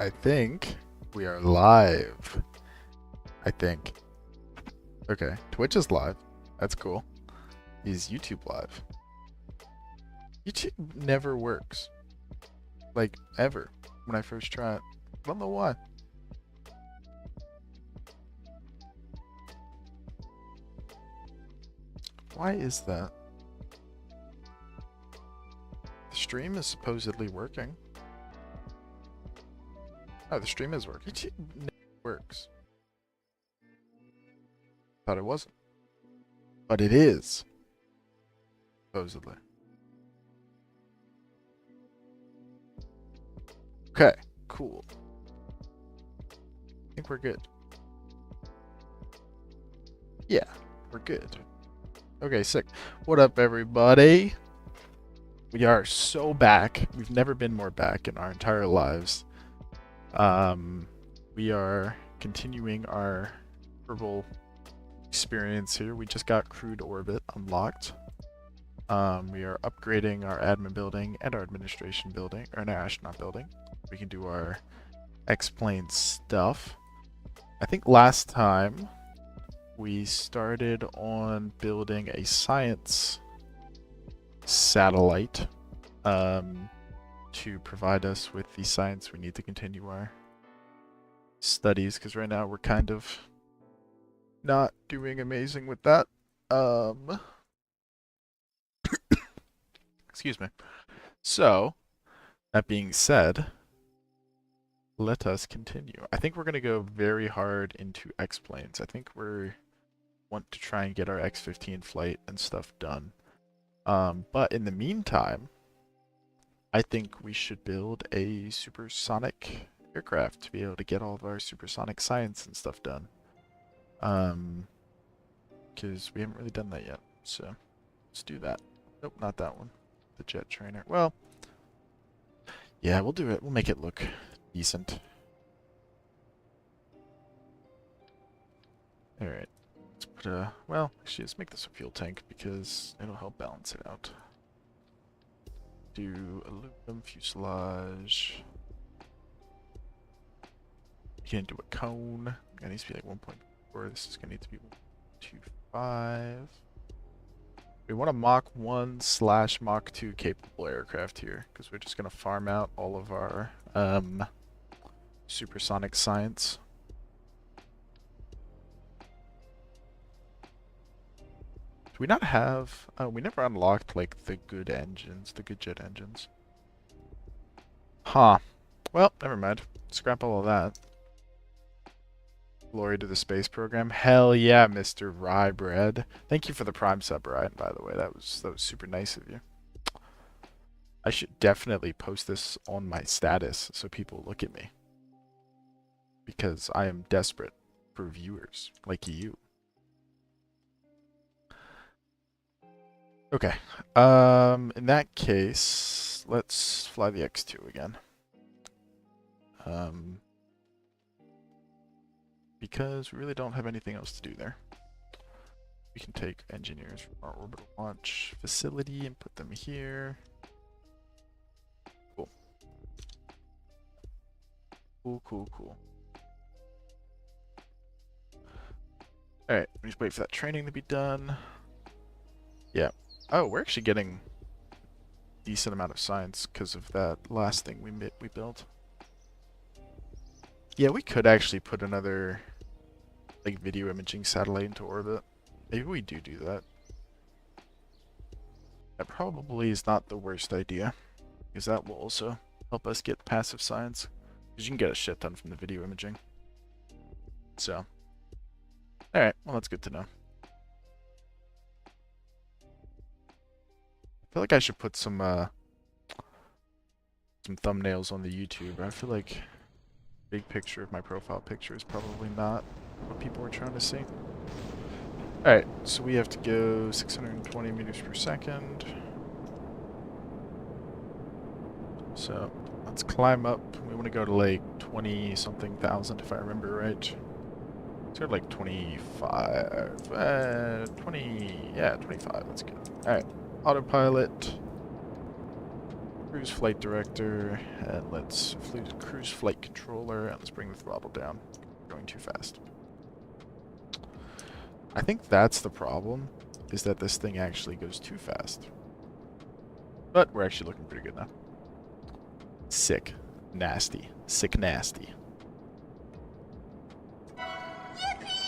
I think we are live. I think. Okay, Twitch is live. That's cool. Is YouTube live? YouTube never works. Like, ever. When I first try it. I don't know why. Why is that? The stream is supposedly working. Oh, the stream is working. YouTube never works. Thought it wasn't. But it is. Supposedly. Okay, cool. I think we're good. Yeah, we're good. Okay, sick. What up, everybody? We are so back. We've never been more back in our entire lives. We are continuing our herbal experience here. We just got crude orbit unlocked. We are upgrading our admin building and our administration building, or an astronaut building. We can do our X-plane stuff. I think last time we started on building a science satellite to provide us with the science we need to continue our studies, because right now we're kind of not doing amazing with that. Excuse me. So, that being said, let us continue. I think we're going to go very hard into X-planes. I think we want to try and get our X-15 flight and stuff done. But in the meantime, I think we should build a supersonic aircraft to be able to get all of our supersonic science and stuff done. Because we haven't really done that yet. So, let's do that. Nope, not that one. The jet trainer. Well, yeah, we'll do it. We'll make it look decent. Alright. Let's put a... Well, actually, let's make this a fuel tank because it'll help balance it out. Do aluminum fuselage. You can do a cone. That needs to be like 1.4. This is going to need to be 1.25. We want a Mach 1/Mach 2 capable aircraft here, because we're just going to farm out all of our supersonic science. Do we not have... we never unlocked, like, the good engines, the good jet engines. Huh. Well, never mind. Scrap all of that. Glory to the space program. Hell yeah, Mr. Rye-Bread. Thank you for the Prime sub, Ryan, by the way. That was super nice of you. I should definitely post this on my status so people look at me. Because I am desperate for viewers like you. Okay. In that case, let's fly the X2 again. Because we really don't have anything else to do there. We can take engineers from our orbital launch facility and put them here. Cool. Cool, cool, cool. Alright, we just wait for that training to be done. Yeah. Oh, we're actually getting a decent amount of science because of that last thing we built. Yeah, we could actually put another like video imaging satellite into orbit. Maybe we do that. That probably is not the worst idea, because that will also help us get passive science. Because you can get a shit ton from the video imaging. So, alright, well that's good to know. I feel like I should put some thumbnails on the YouTube. I feel like big picture of my profile picture is probably not what people are trying to see. Alright, so we have to go 620 meters per second. So let's climb up. We want to go to like 20 something thousand if I remember right. Let's go to like 25. 20, yeah, 25, let's go. Alright, autopilot. Cruise flight director, and let's cruise flight controller, and let's bring the throttle down. We're going too fast. I think that's the problem, is that this thing actually goes too fast. But we're actually looking pretty good now. Sick. Nasty. Sick nasty.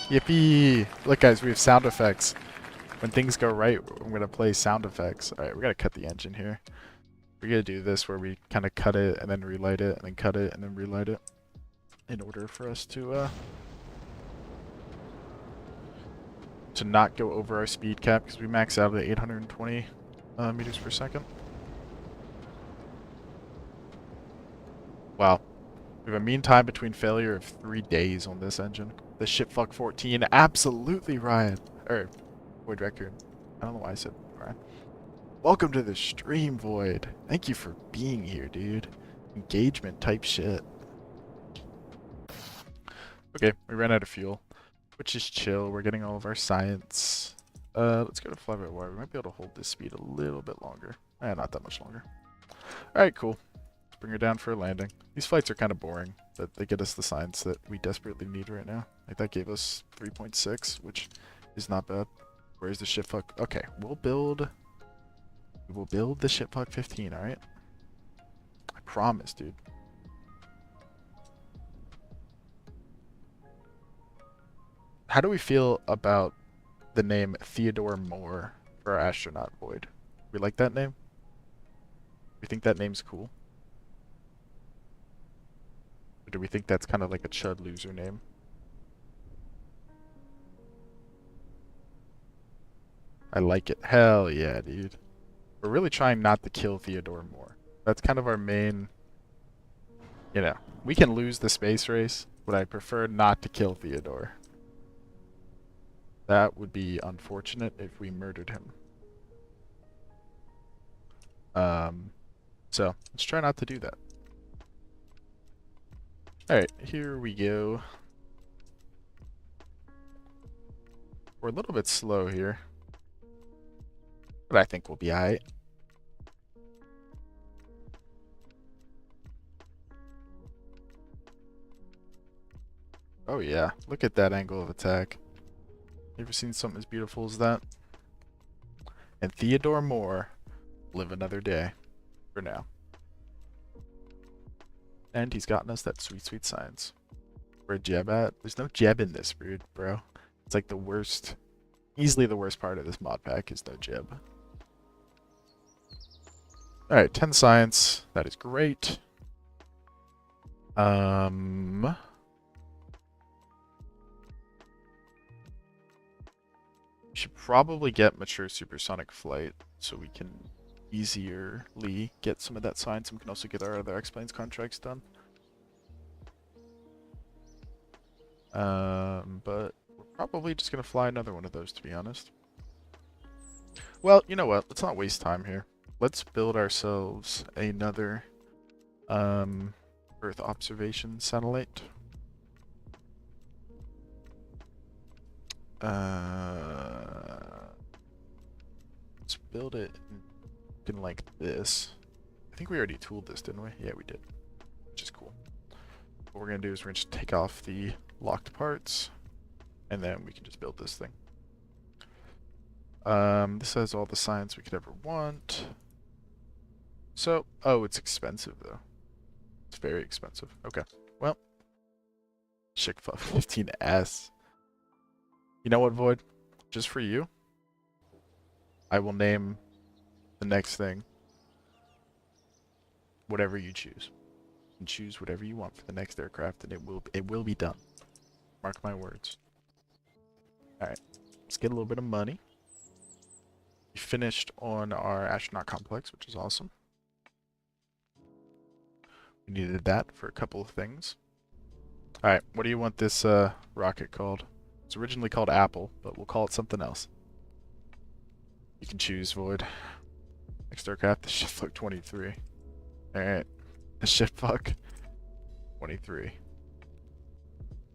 Yippee! Look guys, we have sound effects. When things go right, I'm going to play sound effects. Alright, we got to cut the engine here. We're going to do this where we kind of cut it and then relight it and then cut it and then relight it in order for us to not go over our speed cap, because we max out at 820 meters per second. Wow. We have a mean time between failure of 3 days on this engine. The shitfuck 14, absolutely Ryan. Or, Void Record. I don't know why I said Ryan. Welcome to the stream, Void. Thank you for being here, dude. Engagement type shit. Okay, we ran out of fuel, which is chill. We're getting all of our science. Let's go to fly-by-wire. We might be able to hold this speed a little bit longer. Not that much longer. Alright, cool. Let's bring her down for a landing. These flights are kind of boring, but they get us the science that we desperately need right now. Like, that gave us 3.6, which is not bad. Where's the shitfuck? Okay, we'll build the shitfuck 15, alright? I promise, dude. How do we feel about the name Theodore Moore for our astronaut, Void? We like that name? We think that name's cool? Or do we think that's kind of like a chud loser name? I like it. Hell yeah, dude. We're really trying not to kill Theodore Moore. That's kind of our main... You know, we can lose the space race, but I prefer not to kill Theodore. That would be unfortunate if we murdered him. So, let's try not to do that. Alright, here we go. We're a little bit slow here, but I think we'll be alright. Oh yeah, look at that angle of attack. You ever seen something as beautiful as that? And Theodore Moore, live another day, for now. And he's gotten us that sweet, sweet science. Where Jeb at? There's no Jeb in this, bro. It's like the worst, easily the worst part of this mod pack is no Jeb. Alright, 10 science. That is great. We should probably get mature supersonic flight so we can easierly get some of that science, and we can also get our other X-Planes contracts done. But we're probably just gonna fly another one of those, to be honest. Well, you know what? Let's not waste time here. Let's build ourselves another Earth observation satellite. Let's build it looking like this. I think we already tooled this, didn't we? Yeah, we did. Which is cool. What we're going to do is we're going to take off the locked parts, and then we can just build this thing. This has all the science we could ever want. So, oh, it's expensive, though. It's very expensive. Okay, well. Shikfa 15S. You know what, Void? Just for you, I will name the next thing whatever you choose. And choose whatever you want for the next aircraft, and it will be done. Mark my words. Alright, let's get a little bit of money. We finished on our astronaut complex, which is awesome. We needed that for a couple of things. Alright, what do you want this rocket called? It's originally called Apple, but we'll call it something else. You can choose, Void. Next aircraft, the Shipfuck 23. Alright, the Shipfuck 23.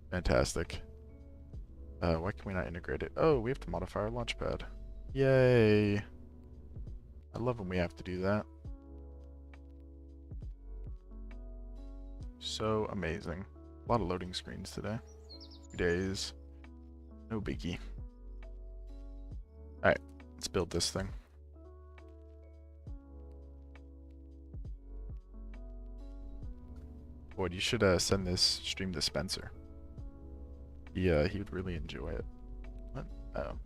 Fantastic. Why can we not integrate it? Oh, we have to modify our launch pad. Yay! I love when we have to do that. So amazing. A lot of loading screens today. 2 days. No biggie. Alright, let's build this thing. Boy, you should send this stream to Spencer. He would really enjoy it. What? Oh.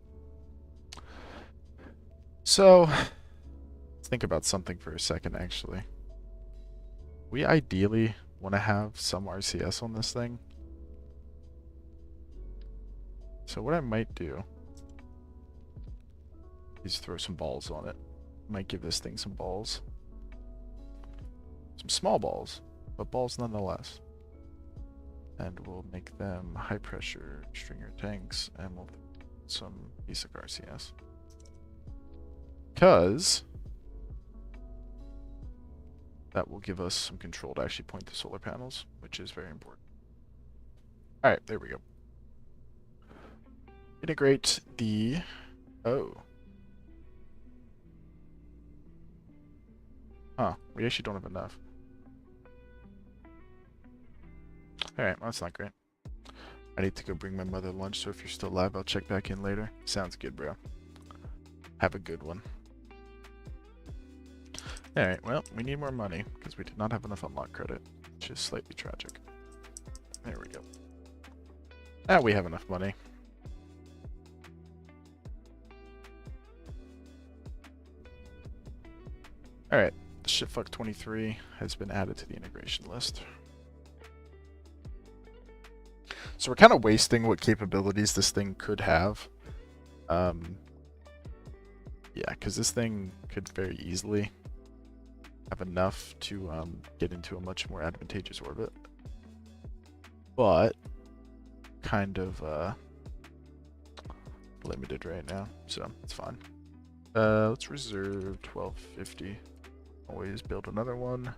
So, let's think about something for a second, actually. We ideally want to have some RCS on this thing. So what I might do is throw some balls on it. Might give this thing some balls. Some small balls, but balls nonetheless. And we'll make them high pressure stringer tanks, and we'll put some basic RCS. Because that will give us some control to actually point the solar panels, which is very important. Alright, there we go. Integrate the... Oh. Huh, we actually don't have enough. Alright, well, that's not great. I need to go bring my mother lunch, so if you're still alive, I'll check back in later. Sounds good, bro. Have a good one. Alright, well, we need more money, because we did not have enough unlock credit, which is slightly tragic. There we go. Now we have enough money. Alright, shitfuck 23 has been added to the integration list. So we're kind of wasting what capabilities this thing could have. Yeah, because this thing could very easily have enough to get into a much more advantageous orbit. But kind of limited right now, so it's fine. Let's reserve 1250. Always build another one.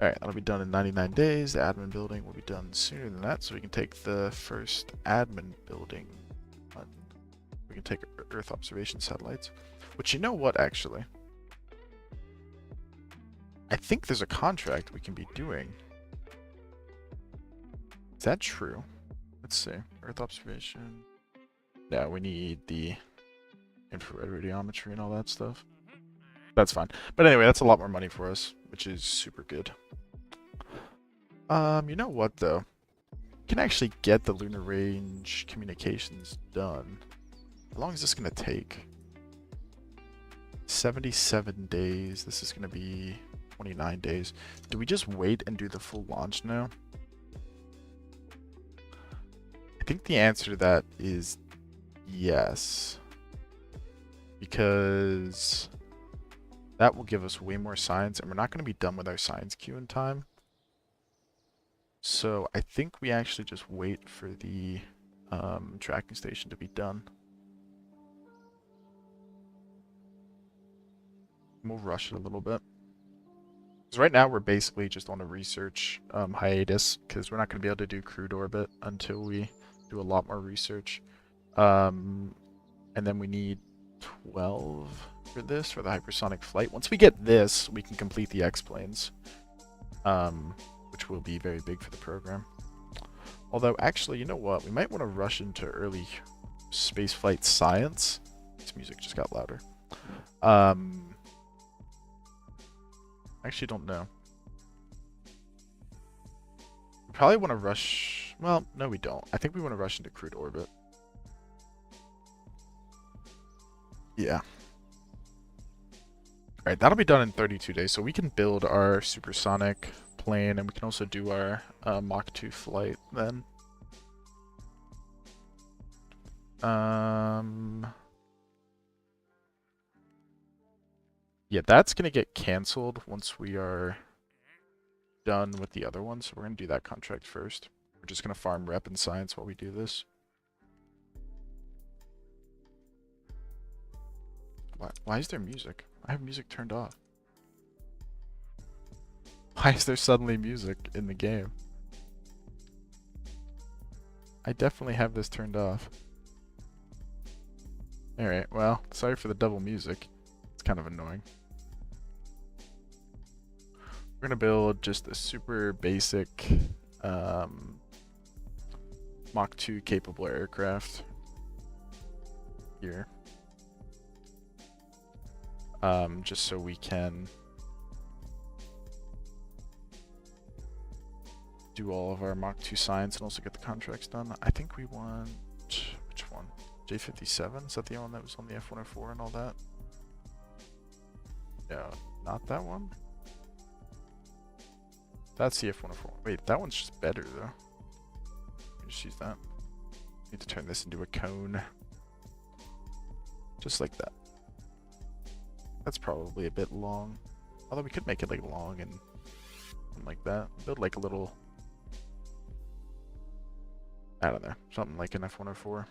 Alright, that'll be done in 99 days. The admin building will be done sooner than that, so we can take the first admin building. We can take Earth observation satellites. Which, you know what, actually? I think there's a contract we can be doing. Is that true? Let's see. Earth observation. Yeah, we need the infrared radiometry and all that stuff. That's fine. But anyway, that's a lot more money for us, which is super good. You know what, though? We can actually get the lunar range communications done. How long is this going to take? 77 days. This is going to be 29 days. Do we just wait and do the full launch now? I think the answer to that is yes. Because that will give us way more science, and we're not going to be done with our science queue in time. So I think we actually just wait for the tracking station to be done. We'll rush it a little bit. Because right now we're basically just on a research hiatus, because we're not going to be able to do crude orbit until we do a lot more research. And then we need 12 for this, for the hypersonic flight. Once we get this, we can complete the X-planes, which will be very big for the program. Although, actually, you know what? We might want to rush into early spaceflight science. This music just got louder. Actually, don't know. We probably want to rush... Well, no, we don't. I think we want to rush into crude orbit. Yeah. Alright, that'll be done in 32 days, so we can build our supersonic plane, and we can also do our Mach 2 flight then. Yeah, that's going to get canceled once we are done with the other one, so we're going to do that contract first. We're just going to farm rep and science while we do this. Why is there music? I have music turned off. Why is there suddenly music in the game? I definitely have this turned off. Alright, well, sorry for the double music. It's kind of annoying. We're gonna build just a super basic Mach 2 capable aircraft here. Just so we can do all of our Mach 2 science and also get the contracts done. I think we want, which one? J57? Is that the one that was on the F-104 and all that? No, not that one. That's the F-104. Wait, that one's just better though. Just use that. Need to turn this into a cone. Just like that. That's probably a bit long. Although we could make it like long and something like that. Build like a little, I don't know, something like an F-104. Do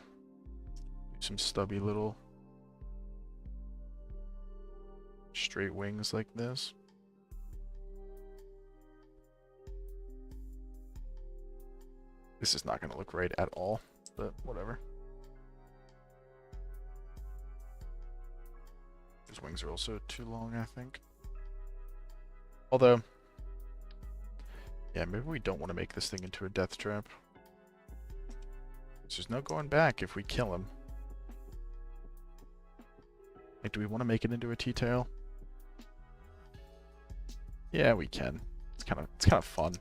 some stubby little straight wings like this. This is not going to look right at all, but whatever. His wings are also too long, I think. Although, yeah, maybe we don't want to make this thing into a death trap. There's no going back if we kill him. Like, do we want to make it into a T-tail? Yeah, we can. It's kind of fun.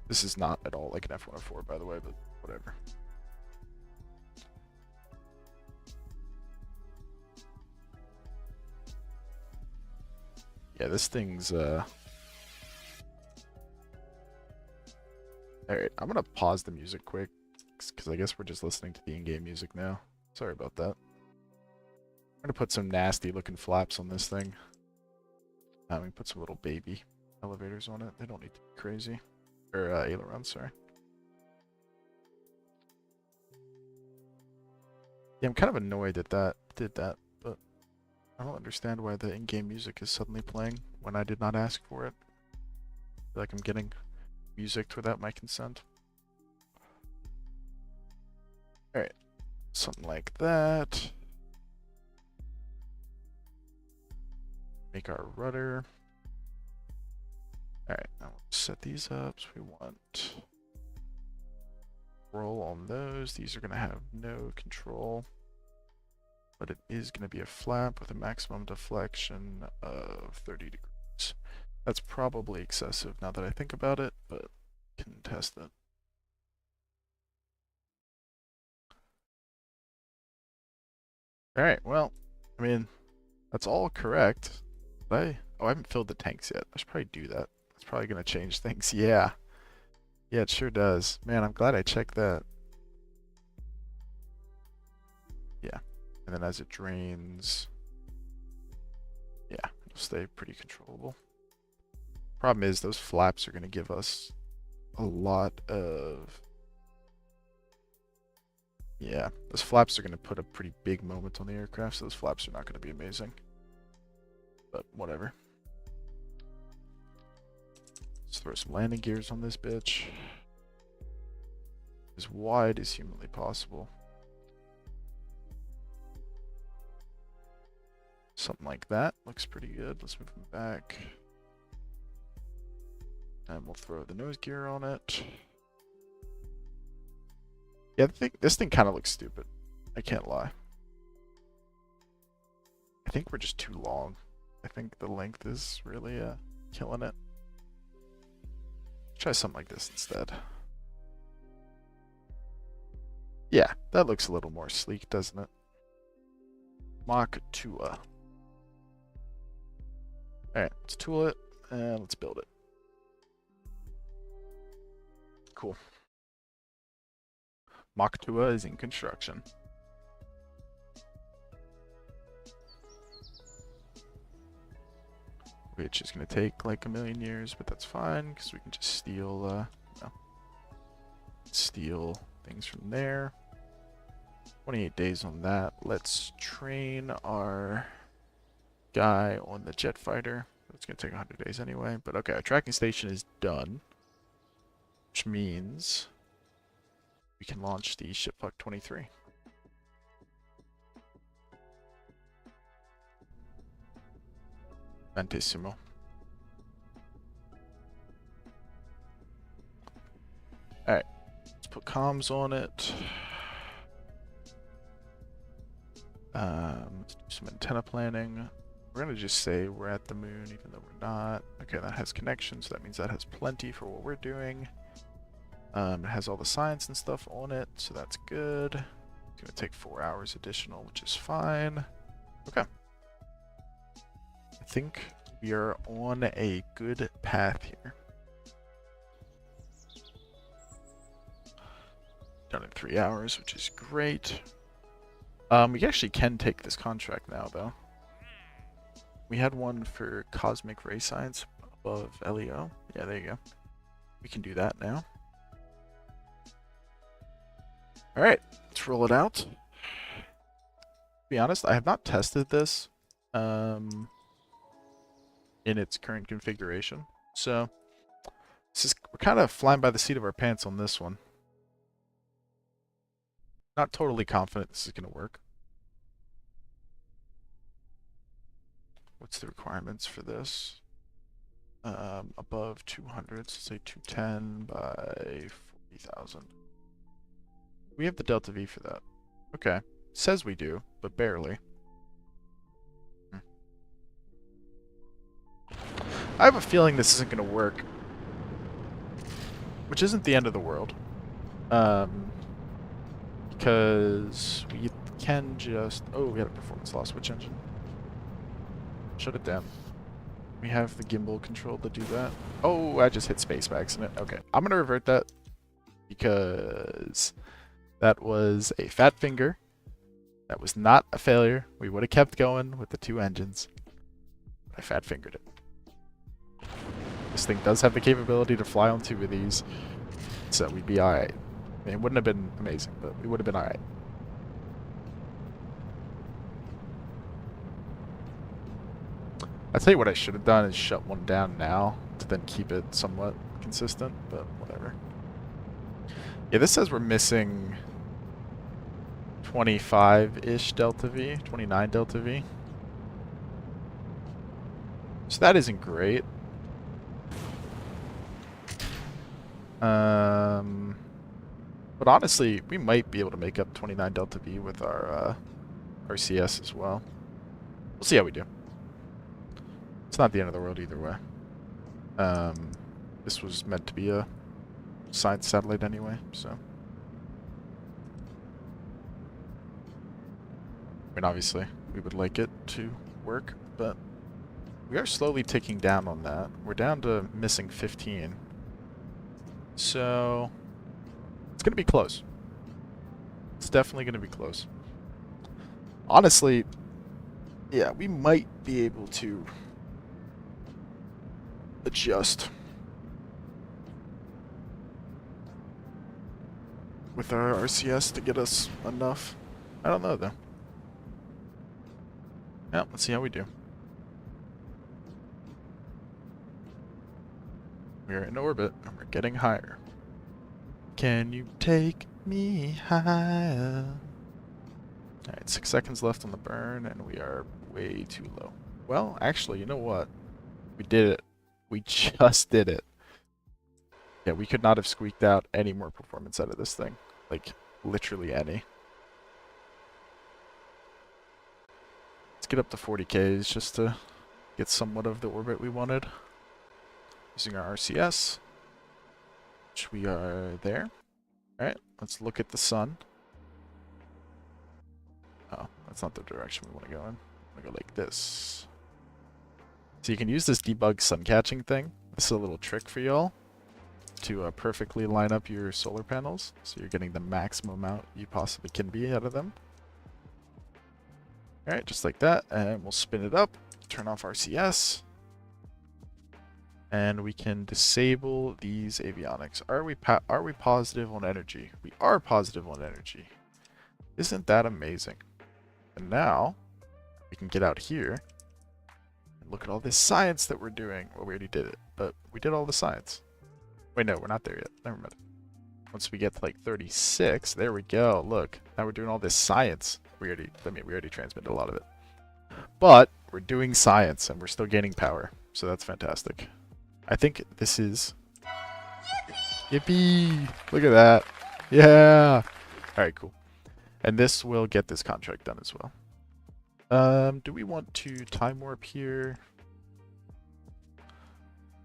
This is not at all like an F-104, by the way, but whatever. Yeah, this thing's, Alright, I'm gonna pause the music quick, because I guess we're just listening to the in-game music now. Sorry about that. I'm gonna put some nasty looking flaps on this thing. We can put some little baby elevators on it. They don't need to be crazy. Or, ailerons, sorry. Yeah, I'm kind of annoyed that that did that, but I don't understand why the in-game music is suddenly playing when I did not ask for it. I feel like I'm getting music without my consent. Alright, something like that. Make our rudder. Alright, now we'll set these up. So we want roll on those. These are going to have no control, but it is going to be a flap with a maximum deflection of 30 degrees. That's probably excessive now that I think about it, but can test it. Alright, well, I mean, that's all correct. But oh, I haven't filled the tanks yet. I should probably do that. That's probably going to change things. Yeah. Yeah, it sure does. Man, I'm glad I checked that. Yeah. And then as it drains, yeah, it'll stay pretty controllable. Problem is, those flaps are going to give us a lot of... Yeah, those flaps are going to put a pretty big moment on the aircraft, so those flaps are not going to be amazing. But whatever. Let's throw some landing gears on this bitch. As wide as humanly possible. Something like that. Looks pretty good. Let's move them back. And we'll throw the nose gear on it. Yeah, this thing kind of looks stupid. I can't lie. I think we're just too long. I think the length is really killing it. Try something like this instead. Yeah, that looks a little more sleek, doesn't it? Mach 2. Alright, let's tool it and let's build it. Cool. Mach 2 is in construction. Which is going to take like a million years, but that's fine because we can just steal, steal things from there. 28 days on that. Let's train our guy on the jet fighter. It's going to take 100 days anyway, but okay, our tracking station is done, which means we we can launch the Shipfuck 23. Ventissimo. Alright, let's put comms on it. Let's do some antenna planning. We're gonna just say we're at the moon even though we're not. Okay, that has connections, so that means that has plenty for what we're doing. It has all the science and stuff on it, so that's good. It's gonna take 4 hours additional, which is fine. Okay. I think we are on a good path here. Done in 3 hours, which is great. We actually can take this contract now, though. We had one for Cosmic Ray Science above LEO. Yeah, there you go. We can do that now. Alright, let's roll it out. To be honest, I have not tested this in its current configuration. So, we're kind of flying by the seat of our pants on this one. Not totally confident this is going to work. What's the requirements for this? Above 200, so say 210 by 40,000. We have the delta V for that. Okay. Says we do, but barely. I have a feeling this isn't going to work. Which isn't the end of the world. Because we can just... Oh, we had a performance loss. Which engine? Shut it down. We have the gimbal control to do that. Oh, I just hit space by accident. Okay, I'm going to revert that. Because that was a fat finger. That was not a failure. We would have kept going with the 2 engines. But I fat fingered it. This thing does have the capability to fly on 2 of these. So we'd be alright. I mean, it wouldn't have been amazing, but we would have been alright. I'll tell you what I should have done is shut one down now to then keep it somewhat consistent, but whatever. Yeah, this says we're missing 25-ish delta V, 29 delta V. So that isn't great. But honestly, we might be able to make up 29 delta V with our RCS as well. We'll see how we do. It's not the end of the world either way. This was meant to be a science satellite anyway, so. I mean, obviously, we would like it to work, but we are slowly ticking down on that. We're down to missing 15. So, it's going to be close. It's definitely going to be close. Honestly, yeah, we might be able to adjust with our RCS to get us enough. I don't know, though. Yeah, let's see how we do. We're in orbit, and we're getting higher. Can you take me higher? Alright, 6 seconds left on the burn, and we are way too low. Well, actually, you know what? We did it. We just did it. Yeah, we could not have squeaked out any more performance out of this thing. Like, literally any. Let's get up to 40Ks just to get somewhat of the orbit we wanted. Using our RCS, which we are there. Alright, let's look at the sun. Oh, that's not the direction we want to go in. We want to go like this. So you can use this debug sun catching thing. This is a little trick for y'all to perfectly line up your solar panels so you're getting the maximum amount you possibly can be out of them. Alright, just like that, and we'll spin it up, turn off RCS. And we can disable these avionics. Are we positive on energy? We are positive on energy. Isn't that amazing? And now we can get out here and look at all this science that we're doing. Well, we already did it, but we did all the science. Wait, no, we're not there yet. Never mind. Once we get to like 36, there we go. Look, now we're doing all this science. We already transmitted a lot of it. But we're doing science and we're still gaining power. So that's fantastic. I think this is... Yippee! Look at that. Yeah! Alright, cool. And this will get this contract done as well. Do we want to time warp here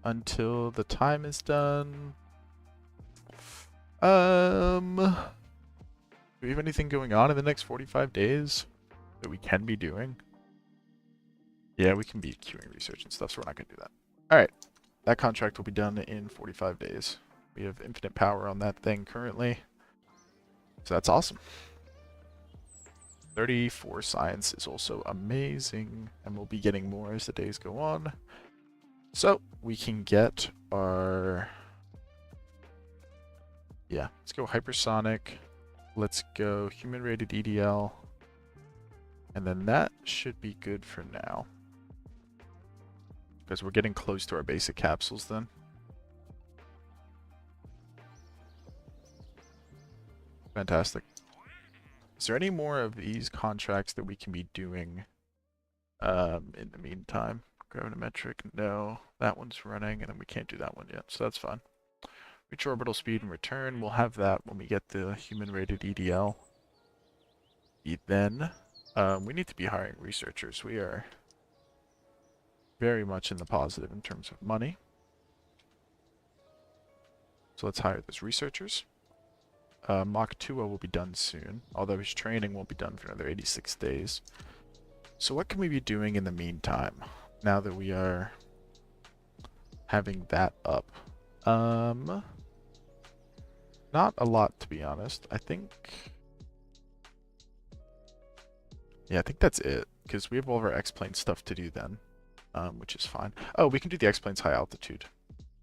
until the time is done? Do we have anything going on in the next 45 days that we can be doing? Yeah, we can be queuing research and stuff, so we're not going to do that. Alright, that contract will be done in 45 days. We have infinite power on that thing currently. So that's awesome. 34 science is also amazing, and we'll be getting more as the days go on. So we can get our... Yeah, let's go hypersonic. Let's go human rated EDL. And then that should be good for now. Because we're getting close to our basic capsules then. Fantastic. Is there any more of these contracts that we can be doing in the meantime? Gravimetric, no. That one's running, and then we can't do that one yet, so that's fine. Reach orbital speed and return. We'll have that when we get the human-rated EDL. Then, we need to be hiring researchers. We are very much in the positive in terms of money. So let's hire those researchers. Mach 2 will be done soon, although his training won't be done for another 86 days. So what can we be doing in the meantime, now that we are having that up? Not a lot, to be honest. I think that's it, because we have all of our X-Plane stuff to do then, which is fine. Oh, we can do the X-Plane's high altitude.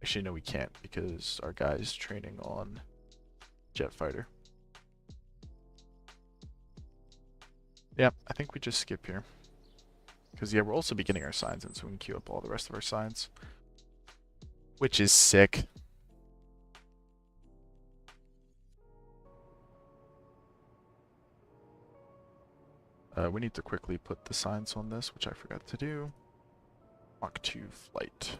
Actually, no, we can't, because our guy's training on jet fighter. Yeah, I think we just skip here. Because, yeah, we'll also be getting our signs in, so we can queue up all the rest of our signs. Which is sick. We need to quickly put the signs on this, which I forgot to do. Mach 2 flight.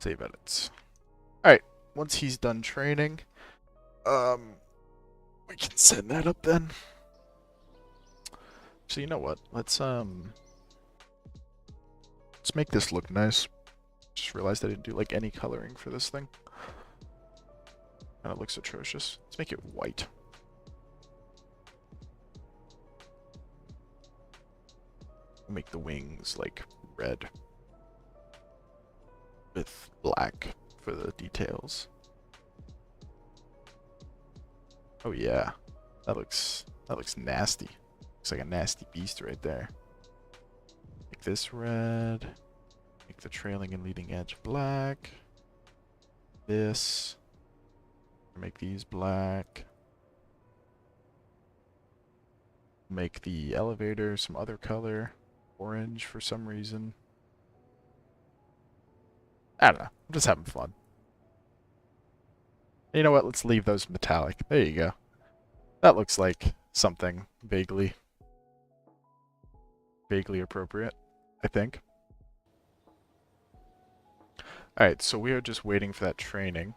Save edits. Alright, once he's done training, we can send that up then. So you know what? Let's make this look nice. Just realized I didn't do like any coloring for this thing. And it looks atrocious. Let's make it white. Make the wings like red with black for the details. Oh yeah, that looks nasty. Looks like a nasty beast right there. Make this red. Make the trailing and leading edge black. This. Make these black. Make the elevator some other color. Orange for some reason. I don't know. I'm just having fun. You know what? Let's leave those metallic. There you go. That looks like something vaguely appropriate, I think. Alright, so we are just waiting for that training.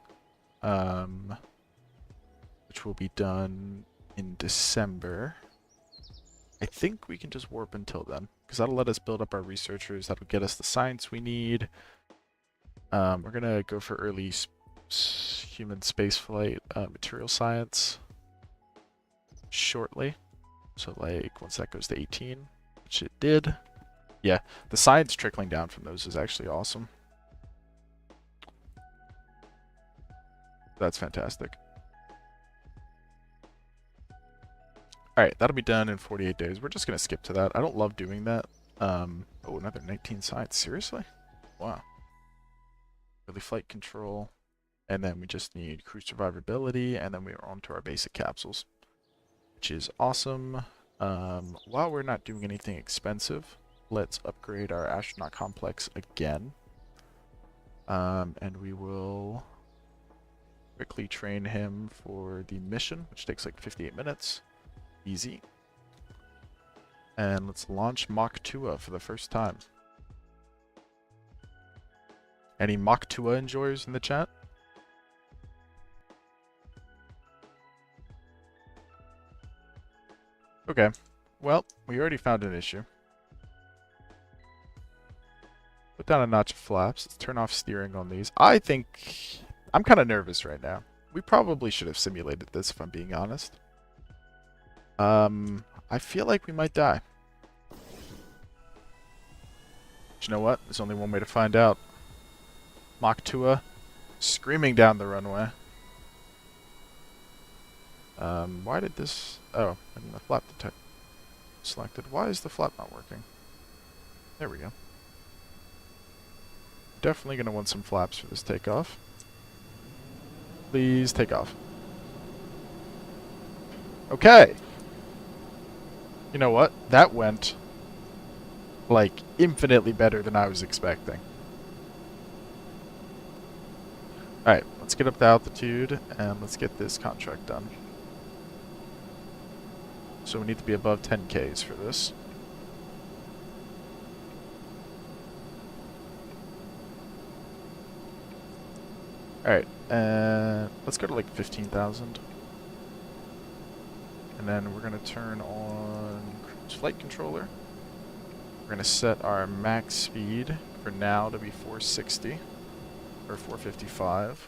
Which will be done in December. I think we can just warp until then, because that'll let us build up our researchers. That'll get us the science we need. We're gonna go for early human spaceflight material science shortly. So like once that goes to 18, which it did. Yeah, the science trickling down from those is actually awesome. That's fantastic. Alright, that'll be done in 48 days. We're just going to skip to that. I don't love doing that. Oh, another 19 science. Seriously? Wow. Early flight control. And then we just need crew survivability. And then we're on to our basic capsules, which is awesome. While we're not doing anything expensive, let's upgrade our astronaut complex again. And we will Quickly train him for the mission, which takes like 58 minutes. Easy. And let's launch Mach 2 for the first time. Any Mach 2 enjoyers in the chat? Okay. Well, we already found an issue. Put down a notch of flaps. Let's turn off steering on these. I think... I'm kind of nervous right now. We probably should have simulated this, if I'm being honest. I feel like we might die. But you know what? There's only one way to find out. Mach 2 screaming down the runway. Why did this... Oh, and the flap detect selected. Why is the flap not working? There we go. Definitely going to want some flaps for this takeoff. Please take off. Okay. You know what? That went, like, infinitely better than I was expecting. Alright, let's get up to altitude, and let's get this contract done. So we need to be above 10 Ks for this. Alright, let's go to like 15,000. And then we're going to turn on cruise flight controller. We're going to set our max speed for now to be 460 or 455.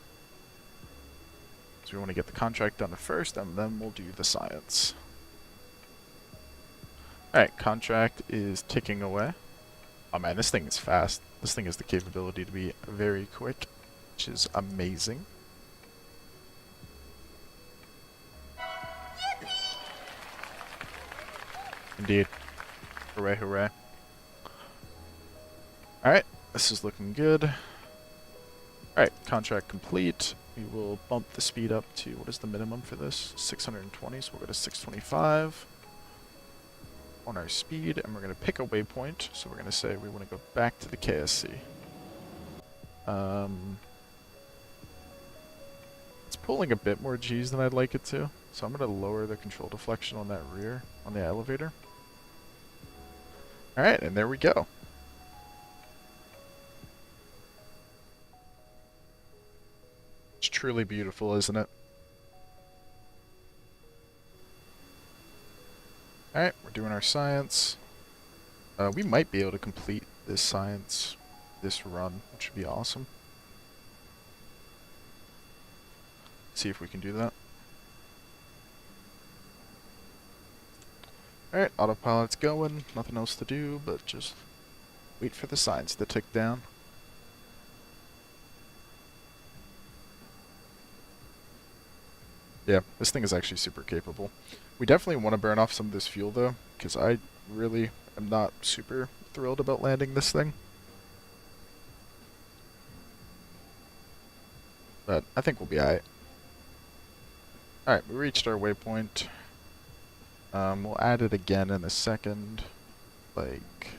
So we want to get the contract done first, and then we'll do the science. Alright, contract is ticking away. Oh man, this thing is fast. This thing has the capability to be very quick, which is amazing. Indeed. Hooray, hooray. Alright, this is looking good. Alright, contract complete. We will bump the speed up to, what is the minimum for this? 620, so we'll go to 625 on our speed, and we're going to pick a waypoint. So we're going to say we want to go back to the KSC. It's pulling a bit more G's than I'd like it to, so I'm going to lower the control deflection on that rear, on the elevator. Alright, and there we go. It's truly beautiful, isn't it? Alright, we're doing our science. We might be able to complete this science, this run, which would be awesome. See if we can do that. Alright, autopilot's going. Nothing else to do, but just wait for the science to tick down. Yeah, this thing is actually super capable. We definitely want to burn off some of this fuel, though, because I really am not super thrilled about landing this thing. But I think we'll be alright. Alright, we reached our waypoint. We'll add it again in a second, like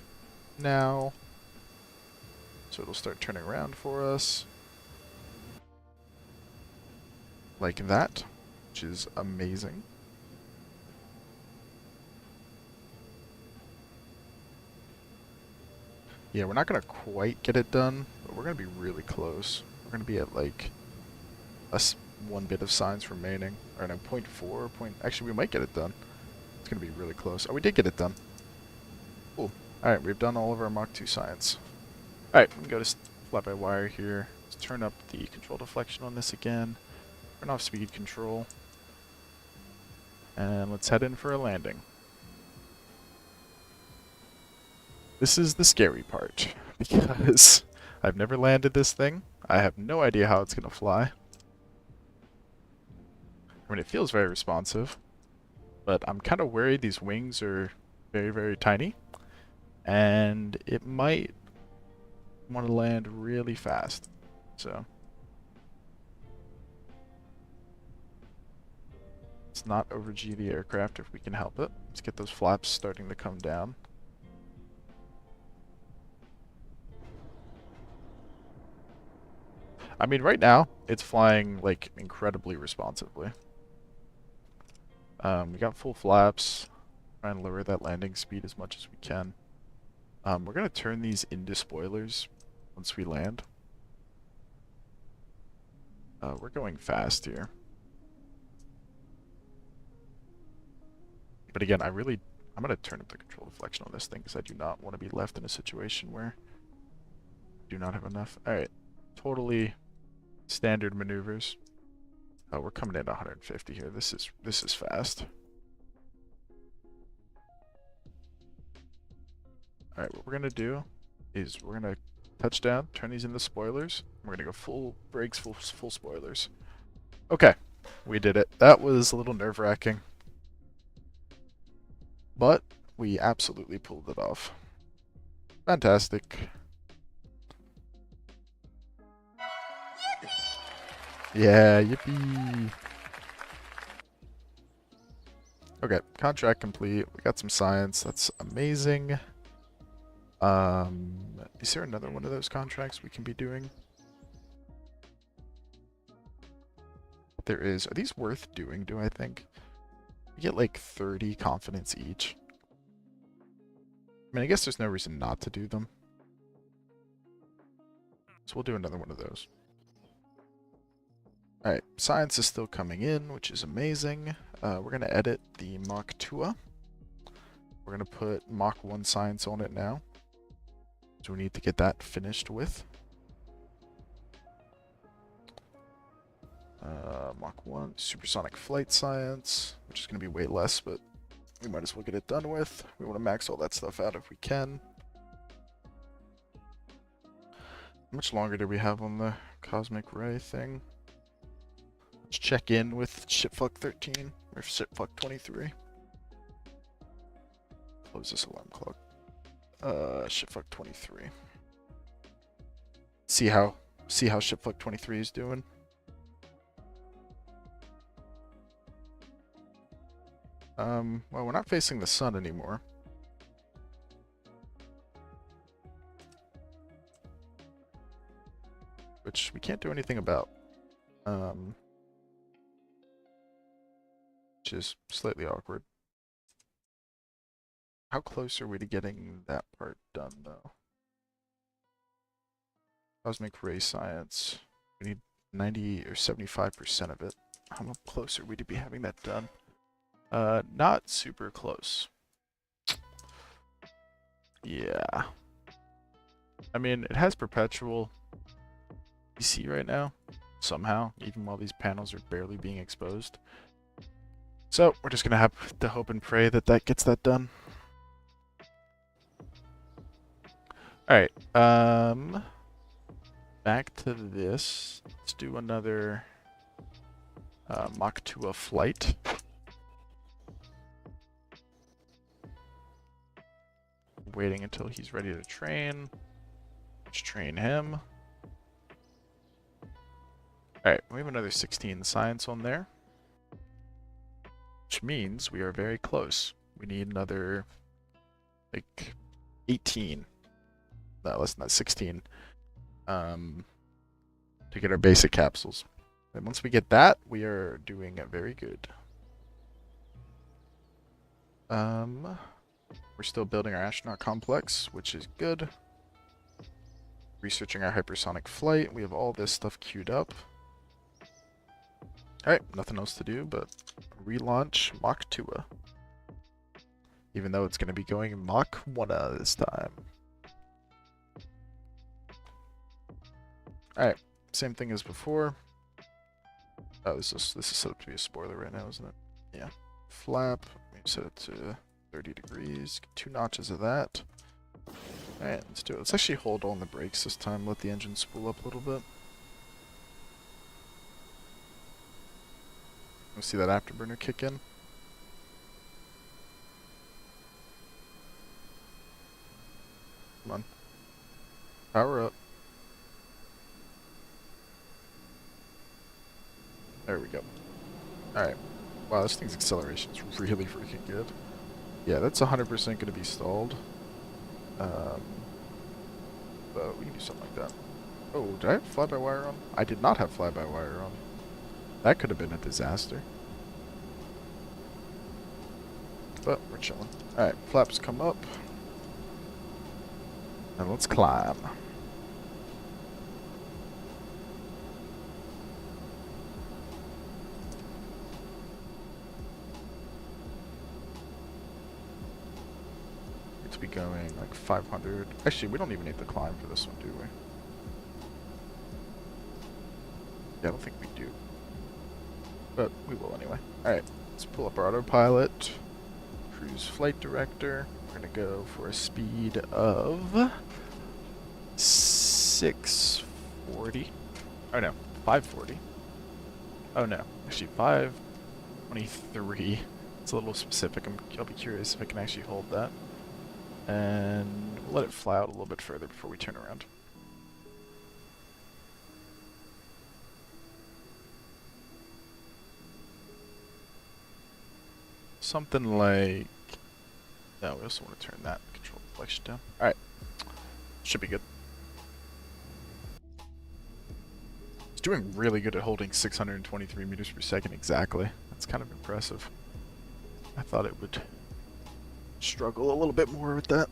now. So it'll start turning around for us. Like that, which is amazing. Yeah, we're not going to quite get it done, but we're going to be really close. We're going to be at like one bit of science remaining. Or no, 0.4, actually we might get it done. It's going to be really close. Oh, we did get it done. Cool. Alright, we've done all of our Mach 2 science. Alright, we can go to fly-by-wire here. Let's turn up the control deflection on this again. Turn off speed control. And let's head in for a landing. This is the scary part, because I've never landed this thing. I have no idea how it's going to fly. I mean, it feels very responsive, but I'm kind of worried these wings are very, very tiny, and it might want to land really fast, so let's not over-G the aircraft if we can help it. Let's get those flaps starting to come down. I mean, right now, it's flying, like, incredibly responsibly. We got full flaps. Try and lower that landing speed as much as we can. We're going to turn these into spoilers once we land. We're going fast here. But again, I'm going to turn up the control deflection on this thing because I do not want to be left in a situation where I do not have enough. Alright, totally standard maneuvers. Oh, we're coming in at 150 here. This is fast. Alright, what we're going to do is we're going to touch down, turn these into spoilers. We're going to go full brakes, full spoilers. Okay, we did it. That was a little nerve-wracking. But we absolutely pulled it off. Fantastic. Yeah, yippee. Okay, contract complete. We got some science. That's amazing. Is there another one of those contracts we can be doing? There is. Are these worth doing, do I think? We get like 30 confidence each. I mean, I guess there's no reason not to do them. So we'll do another one of those. Alright, science is still coming in, which is amazing. We're going to edit the Mach 2. We're going to put Mach 1 science on it now. So we need to get that finished with. Mach 1, supersonic flight science, which is going to be way less, but we might as well get it done with. We want to max all that stuff out if we can. How much longer do we have on the cosmic ray thing? Let's check in with shipfuck 13 or shipfuck 23. Close this alarm clock. Shipfuck 23. See how shipfuck 23 is doing. Well, we're not facing the sun anymore. Which we can't do anything about. Which is slightly awkward. How close are we to getting that part done, though? Cosmic ray science. We need 90 or 75% of it. How close are we to be having that done? Not super close. Yeah. I mean, it has perpetual DC right now, somehow, even while these panels are barely being exposed. So, we're just gonna have to hope and pray that that gets that done. Alright, back to this. Let's do another Mach 2 flight. Waiting until he's ready to train. Let's train him. Alright, we have another 16 science on there. Which means we are very close. We need another, like, 18. No, less than that, 16. To get our basic capsules. And once we get that, we are doing very good. We're still building our astronaut complex, which is good. Researching our hypersonic flight. We have all this stuff queued up. Alright, nothing else to do but relaunch Mach 2. Even though it's going to be going Mach 1 this time. Alright, same thing as before. Oh, this is set up to be a spoiler right now, isn't it? Yeah. Flap, we set it to 30 degrees, get 2 notches of that. Alright, let's do it. Let's actually hold on the brakes this time, let the engine spool up a little bit. Let's see that afterburner kick in. Come on. Power up. There we go. Alright. Wow, this thing's acceleration is really freaking good. Yeah, that's 100% going to be stalled. But we can do something like that. Oh, did I have fly-by-wire on? I did not have fly-by-wire on. That could have been a disaster. But we're chilling. Alright, flaps come up. And let's climb. It's be going like 500. Actually, we don't even need to climb for this one, do we? Yeah, I don't think we do. But we will anyway. Alright, let's pull up our autopilot. Cruise flight director. We're going to go for a speed of 640. Oh no, 540. Oh no, actually 523. It's a little specific. I'll be curious if I can actually hold that. And we'll let it fly out a little bit further before we turn around. Something like... No, we also want to turn that control deflection down. Alright. Should be good. It's doing really good at holding 623 meters per second exactly. That's kind of impressive. I thought it would struggle a little bit more with that.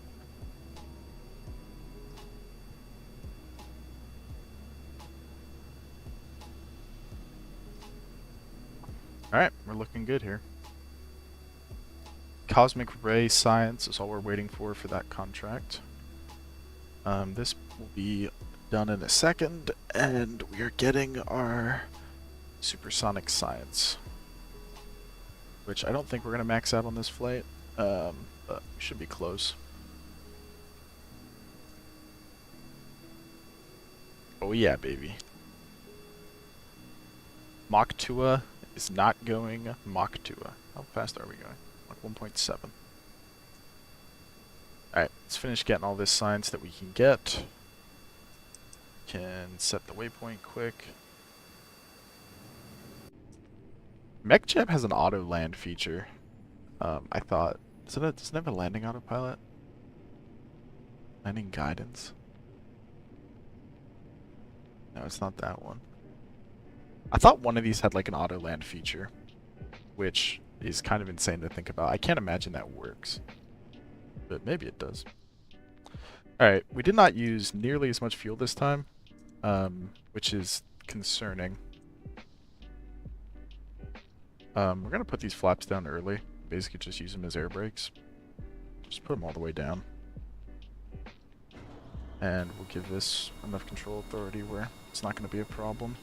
Alright, we're looking good here. Cosmic ray science is all we're waiting for that contract. This will be done in a second, and we are getting our supersonic science, which I don't think we're going to max out on this flight, but we should be close. Oh yeah, baby. Mach 2 is not going Mach 2. How fast are we going? Like 1.7. Alright, let's finish getting all this science that we can get. Can set the waypoint quick. MechJeb has an auto land feature. I thought, does it have a landing autopilot? Landing guidance? No, it's not that one. I thought one of these had like an auto land feature, which is kind of insane to think about. I can't imagine that works, but maybe it does. Alright, we did not use nearly as much fuel this time, which is concerning. We're going to put these flaps down early. Basically just use them as air brakes. Just put them all the way down. And we'll give this enough control authority where it's not going to be a problem.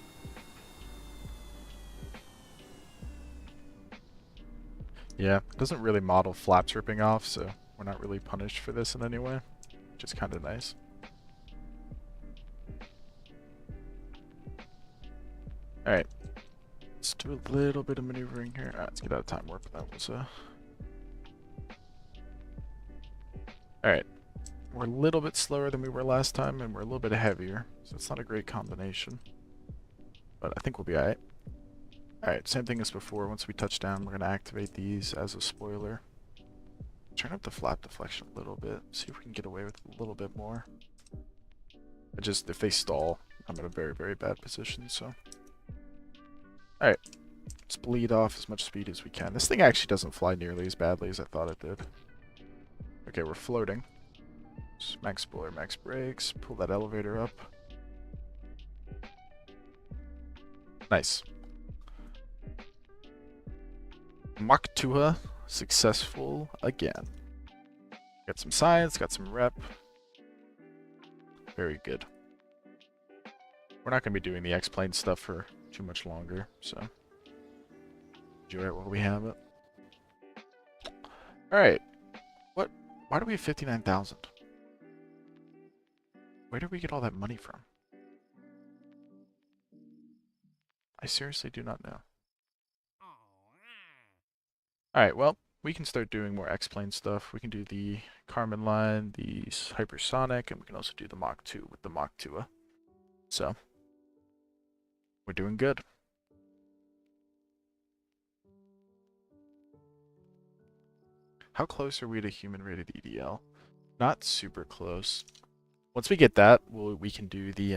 Yeah, it doesn't really model flaps ripping off, so we're not really punished for this in any way, which is kind of nice. Alright, let's do a little bit of maneuvering here. Alright, let's get out of time warp. That was Alright, we're a little bit slower than we were last time, and we're a little bit heavier, so it's not a great combination. But I think we'll be alright. Alright, same thing as before. Once we touch down, we're going to activate these as a spoiler. Turn up the flap deflection a little bit. See if we can get away with a little bit more. If they stall, I'm in a very, very bad position, so... Alright, let's bleed off as much speed as we can. This thing actually doesn't fly nearly as badly as I thought it did. Okay, we're floating. Just max spoiler, max brakes. Pull that elevator up. Nice. Mach 2 successful again. Got some science, got some rep. Very good. We're not going to be doing the X-Plane stuff for too much longer, so enjoy it while we have it. Alright. Why do we have 59,000? Where did we get all that money from? I seriously do not know. Alright, well, we can start doing more X-Plane stuff. We can do the Karman line, the hypersonic, and we can also do the Mach 2 with the Mach 2. So, we're doing good. How close are we to human-rated EDL? Not super close. Once we get that, we can do the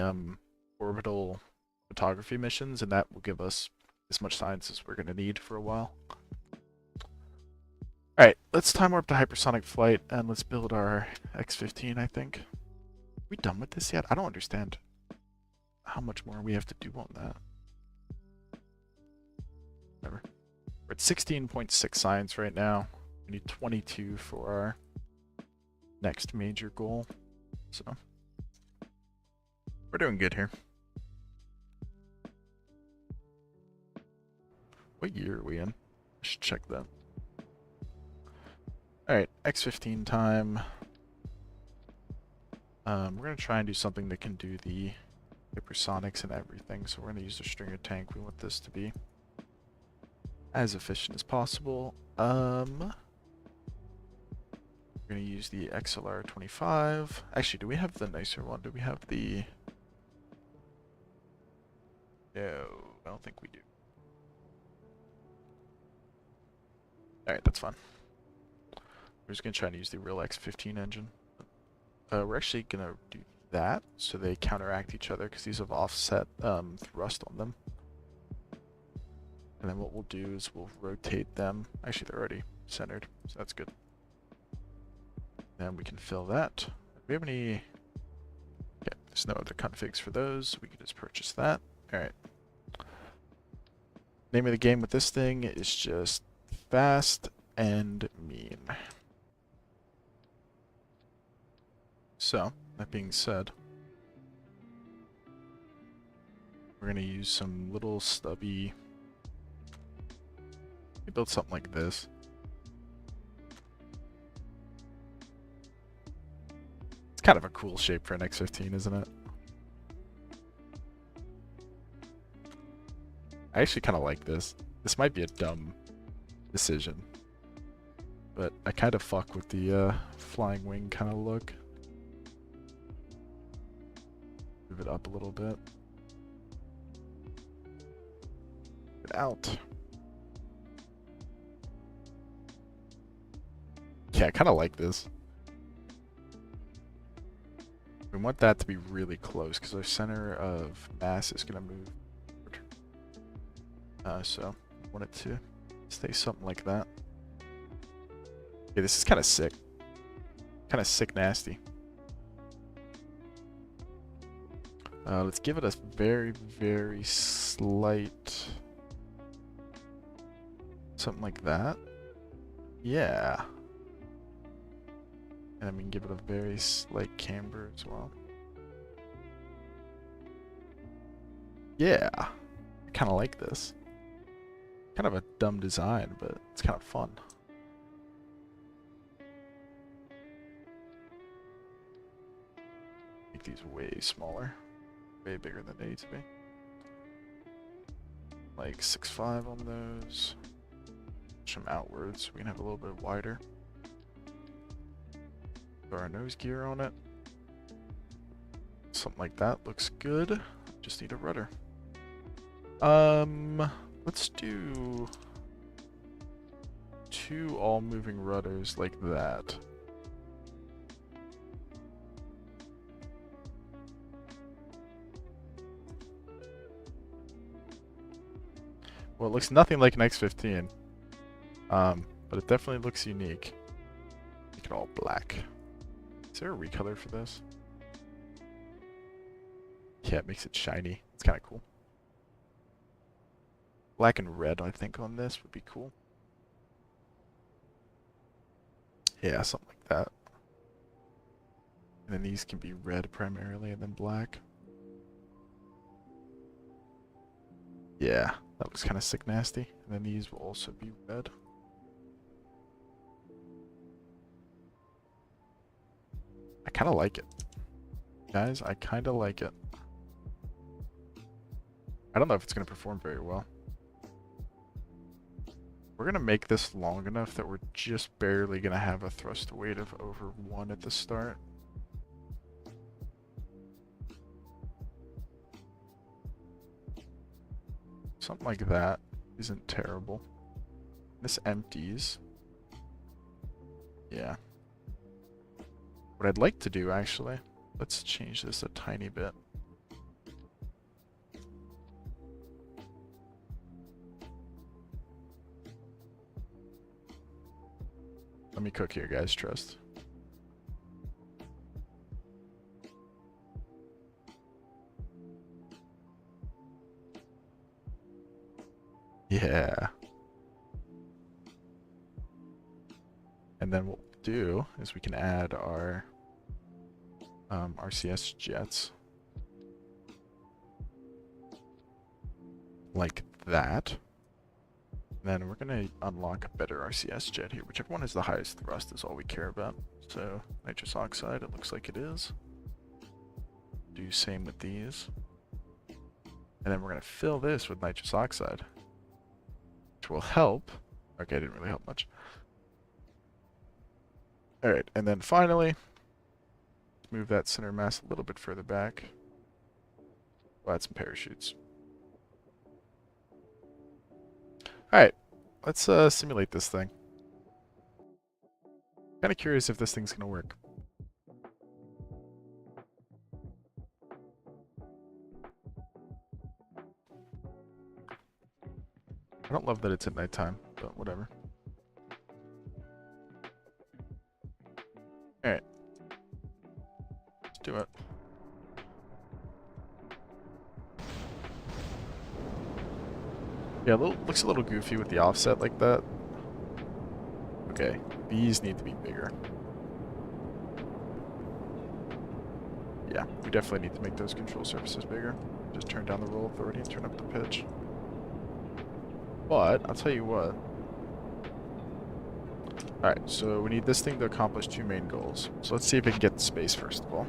orbital photography missions, and that will give us as much science as we're going to need for a while. Alright, let's time warp to hypersonic flight, and let's build our X-15, I think. Are we done with this yet? I don't understand how much more we have to do on that. Whatever. We're at 16.6 science right now. We need 22 for our next major goal. So, we're doing good here. What year are we in? I should check that. Alright, X-15 time. We're going to try and do something that can do the hypersonics and everything. So we're going to use the Stringer tank. We want this to be as efficient as possible. We're going to use the XLR-25. Actually, do we have the nicer one? Do we have the... No, I don't think we do. Alright, that's fine. We're just going to try and use the real X-15 engine. We're actually going to do that so they counteract each other because these have offset thrust on them. And then what we'll do is we'll rotate them. Actually, they're already centered, so that's good. Then we can fill that. Do we have any... Yeah, there's no other configs for those. We can just purchase that. Alright. Name of the game with this thing is just fast and mean. So, that being said, we're going to use some little stubby... We build something like this. It's kind of a cool shape for an X-15, isn't it? I actually kind of like this. This might be a dumb decision, but I kind of fuck with the flying wing kind of look. Move it up a little bit. Get out. Yeah, I kind of like this. We want that to be really close because our center of mass is going to move. So I want it to stay something like that. Yeah, this is kind of sick. Kind of sick nasty. Let's give it a very, very slight... Something like that. Yeah. And then we can give it a very slight camber as well. Yeah. I kind of like this. Kind of a dumb design, but it's kind of fun. Make these way smaller. Way bigger than they need to be. Like 6'5" on those. Push them outwards so we can have a little bit wider. Throw our nose gear on it. Something like that looks good. Just need a rudder. Let's do 2 all-moving rudders like that. Well, it looks nothing like an X-15. But it definitely looks unique. Make it all black. Is there a recolor for this? Yeah, it makes it shiny. It's kind of cool. Black and red, I think, on this would be cool. Yeah, something like that. And then these can be red primarily, and then black. Yeah, that looks kind of sick nasty. And then these will also be red. I kind of like it. Guys, I kind of like it. I don't know if it's going to perform very well. We're going to make this long enough that we're just barely going to have a thrust weight of over 1 at the start. Something like that isn't terrible. This empties. Yeah. What I'd like to do, actually, let's change this a tiny bit. me cook here, guys. Trust. Yeah. And then what we'll do is we can add our RCS jets. Like that. And then we're going to unlock a better RCS jet here. Whichever one has the highest thrust is all we care about. So nitrous oxide, it looks like it is. Do same with these. And then we're going to fill this with nitrous oxide, which will help. Okay, it didn't really help much. Alright, and then finally, move that center mass a little bit further back. We'll add some parachutes. Alright, let's simulate this thing. Kind of curious if this thing's going to work. I don't love that it's at nighttime, but whatever. Alright. Let's do it. Yeah, looks a little goofy with the offset like that. Okay, these need to be bigger. Yeah, we definitely need to make those control surfaces bigger. Just turn down the roll authority and turn up the pitch. But, I'll tell you what. Alright, so we need this thing to accomplish two main goals. So let's see if it can get the space first of all.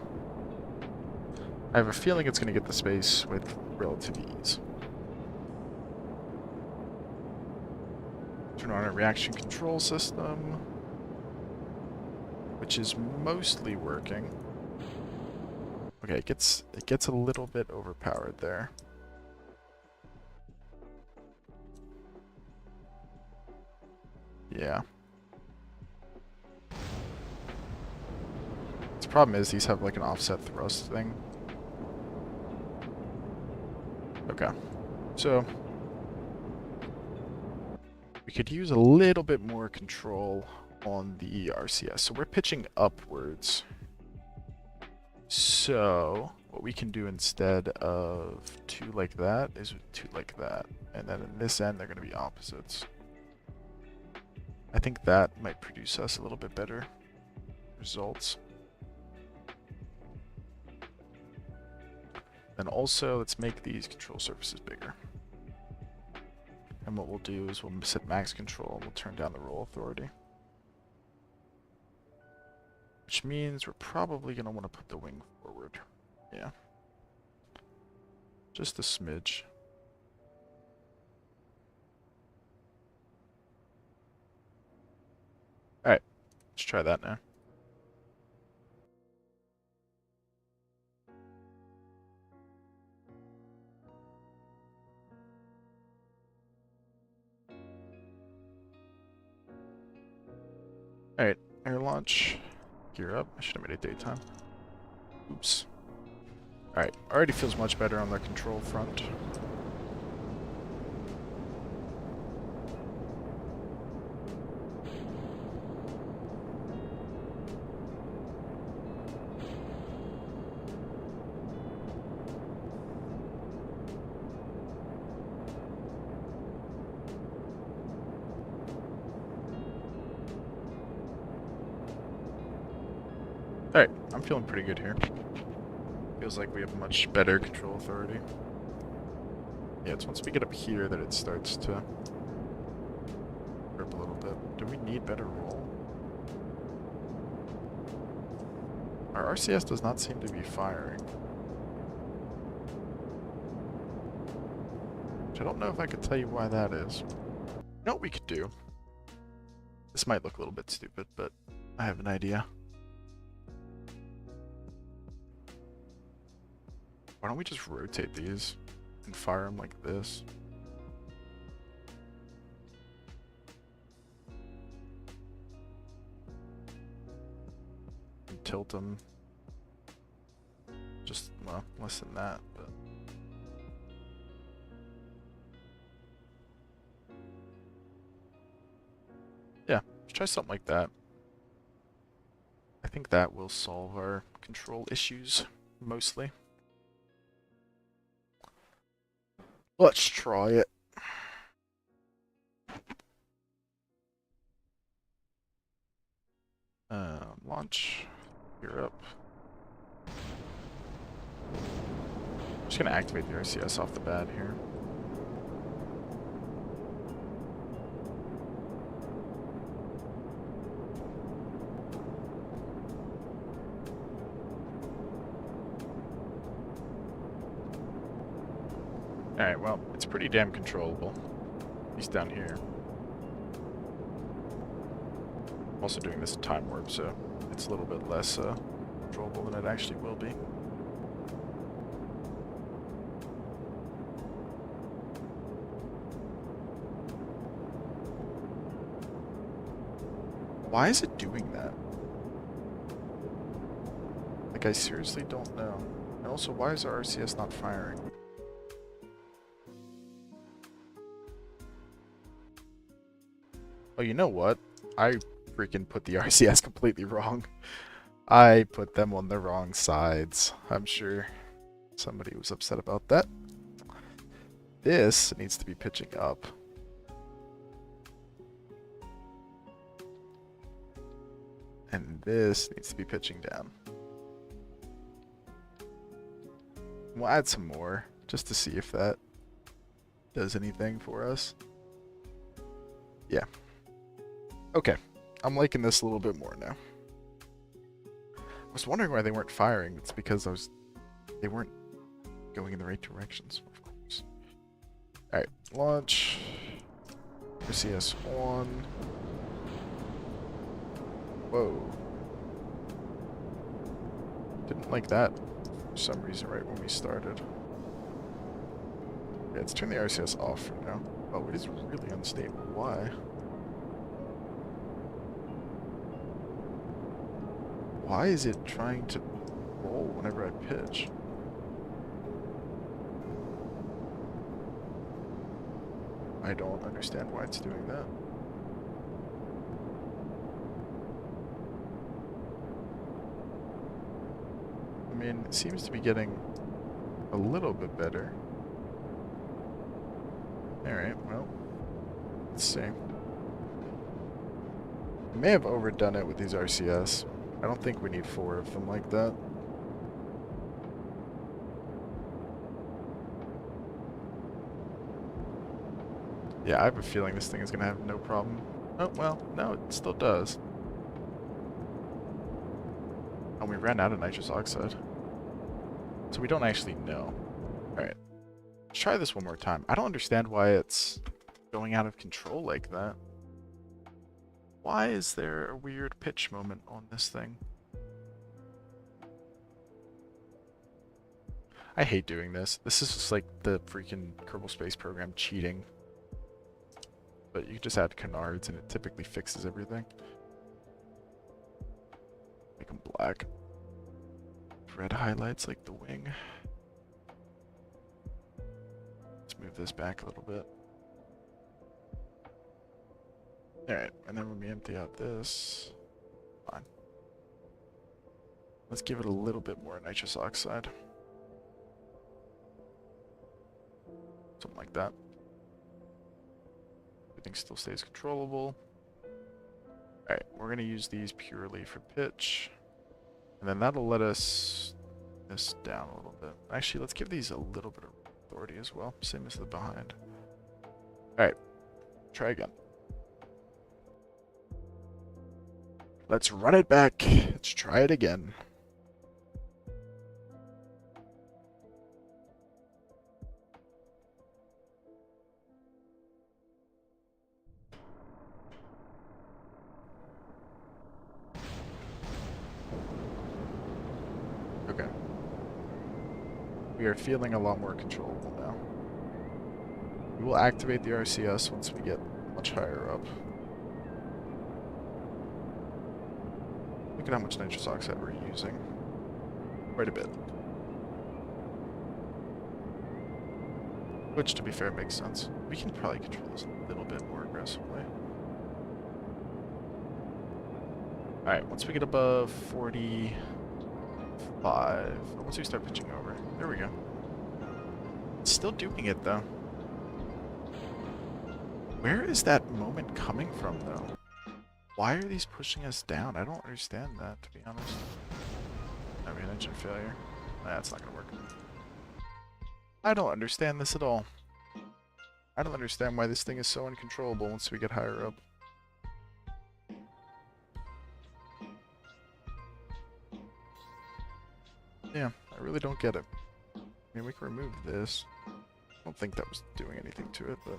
I have a feeling it's going to get the space with relative ease. Turn on a reaction control system, which is mostly working. Okay, it gets a little bit overpowered there. Yeah. The problem is these have like an offset thrust thing. Okay. So we could use a little bit more control on the RCS. So we're pitching upwards. So what we can do instead of two like that is two like that. And then in this end, they're going to be opposites. I think that might produce us a little bit better results. Then also, let's make these control surfaces bigger. And what we'll do is we'll set max control and we'll turn down the roll authority. Which means we're probably going to want to put the wing forward. Yeah. Just a smidge. Alright, let's try that now. Alright, air launch. Gear up. I should have made it daytime. Oops. Alright, already feels much better on the control front. Alright, I'm feeling pretty good here. Feels like we have much better control authority. Yeah, it's once we get up here that it starts to grip a little bit. Do we need better roll? Our RCS does not seem to be firing. Which I don't know if I could tell you why that is. You know what we could do? This might look a little bit stupid, but I have an idea. Why don't we just rotate these and fire them like this? And tilt them. Just, well, less than that, but... Yeah, let's try something like that. think that will solve our control issues, mostly. Let's try it. Launch. Gear up. I'm just going to activate the RCS off the bat here. Alright, well, it's pretty damn controllable. At least down here. I'm also doing this in time warp, so it's a little bit less controllable than it actually will be. Why is it doing that? Like, I seriously don't know. And also, why is our RCS not firing? Oh, you know what? I freaking put the RCS completely wrong. I put them on the wrong sides. I'm sure somebody was upset about that. This needs to be pitching up. And this needs to be pitching down. We'll add some more, just to see if that does anything for us. Yeah. Okay. I'm liking this a little bit more now. I was wondering why they weren't firing. It's because they weren't going in the right directions, of course. Alright, launch. RCS on. Whoa. Didn't like that for some reason right when we started. Yeah, let's turn the RCS off for now. Oh, it is really unstable. Why? Why is it trying to roll whenever I pitch? I don't understand why it's doing that. I mean, it seems to be getting a little bit better. Alright, well, let's see. I may have overdone it with these RCS. I don't think we need 4 of them like that. Yeah, I have a feeling this thing is going to have no problem. Oh, well, no, it still does. Oh, we ran out of nitrous oxide. So we don't actually know. Alright. Let's try this one more time. I don't understand why it's going out of control like that. Why is there a weird pitch moment on this thing? I hate doing this. This is just like the freaking Kerbal Space Program cheating. But you just add canards and it typically fixes everything. Make them black. Red highlights like the wing. Let's move this back a little bit. Alright, and then when we empty out this, fine. Let's give it a little bit more nitrous oxide. Something like that. Everything still stays controllable. Alright, we're going to use these purely for pitch. And then that'll let us this down a little bit. Actually, let's give these a little bit of authority as well. Same as the behind. Alright, try again. Let's run it back. Let's try it again. Okay. We are feeling a lot more controllable now. We will activate the RCS once we get much higher up. Look at how much nitrous oxide we're using. Quite a bit. Which, to be fair, makes sense. We can probably control this a little bit more aggressively. Alright, once we get above 45, once we start pitching over, there we go. It's still doing it though. Where is that moment coming from though? Why are these pushing us down? I don't understand that, to be honest. I mean, engine failure. That's not gonna work. I don't understand this at all. I don't understand why this thing is so uncontrollable once we get higher up. Yeah, I really don't get it. I mean, we can remove this. I don't think that was doing anything to it, but...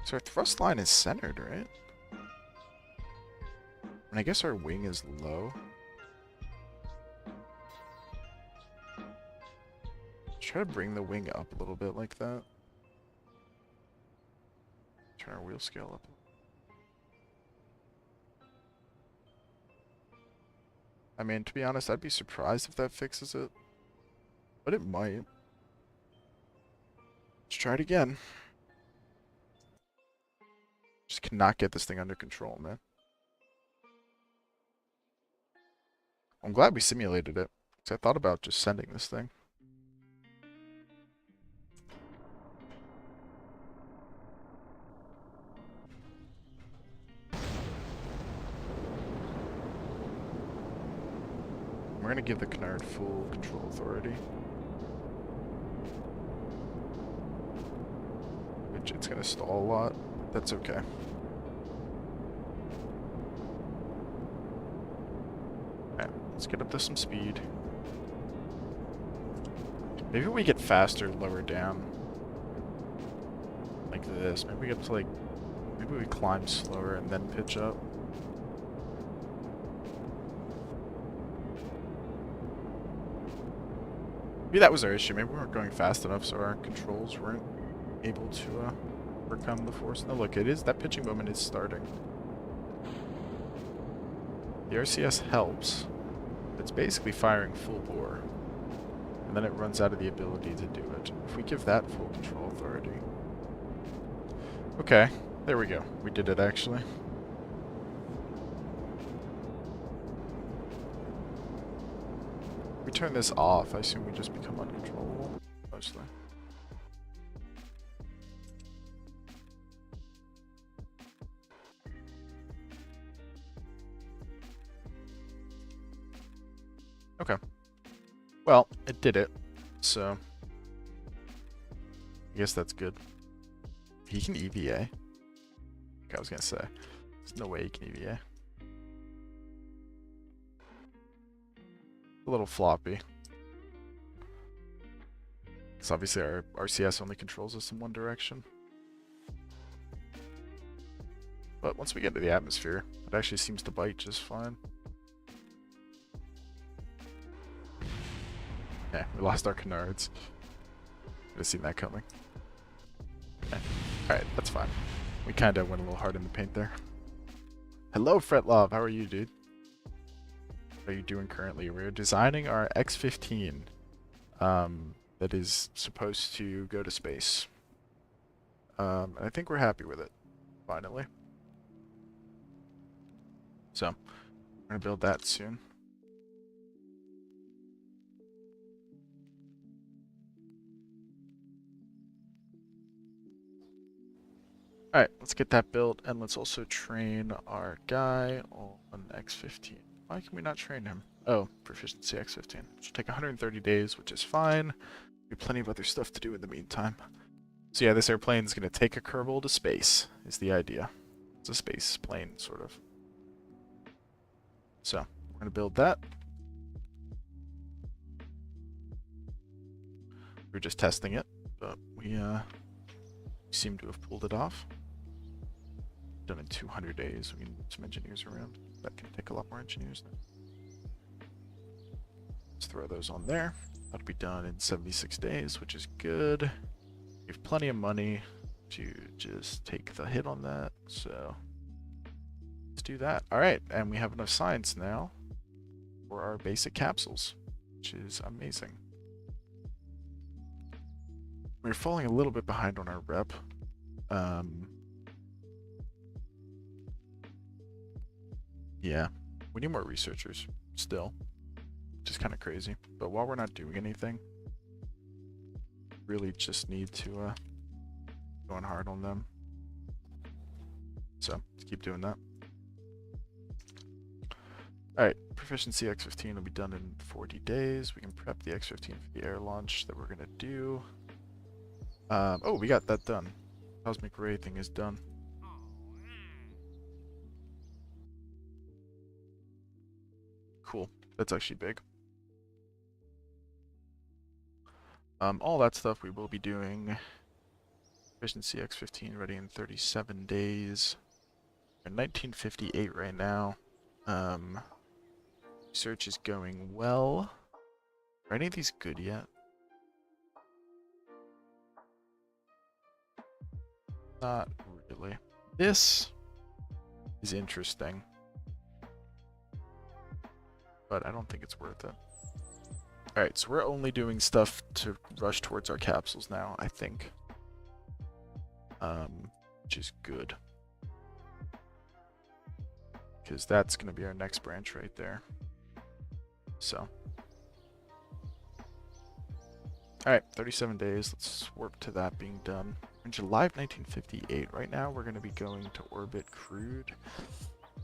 So our thrust line is centered, right? And I guess our wing is low. Let's try to bring the wing up a little bit like that. Turn our wheel scale up. I mean, to be honest, I'd be surprised if that fixes it. But it might. Let's try it again. Just cannot get this thing under control, man. I'm glad we simulated it, because I thought about just sending this thing. We're going to give the canard full control authority. Which it's going to stall a lot. That's okay. Alright, let's get up to some speed. Maybe we get faster lower down. Like this. Maybe we get to like... Maybe we climb slower and then pitch up. Maybe that was our issue. Maybe we weren't going fast enough, so our controls weren't able to overcome the force. No, look, it is. That pitching moment is starting. The RCS helps. It's basically firing full bore. And then it runs out of the ability to do it. If we give that full control authority. Okay, there we go. We did it, actually. If we turn this off, I assume we just become uncontrollable, mostly. Okay. Well, it did it, so I guess that's good. He can EVA. Okay, I was gonna say, there's no way he can EVA. A little floppy. Because obviously our RCS only controls us in one direction. But once we get into the atmosphere, it actually seems to bite just fine. Yeah, we lost our canards. Could have seen that coming. Yeah. Alright, that's fine. We kind of went a little hard in the paint there. Hello, Fretlove. How are you, dude? What are you doing currently? We're designing our X-15 that is supposed to go to space. And I think we're happy with it, finally. So, we're going to build that soon. Alright, let's get that built, and let's also train our guy on X-15. Why can we not train him? Oh, proficiency X-15. Which will take 130 days, which is fine. We have plenty of other stuff to do in the meantime. So yeah, this airplane is going to take a Kerbal to space, is the idea. It's a space plane, sort of. So, we're going to build that. We were just testing it, but we seem to have pulled it off. Done in 200 days. We can move some engineers around. That can take a lot more engineers now. Let's throw those on there. That'll be done in 76 days, which is good. We have plenty of money to just take the hit on that, so let's do that. Alright, and we have enough science now for our basic capsules, which is amazing. We're falling a little bit behind on our rep. Yeah, we need more researchers still, which is kind of crazy. But while we're not doing anything, really just need to go on hard on them. So let's keep doing that. Alright, proficiency X-15 will be done in 40 days. We can prep the X-15 for the air launch that we're going to do. Oh, we got that done. Cosmic ray thing is done. Cool. That's actually big. All that stuff we will be doing. Proficiency X-15 ready in 37 days. We're in 1958 right now. Research is going well. Are any of these good yet? Not really. This is interesting, but I don't think it's worth it. Alright, so we're only doing stuff to rush towards our capsules now, I think. Which is good. Because that's going to be our next branch right there. So. Alright, 37 days. Let's warp to that being done. In July of 1958. Right now, we're going to be going to orbit crewed.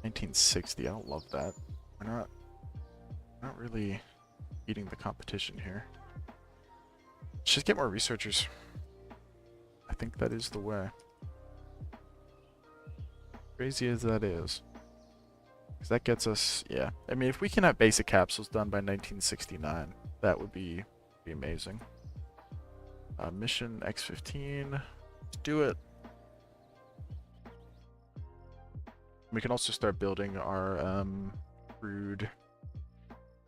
1960. I don't love that. We're not really beating the competition here. Let's just get more researchers. I think that is the way. Crazy as that is. Because that gets us, yeah. I mean, if we can have basic capsules done by 1969, that would be amazing. Mission X-15. Let's do it. We can also start building our crewed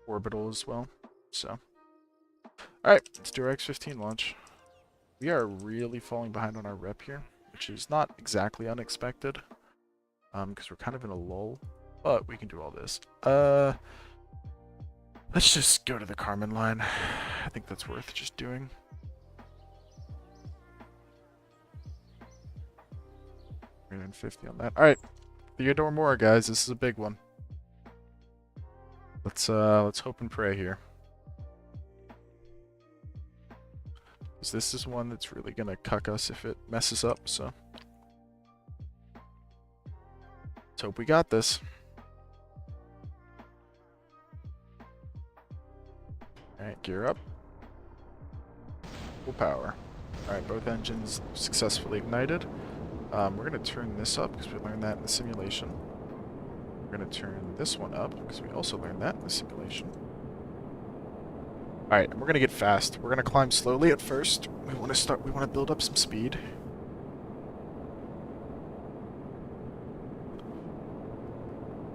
orbital as well. So, alright, let's do our X-15 launch. We are really falling behind on our rep here, which is not exactly unexpected. Because we're kind of in a lull. But we can do all this. Let's just go to the Carmen line. I think that's worth just doing. $350 on that. Alright. Theodore Moore, guys. This is a big one. Let's hope and pray here. Because this is one that's really gonna cuck us if it messes up, so. Let's hope we got this. Alright, gear up. Full power. Alright, both engines successfully ignited. We're going to turn this up because we learned that in the simulation. We're going to turn this one up because we also learned that in the simulation. Alright, and we're going to get fast. We're going to climb slowly at first. We want to build up some speed.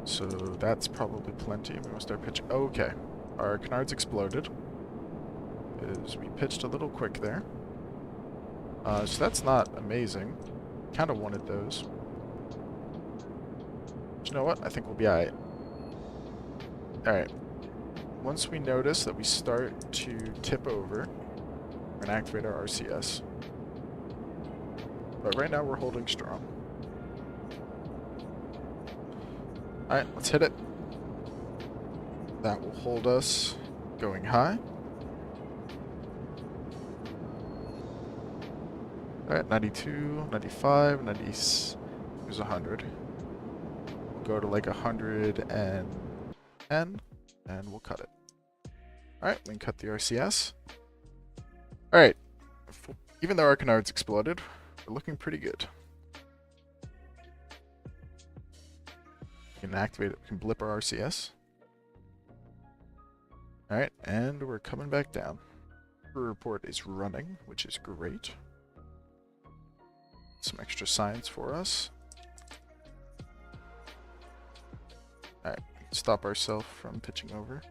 So that's probably plenty. We want to start pitching. Okay. Our canards exploded. Because we pitched a little quick there. So that's not amazing. Kind of wanted those. But you know what? I think we'll be alright. Alright. Once we notice that we start to tip over, we're going to activate our RCS. But right now we're holding strong. Alright, let's hit it. That will hold us going high. Alright, 92, 95, 90, here's 100. We'll go to like 110, and we'll cut it. Alright, we can cut the RCS. Alright, even though our canards exploded, we're looking pretty good. We can activate it, we can blip our RCS. Alright, and we're coming back down. Crew report is running, which is great. Some extra science for us. Alright, stop ourselves from pitching over.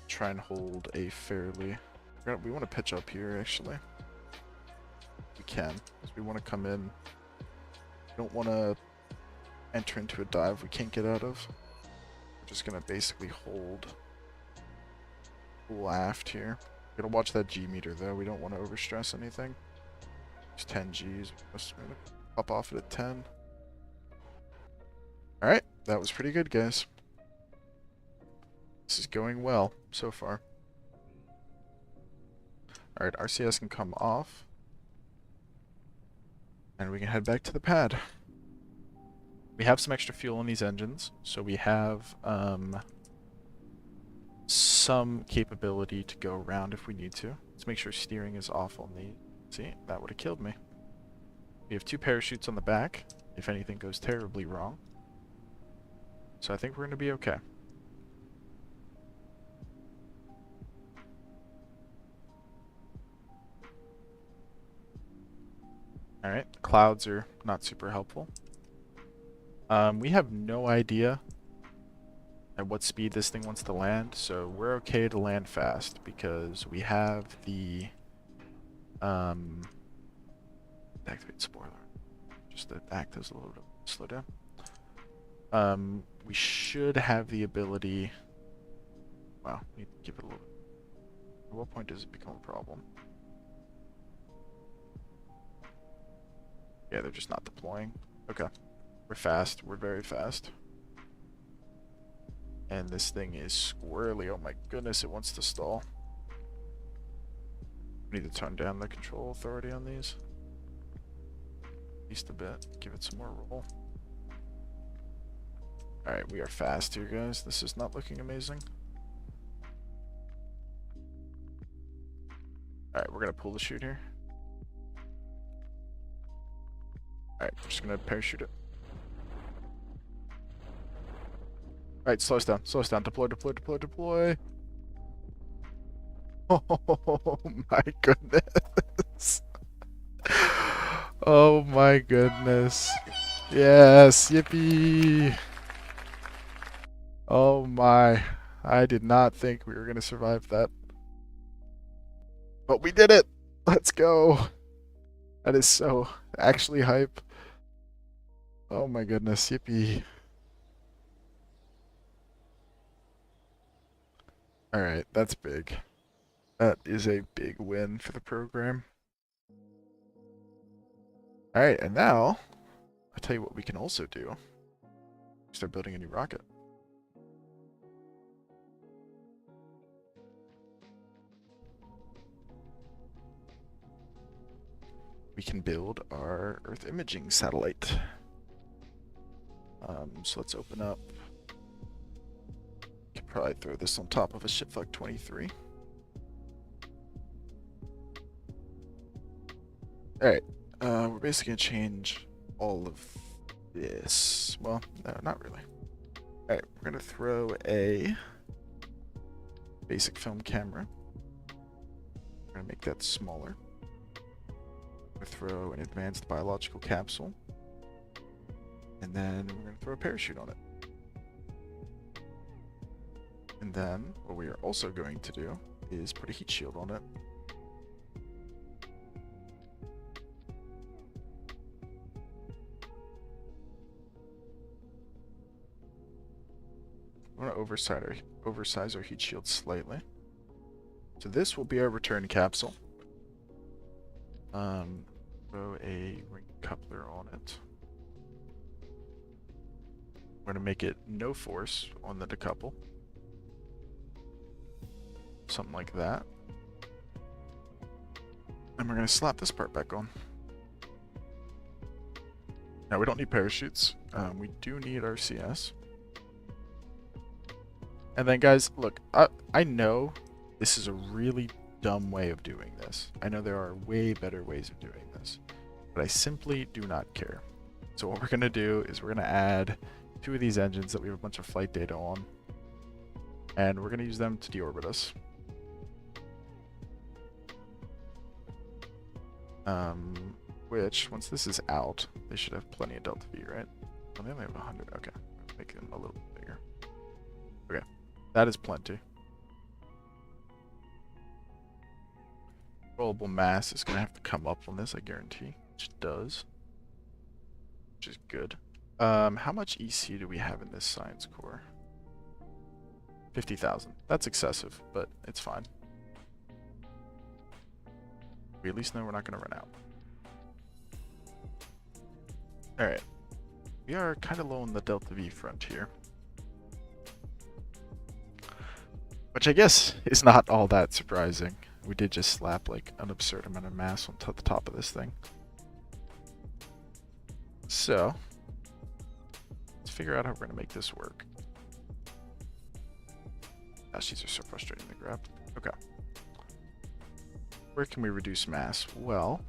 Try and hold a fairly... We want to pitch up here, actually. We can, because we want to come in. We don't want to enter into a dive we can't get out of. We're just going to basically hold full aft here. We're going to watch that G meter, though. We don't want to overstress anything. 10 Gs. We're gonna pop off it at 10. Alright, that was pretty good, guys. This is going well so far. Alright, RCS can come off. And we can head back to the pad. We have some extra fuel in these engines, so we have some capability to go around if we need to. Let's make sure steering is off on the... See, that would have killed me. We have 2 parachutes on the back, if anything goes terribly wrong. So I think we're going to be okay. Alright, clouds are not super helpful. We have no idea at what speed this thing wants to land, so we're okay to land fast because we have the activate spoiler. Just to act as a little bit slow down. We should have the ability. Wow, we need to give it a little. At what point does it become a problem? Yeah, they're just not deploying. Okay. We're fast. We're very fast. And this thing is squirrely. Oh my goodness, it wants to stall. We need to turn down the control authority on these. At least a bit. Give it some more roll. Alright, we are fast here, guys. This is not looking amazing. Alright, we're gonna pull the chute here. Alright, we're just gonna parachute it. Alright, slow us down. Slow us down. Deploy, deploy, deploy, deploy. Oh my goodness. Oh my goodness. Yes, yippee. Oh my. I did not think we were going to survive that. But we did it. Let's go. That is so actually hype. Oh my goodness, yippee. Alright, that's big. That is a big win for the program. Alright, and now, I'll tell you what we can also do. Start building a new rocket. We can build our Earth imaging satellite. So let's open up. Could probably throw this on top of a Shipfuck 23. Alright, we're basically gonna change all of this. Well, no, not really. Alright, we're gonna throw a basic film camera. We're gonna make that smaller. We're gonna throw an advanced biological capsule. And then we're gonna throw a parachute on it. And then what we are also going to do is put a heat shield on it. I'm going to oversize our heat shield slightly. So this will be our return capsule. Throw a ring coupler on it. We're going to make it no force on the decouple. Something like that. And we're going to slap this part back on. Now we don't need parachutes. We do need RCS. And then guys, look, I know this is a really dumb way of doing this. I know there are way better ways of doing this, but I simply do not care. So what we're going to do is we're going to add 2 of these engines that we have a bunch of flight data on, and we're going to use them to deorbit us. Which, once this is out, they should have plenty of delta V, right? Oh, they only have 100. Okay, make them a little bit bigger. Okay, that is plenty. Rollable mass is going to have to come up on this, I guarantee. Which it does. Which is good. How much EC do we have in this science core? 50,000. That's excessive, but it's fine. We at least know we're not going to run out. Alright. we are kind of low on the delta V front here. Which I guess is not all that surprising. We did just slap like an absurd amount of mass on the top of this thing. So, let's figure out how we're going to make this work. Gosh, these are so frustrating to grab. Okay. Where can we reduce mass? Well,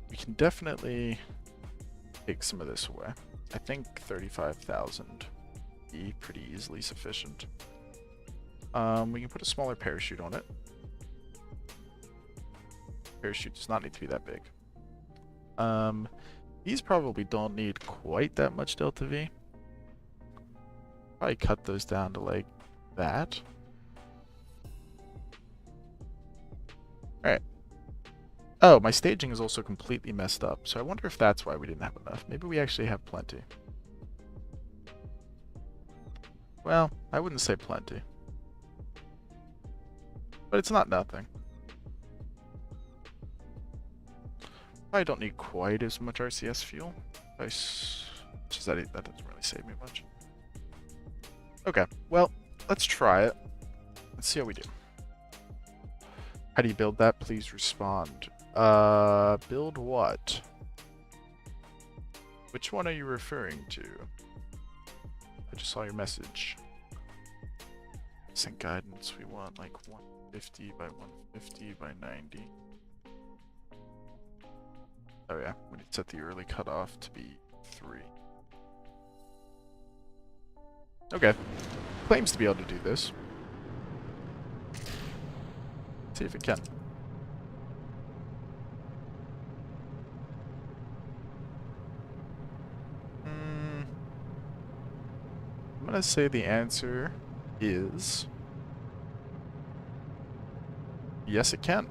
we can definitely take some of this away. I think 35,000 be pretty easily sufficient. We can put a smaller parachute on it. Parachute does not need to be that big. These probably don't need quite that much delta V. Probably cut those down to like that. Alright. Oh, my staging is also completely messed up, so I wonder if that's why we didn't have enough. Maybe we actually have plenty. Well, I wouldn't say plenty. But it's not nothing. I don't need quite as much RCS fuel. That doesn't really save me much. Okay, well, let's try it. Let's see how we do. How do you build that? Please respond. Build what? Which one are you referring to? I just saw your message. Sync guidance, we want like 150 by 150 by 90. Oh yeah, we need to set the early cutoff to be 3. Okay. Claims to be able to do this. See if it can. I'm gonna say the answer is yes, it can.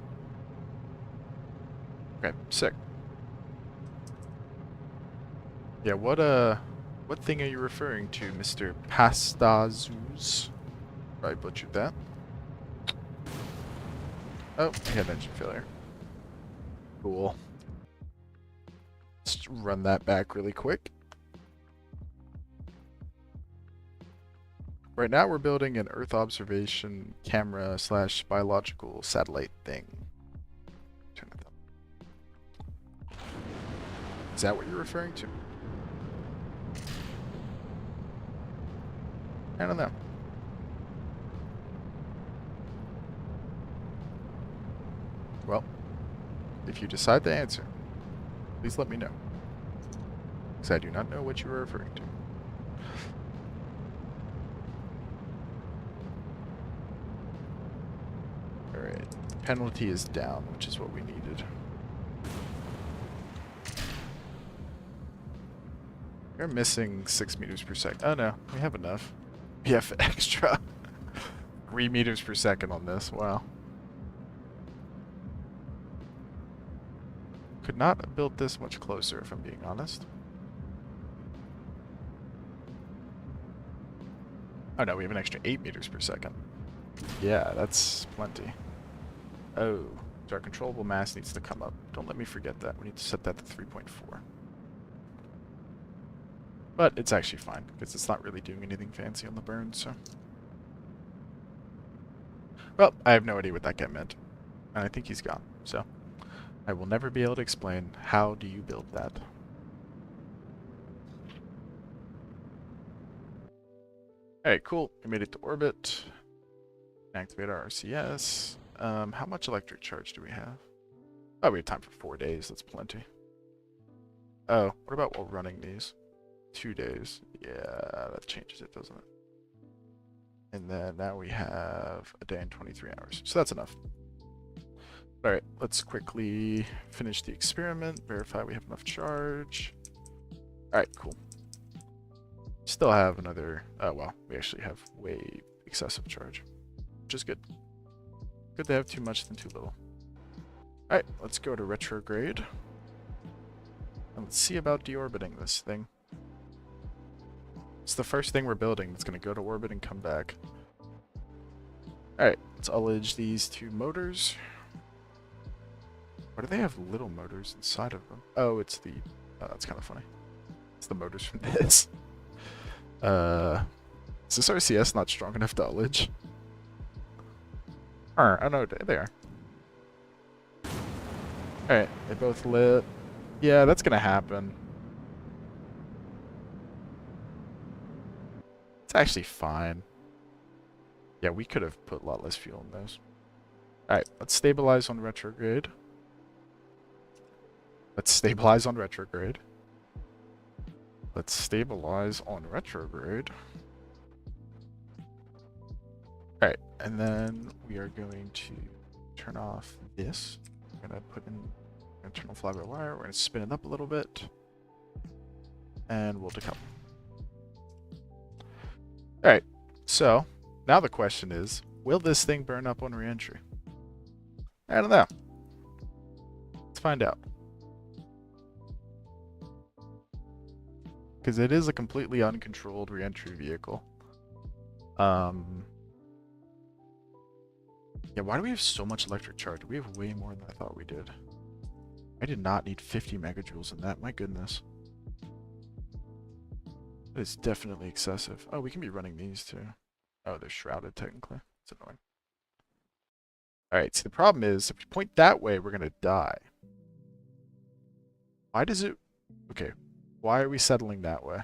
Okay, sick. Yeah, what thing are you referring to, Mr. Pastazus? Probably butchered that. Oh, we had engine failure. Cool. Let's run that back really quick. Right now we're building an Earth observation camera / biological satellite thing. Turn it up. Is that what you're referring to? I don't know. Well, if you decide to answer, please let me know. Because I do not know what you are referring to. Alright, the penalty is down, which is what we needed. We're missing 6 meters per second. Oh no, we have enough. We have extra 3 meters per second on this. Wow. Could not have built this much closer, if I'm being honest. Oh no, we have an extra 8 meters per second. Yeah, that's plenty. Oh, so our controllable mass needs to come up. Don't let me forget that. We need to set that to 3.4. But it's actually fine, because it's not really doing anything fancy on the burn, so... Well, I have no idea what that guy meant. And I think he's gone, so... I will never be able to explain how do you build that. Alright, cool. We made it to orbit. Activate our RCS. How much electric charge do we have? Oh, we have time for 4 days. That's plenty. Oh, what about while running these? 2 days. Yeah, that changes it, doesn't it? And then now we have a day and 23 hours. So that's enough. Alright, let's quickly finish the experiment, verify we have enough charge. Alright, cool. Still have another, well, we actually have way excessive charge, which is good. Good to have too much than too little. Alright, let's go to retrograde. And let's see about deorbiting this thing. It's the first thing we're building that's going to go to orbit and come back. Alright, let's ullage these 2 motors. Why do they have little motors inside of them? Oh, it's the... Oh, that's kind of funny. It's the motors from this. Is this RCS not strong enough to ullage? Oh no, they are. Alright, they both lit. Yeah, that's gonna happen. It's actually fine. Yeah, we could have put a lot less fuel in those. Alright, let's stabilize on retrograde. Let's stabilize on retrograde. Let's stabilize on retrograde. Alright, and then we are going to turn off this. We're going to put in internal fly-by-wire. We're going to spin it up a little bit. And we'll decouple. Alright, so now the question is, will this thing burn up on re-entry? I don't know. Let's find out. Because it is a completely uncontrolled re-entry vehicle. Yeah, why do we have so much electric charge? We have way more than I thought we did. I did not need 50 megajoules in that, my goodness. That is definitely excessive. Oh, we can be running these too. Oh, they're shrouded technically. It's annoying. Alright, see the problem is, if we point that way, we're gonna die. Why does it... Okay, why are we settling that way?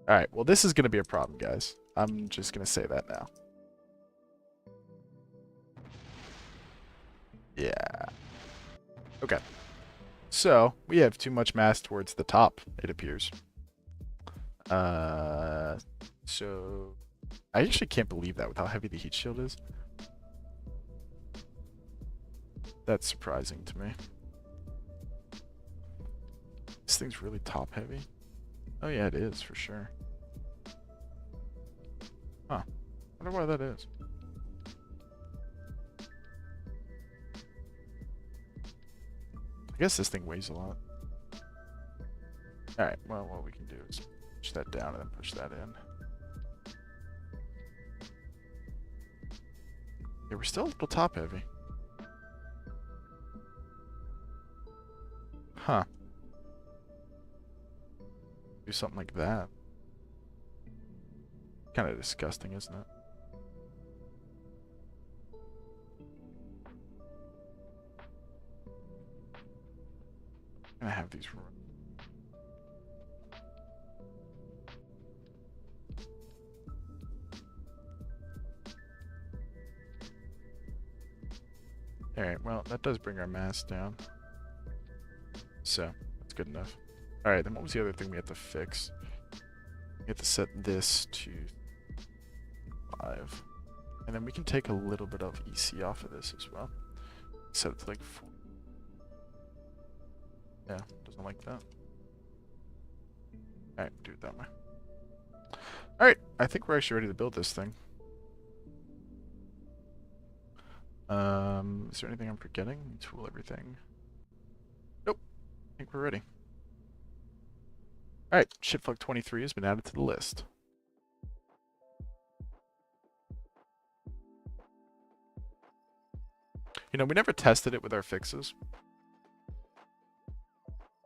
Alright, well this is gonna be a problem, guys. I'm just gonna say that now. Yeah. Okay. So, we have too much mass towards the top, it appears. So... I actually can't believe that with how heavy the heat shield is. That's surprising to me. This thing's really top heavy. Oh yeah, it is, for sure. Huh. I wonder why that is. I guess this thing weighs a lot. Alright, well, what we can do is push that down and then push that in. Yeah, we're still a little top heavy. Huh. Do something like that. Kind of disgusting, isn't it? I'm gonna have these run. Alright, well, that does bring our mass down. So, that's good enough. Alright, then what was the other thing we have to fix? We have to set this to 5. And then we can take a little bit of EC off of this as well. Set it to like 4. Yeah, doesn't like that. Alright, do it that way. Alright, I think we're actually ready to build this thing. Is there anything I'm forgetting? Tool everything. Nope. I think we're ready. Alright, Shitfuck 23 has been added to the list. You know, we never tested it with our fixes.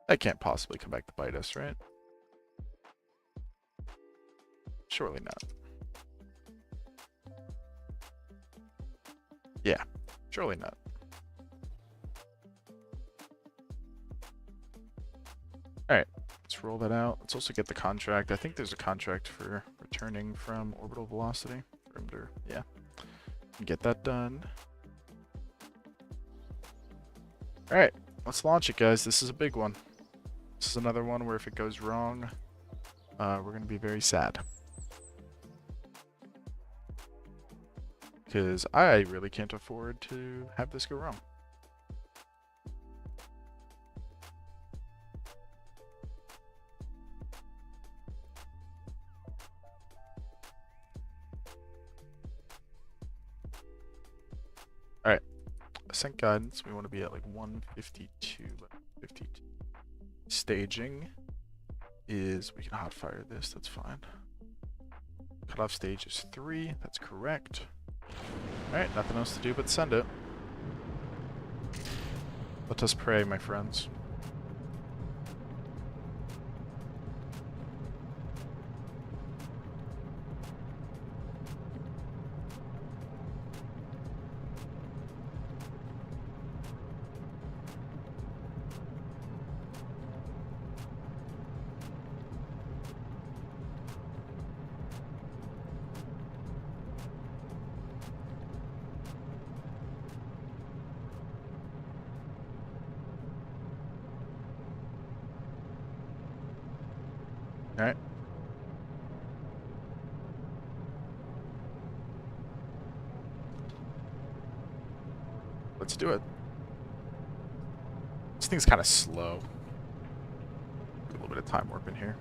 That can't possibly come back to bite us, right? Surely not. Yeah, surely not. Alright, let's roll that out. Let's also get the contract. I think there's a contract for returning from orbital velocity. Perimeter, yeah. Get that done. Alright, let's launch it, guys. This is a big one. This is another one where if it goes wrong, we're going to be very sad. Because I really can't afford to have this go wrong. Alright. Ascent guidance, we want to be at like 152. 52. Staging is, we can hot fire this, that's fine. Cutoff stage is 3, that's correct. Alright, nothing else to do but send it. Let us pray, my friends. Alright. Let's do it. This thing's kind of slow. A little bit of time warp in here.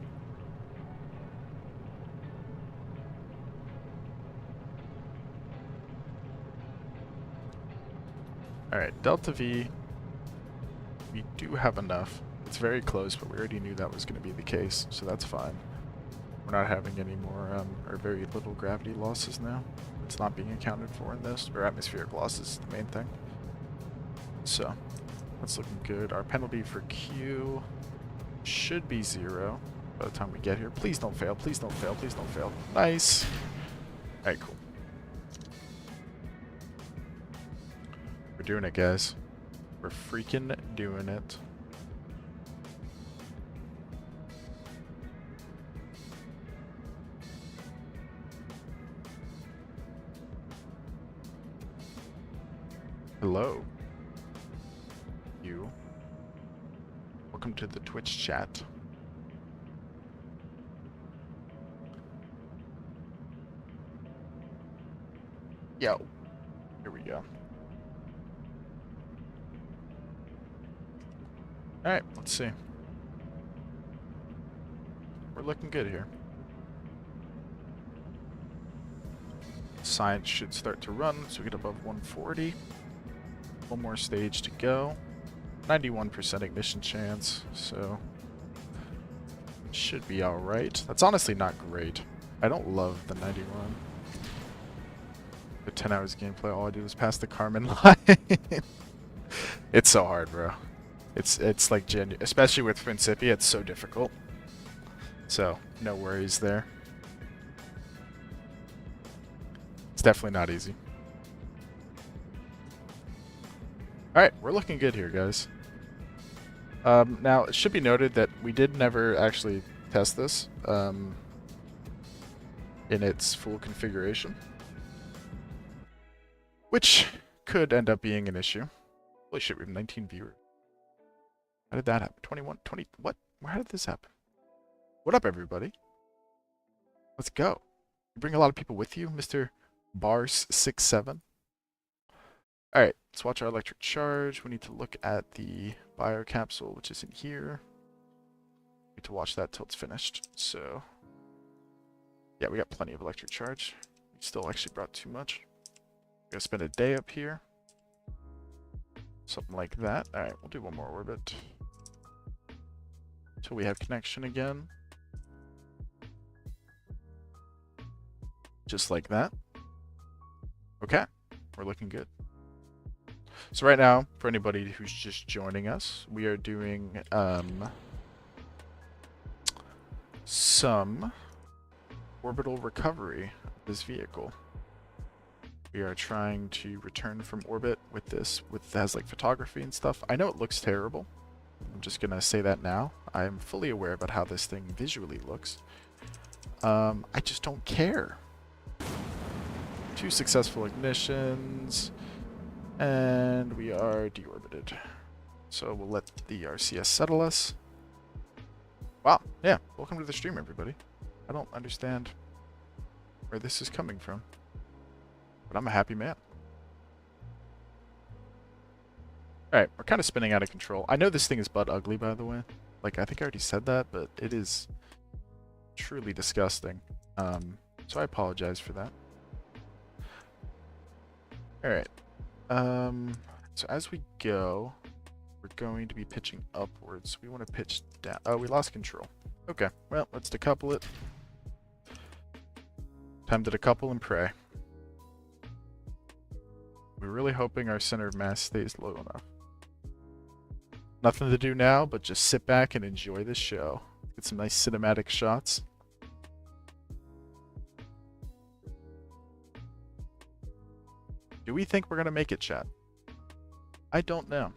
Alright, Delta V. We do have enough. It's very close, but we already knew that was going to be the case, so that's fine. We're not having any more, or very little gravity losses now. It's not being accounted for in this, or atmospheric losses is the main thing. So, that's looking good. Our penalty for Q should be 0 by the time we get here. Please don't fail, please don't fail, please don't fail. Nice! Alright, cool. We're doing it, guys. We're freaking doing it. Hello. You. Welcome to the Twitch chat. Yo. Here we go. Alright, let's see. We're looking good here. Science should start to run, so we get above 140. One more stage to go. 91% ignition chance, so should be alright. That's honestly not great. I don't love the 91. For 10 hours gameplay, all I do is pass the Carmen line. It's so hard, bro. It's like genuine, especially with Principia, it's so difficult. So, no worries there. It's definitely not easy. Alright, we're looking good here, guys. Now, it should be noted that we did never actually test this in its full configuration, which could end up being an issue. Holy shit, we have 19 viewers. How did that happen? 21, 20, what? How did this happen? What up, everybody? Let's go. You bring a lot of people with you, Mr. Bars67. Alright, let's watch our electric charge. We need to look at the biocapsule, which is in here. We need to watch that till it's finished. So, yeah, we got plenty of electric charge. We still actually brought too much. We're gonna spend a day up here. Something like that. Alright, we'll do one more orbit. Until we have connection again. Just like that. Okay, we're looking good. So right now, for anybody who's just joining us, we are doing some orbital recovery of this vehicle. We are trying to return from orbit with this, has like photography and stuff. I know it looks terrible. I'm just gonna say that now. I'm fully aware about how this thing visually looks. I just don't care. 2 successful ignitions. And we are deorbited. So we'll let the RCS settle us. Wow, yeah, welcome to the stream, everybody. I don't understand where this is coming from, but I'm a happy man. Alright, we're kind of spinning out of control. I know this thing is butt ugly, by the way. Like, I think I already said that, but it is truly disgusting. So I apologize for that. Alright. So as we go, we're going to be pitching upwards. We want to pitch down. Oh, we lost control. Okay, well, let's decouple it. Time to decouple and pray. We're really hoping our center of mass stays low enough. Nothing to do now, but just sit back and enjoy this show. Get some nice cinematic shots. Do we think we're going to make it, chat? I don't know.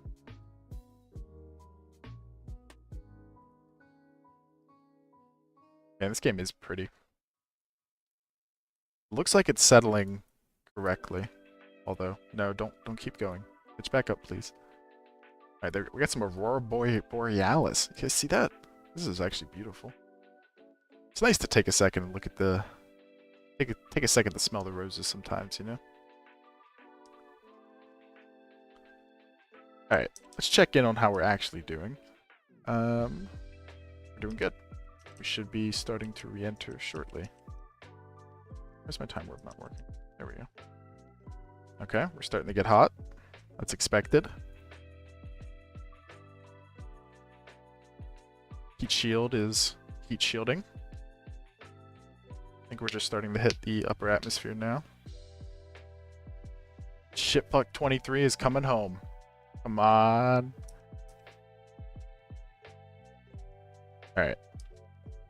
Man, this game is pretty. Looks like it's settling correctly. Although, no, don't keep going. Pitch back up, please. Alright, there we got some Aurora Borealis. You guys see that? This is actually beautiful. It's nice to take a second and look at the... Take a second to smell the roses sometimes, you know? Alright, let's check in on how we're actually doing. We're doing good. We should be starting to re-enter shortly. Where's my time warp not working? There we go. Okay, we're starting to get hot. That's expected. Heat shield is heat shielding. I think we're just starting to hit the upper atmosphere now. Shipfuck 23 is coming home. Come on. Alright.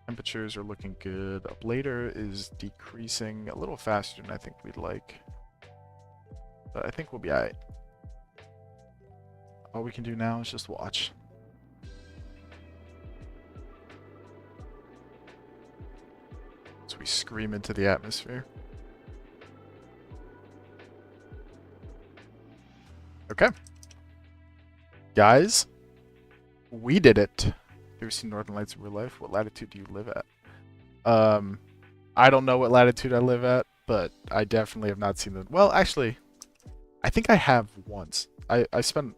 Temperatures are looking good. Ablator is decreasing a little faster than I think we'd like. But I think we'll be alright. All we can do now is just watch. So we scream into the atmosphere. Okay. Guys, we did it. You ever seen Northern Lights in real life? What latitude do you live at? I don't know what latitude I live at, but I definitely have not seen them. Well, actually, I think I have once. I'm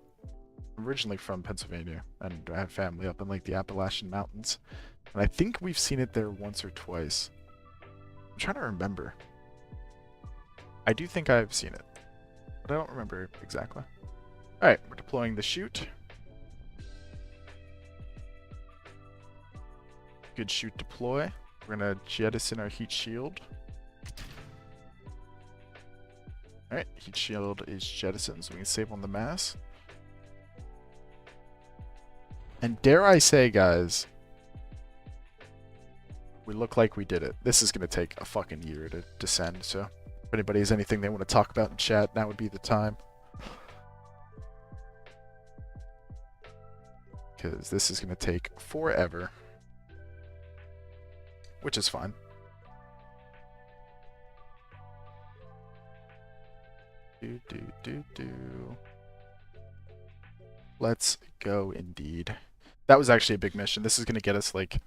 originally from Pennsylvania, and I have family up in like the Appalachian Mountains. And I think we've seen it there once or twice. I'm trying to remember. I do think I've seen it, but I don't remember exactly. Alright, we're deploying the chute. Good chute deploy. We're gonna jettison our heat shield. Alright, heat shield is jettisoned, so we can save on the mass. And dare I say, guys, we look like we did it. This is gonna take a fucking year to descend, so if anybody has anything they want to talk about in chat, now would be the time. Because this is going to take forever. Which is fine. Let's go indeed. That was actually a big mission. This is going to get us like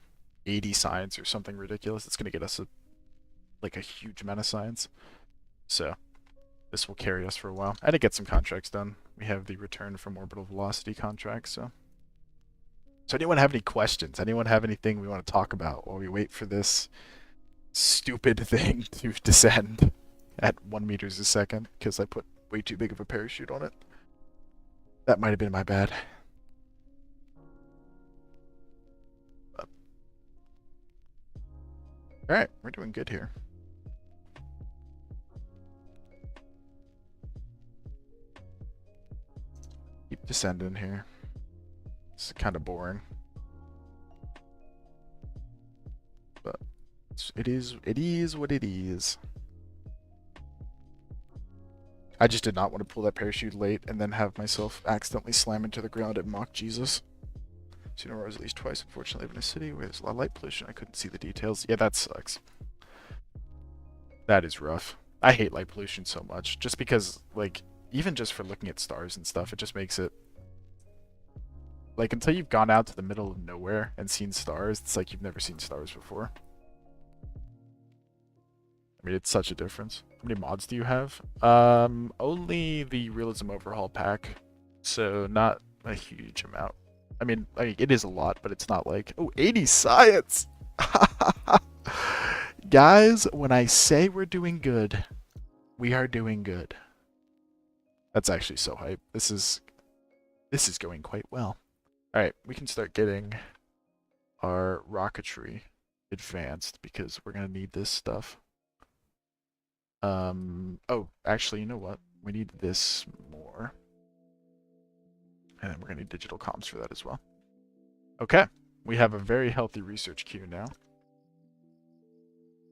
80 science or something ridiculous. It's going to get us like a huge amount of science. So this will carry us for a while. And to get some contracts done. We have the return from orbital velocity contract, so anyone have any questions? Anyone have anything we want to talk about while we wait for this stupid thing to descend at 1 meters a second? Because I put way too big of a parachute on it. That might have been my bad. Alright, we're doing good here. Keep descending here. It's kind of boring. But it is what it is. I just did not want to pull that parachute late and then have myself accidentally slam into the ground and mock Jesus. Seen auroras at least twice, unfortunately, in a city where there's a lot of light pollution. I couldn't see the details. Yeah, that sucks. That is rough. I hate light pollution so much. Just because, like, even just for looking at stars and stuff, it just makes it... Like, until you've gone out to the middle of nowhere and seen stars, it's like you've never seen stars before. I mean, it's such a difference. How many mods do you have? Only the Realism Overhaul pack. So, not a huge amount. I mean, it is a lot, but it's not like... Oh, 80 science! Guys, when I say we're doing good, we are doing good. That's actually so hype. This is going quite well. Alright, we can start getting our rocketry advanced because we're going to need this stuff. Oh, actually, you know what? We need this more. And then we're going to need digital comms for that as well. Okay, we have a very healthy research queue now.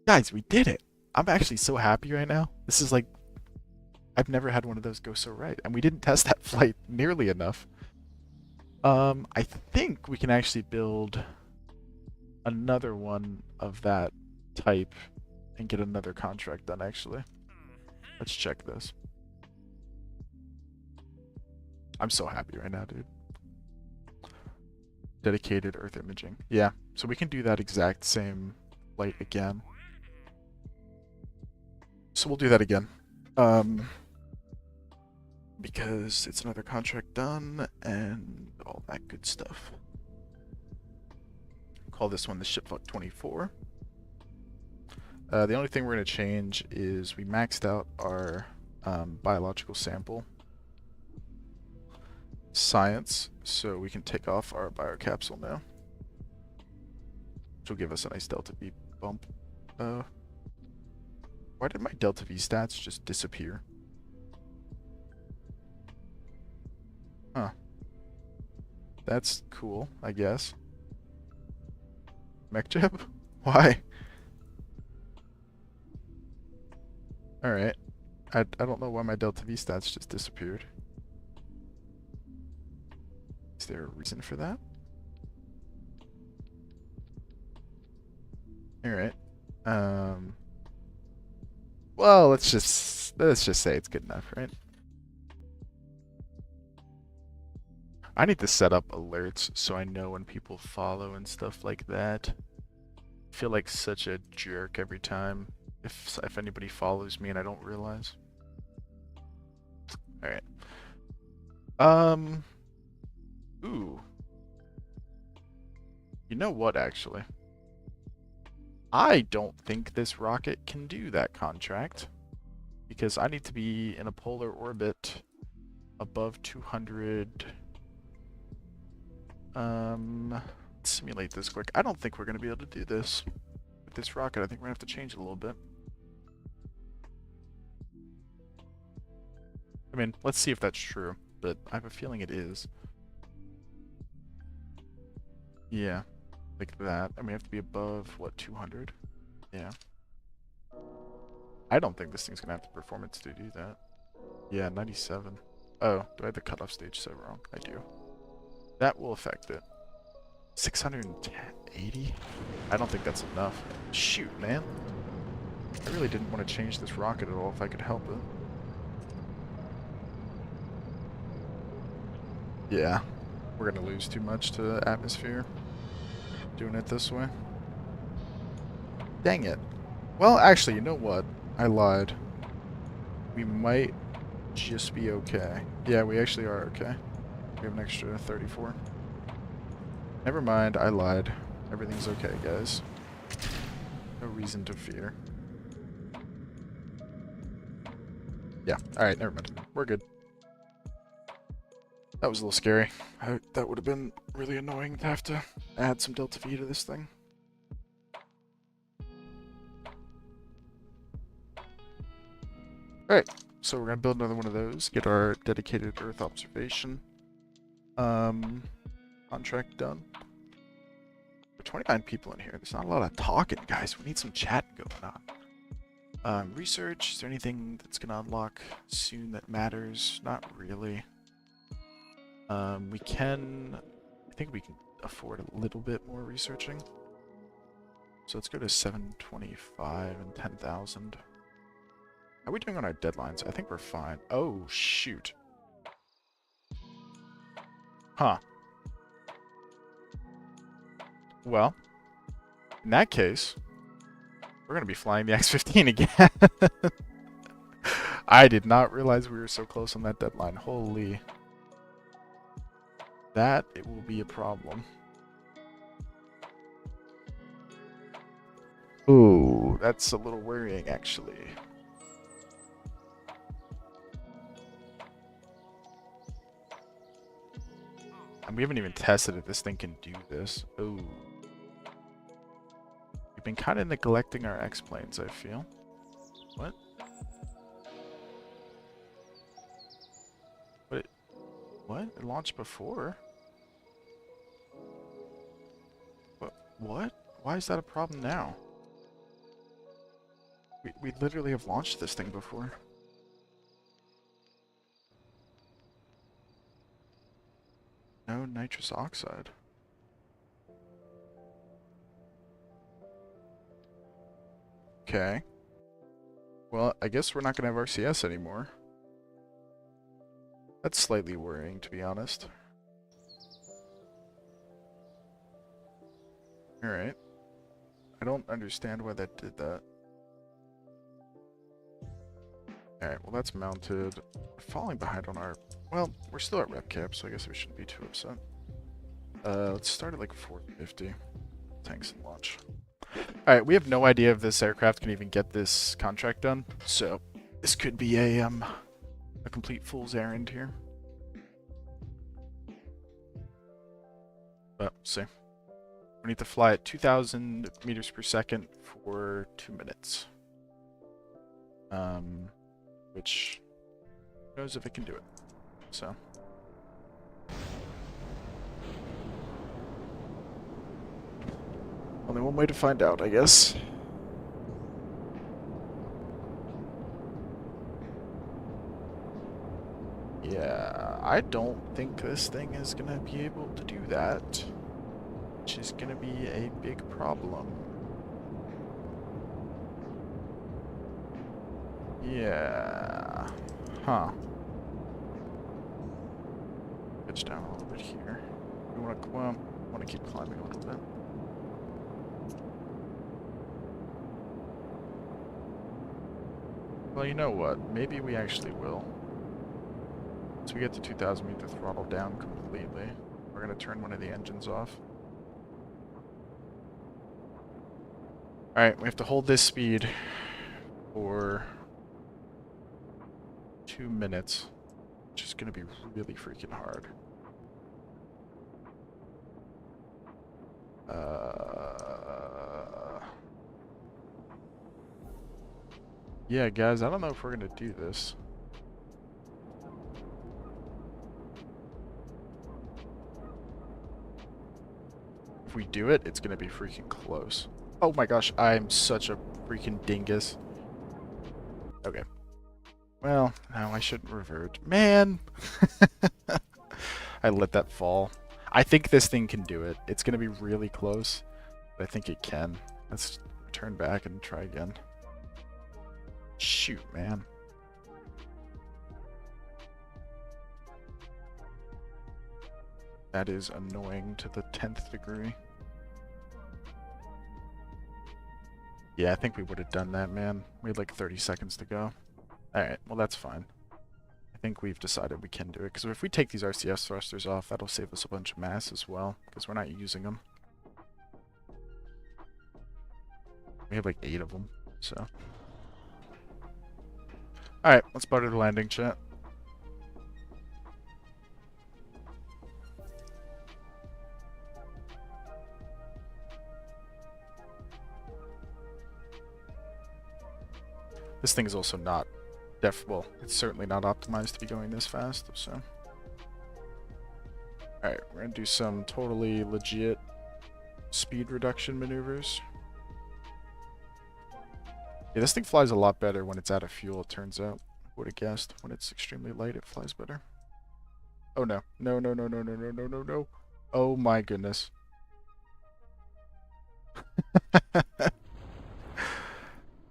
Guys, we did it! I'm actually so happy right now. This is like... I've never had one of those go so right. And we didn't test that flight nearly enough. I think we can actually build another one of that type and get another contract done, actually. Let's check this. I'm so happy right now, dude. Dedicated Earth imaging. Yeah, so we can do that exact same flight again. So we'll do that again. Because it's another contract done and all that good stuff. Call this one the Shipfuck 24. The only thing we're going to change is we maxed out our biological sample science, so we can take off our biocapsule now, which will give us a nice delta V bump. Why did my delta V stats just disappear? Huh. That's cool, I guess. Mech chip? Why? Alright. I don't know why my delta V stats just disappeared. Is there a reason for that? Alright. Well, let's just say it's good enough, right? I need to set up alerts so I know when people follow and stuff like that. I feel like such a jerk every time if anybody follows me and I don't realize. Alright. Ooh. You know what, actually? I don't think this rocket can do that contract. Because I need to be in a polar orbit above 200. Simulate this quick. I don't think we're going to be able to do this with this rocket. I think we're going to have to change it a little bit. I mean, let's see if that's true, but I have a feeling it is. Yeah, like that. And we have to be above, what, 200? Yeah. I don't think this thing's going to have the performance to do that. Yeah, 97. Oh, do I have the cutoff stage so wrong? I do. That will affect it. 680? I don't think that's enough. Shoot, man. I really didn't want to change this rocket at all if I could help it. Yeah. We're going to lose too much to atmosphere doing it this way. Dang it. Well, actually, you know what? I lied. We might just be okay. Yeah, we actually are okay. We have an extra 34. Never mind, I lied. Everything's okay, guys. No reason to fear. Yeah, alright, never mind. We're good. That was a little scary. That would have been really annoying to have to add some Delta V to this thing. Alright, so we're going to build another one of those, get our dedicated Earth observation contract done. There are 29 people in here. There's not a lot of talking, guys. We need some chat going on. Research, is there anything that's going to unlock soon that matters? Not really. We can, I think we can afford a little bit more researching. So let's go to 725 and 10,000. How are we doing on our deadlines? I think we're fine. Oh, shoot. Huh. Well, in that case, we're going to be flying the X-15 again. I did not realize we were so close on that deadline. Holy. That, it will be a problem. Ooh, that's a little worrying, actually. And we haven't even tested if this thing can do this. Ooh. We've been kind of neglecting our X-planes, I feel. What? What? It launched before? What? Why is that a problem now? We literally have launched this thing before. No nitrous oxide. Okay. Well, I guess we're not going to have RCS anymore. That's slightly worrying, to be honest. Alright. I don't understand why that did that. Alright, well that's mounted. We're falling behind on our... Well, we're still at rep cap, so I guess we shouldn't be too upset. Let's start at like 450. Tanks and launch. Alright, we have no idea if this aircraft can even get this contract done, so this could be a complete fool's errand here. But, we'll see. We need to fly at 2,000 meters per second for 2 minutes. Which, who knows if it can do it. So. Only one way to find out, I guess. Yeah, I don't think this thing is gonna be able to do that. Which is gonna be a big problem. Yeah. Huh. Pitch down a little bit here. We want to keep climbing a little bit. Well, you know what? Maybe we actually will. So we get to 2,000 meter throttle down completely. We're gonna turn one of the engines off. Alright, we have to hold this speed for 2 minutes, which is gonna be really freaking hard. Yeah, guys, I don't know if we're gonna do this. If we do it, it's gonna be freaking close. Oh my gosh, I'm such a freaking dingus. Okay. Well, no, I shouldn't revert. Man! I let that fall. I think this thing can do it. It's gonna be really close, but I think it can. Let's turn back and try again. Shoot, man. That is annoying to the 10th degree. Yeah, I think we would have done that, man. We had like 30 seconds to go. Alright, well that's fine. I think we've decided we can do it, because if we take these RCS thrusters off, that'll save us a bunch of mass as well, because we're not using them. We have like 8 of them, so... Alright, let's butter the landing, chat. This thing is also not well, it's certainly not optimized to be going this fast, so. Alright, we're gonna do some totally legit speed reduction maneuvers. Yeah, this thing flies a lot better when it's out of fuel, it turns out. Would have guessed. When it's extremely light, it flies better. Oh no. No, no, no, no, no, no, no, no, no. Oh my goodness.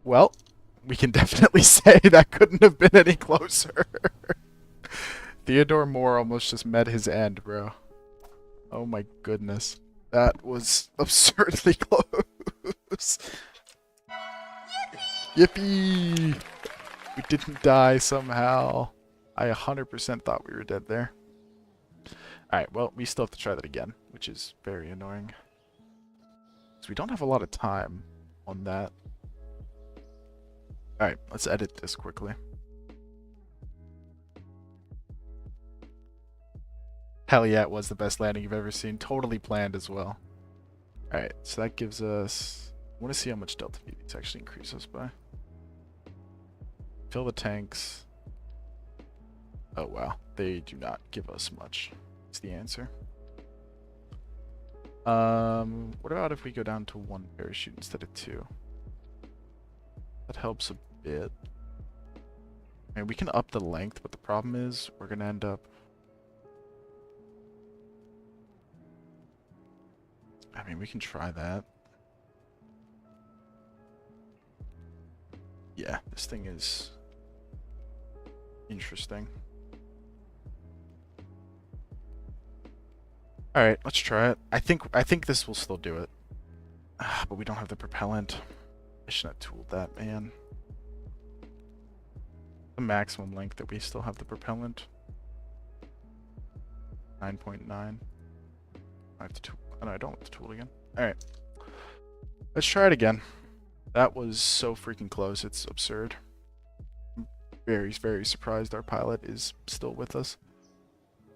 Well, we can definitely say that couldn't have been any closer. Theodore Moore almost just met his end, bro. Oh my goodness. That was absurdly close. Yippee! We didn't die somehow. I 100% thought we were dead there. Alright, well, we still have to try that again, which is very annoying. So we don't have a lot of time on that. Alright, let's edit this quickly. Hell yeah, it was the best landing you've ever seen. Totally planned as well. Alright, so that gives us... I want to see how much Delta V these actually increase us by. Fill the tanks. Oh wow, they do not give us much. That's the answer. What about if we go down to 1 parachute instead of 2? That helps a bit. I mean, we can up the length, but the problem is we're gonna end up... I mean, we can try that. Yeah, this thing is interesting. Alright, let's try it. I think this will still do it. but we don't have the propellant. I shouldn't have tooled that, man. The maximum length that we still have the propellant. 9.9. I have to tool. Oh, no, I don't have to tool again. Alright. Let's try it again. That was so freaking close, it's absurd. I'm very, very surprised our pilot is still with us.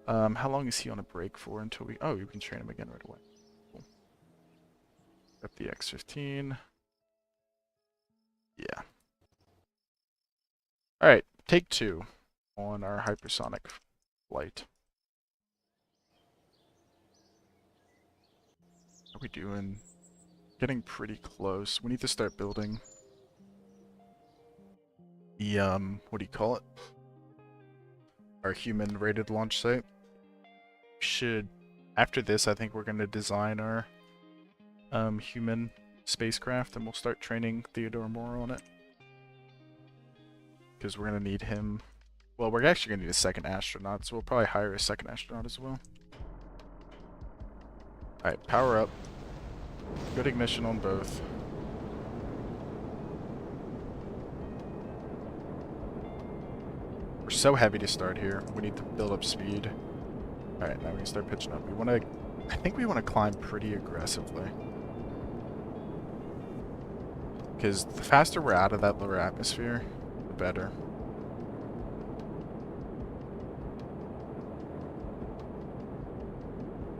How long is he on a break for until we... Oh, you can train him again right away. Cool. Up the X-15. Yeah. Alright, take 2 on our hypersonic flight. How are we doing? Getting pretty close. We need to start building the, what do you call it? Our human-rated launch site. Should, after this, I think we're going to design our human spacecraft, and we'll start training Theodore more on it. Because we're going to need him. Well, we're actually going to need a second astronaut, so we'll probably hire a second astronaut as well. Alright, power up. Good ignition on both. We're so heavy to start here. We need to build up speed. Alright, now we can start pitching up. We want to... I think we want to climb pretty aggressively. Because the faster we're out of that lower atmosphere, the better.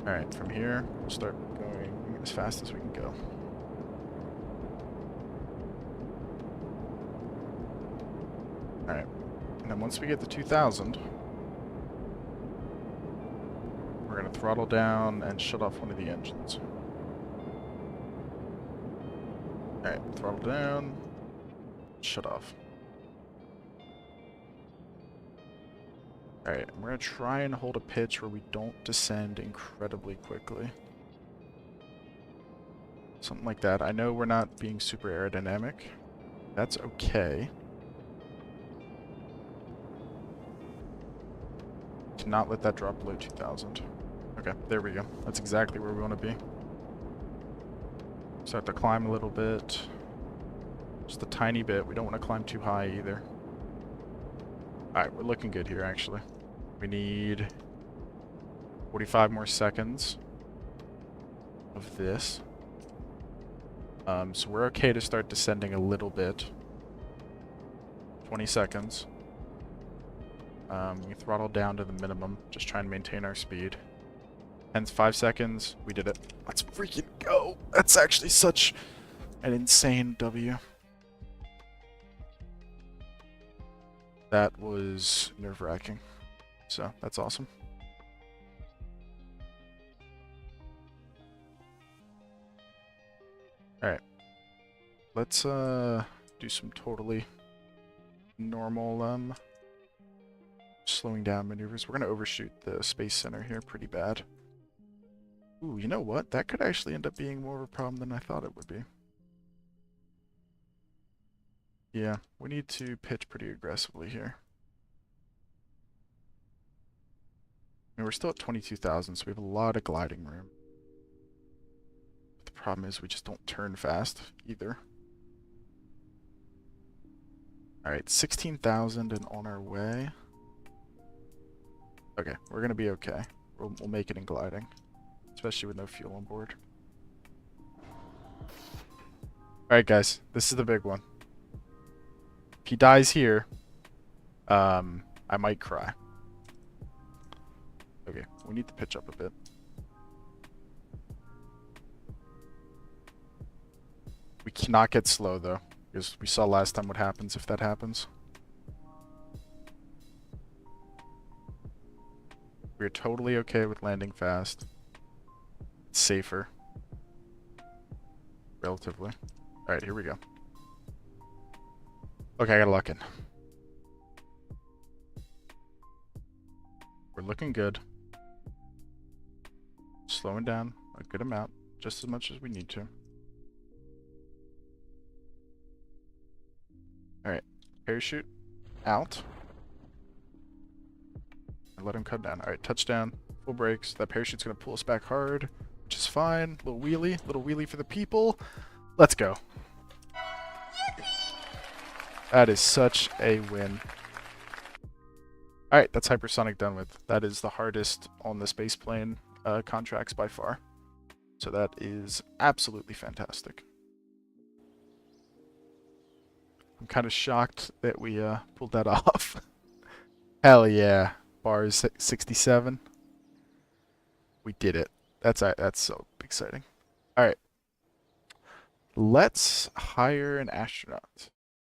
Alright, from here, we'll start going as fast as we can go. Alright, and then once we get to 2,000, we're going to throttle down and shut off one of the engines. Alright, throttle down, shut off. Alright, we're going to try and hold a pitch where we don't descend incredibly quickly. Something like that. I know we're not being super aerodynamic. That's okay. Cannot let that drop below 2,000. Okay, there we go. That's exactly where we want to be. Start to climb a little bit. Just a tiny bit. We don't want to climb too high either. Alright, we're looking good here, actually. We need 45 more seconds of this. So we're okay to start descending a little bit. 20 seconds. We throttle down to the minimum. Just try and maintain our speed. Hence 5 seconds. We did it. Let's freaking go. That's actually such an insane W. That was nerve-wracking. So, that's awesome. Alright. Let's do some totally normal slowing down maneuvers. We're gonna overshoot the space center here pretty bad. Ooh, you know what? That could actually end up being more of a problem than I thought it would be. Yeah, we need to pitch pretty aggressively here. I mean, we're still at 22,000, so we have a lot of gliding room. But the problem is we just don't turn fast either. Alright, 16,000 and on our way. Okay, we're gonna be okay. We'll make it in gliding. Especially with no fuel on board. Alright guys, this is the big one. If he dies here, I might cry. Okay, we need to pitch up a bit. We cannot get slow though, because we saw last time what happens if that happens. We're totally okay with landing fast. It's safer. Relatively. Alright, here we go. Okay, I got a lock in. We're looking good. Slowing down a good amount, just as much as we need to. Alright, parachute out. And let him come down. Alright, touchdown, full brakes. That parachute's gonna pull us back hard, which is fine. Little wheelie for the people. Let's go. That is such a win. Alright, that's hypersonic done with. That is the hardest on the space plane contracts by far. So that is absolutely fantastic. I'm kind of shocked that we pulled that off. Hell yeah. Bars 67. We did it. That's so exciting. Alright. Let's hire an astronaut.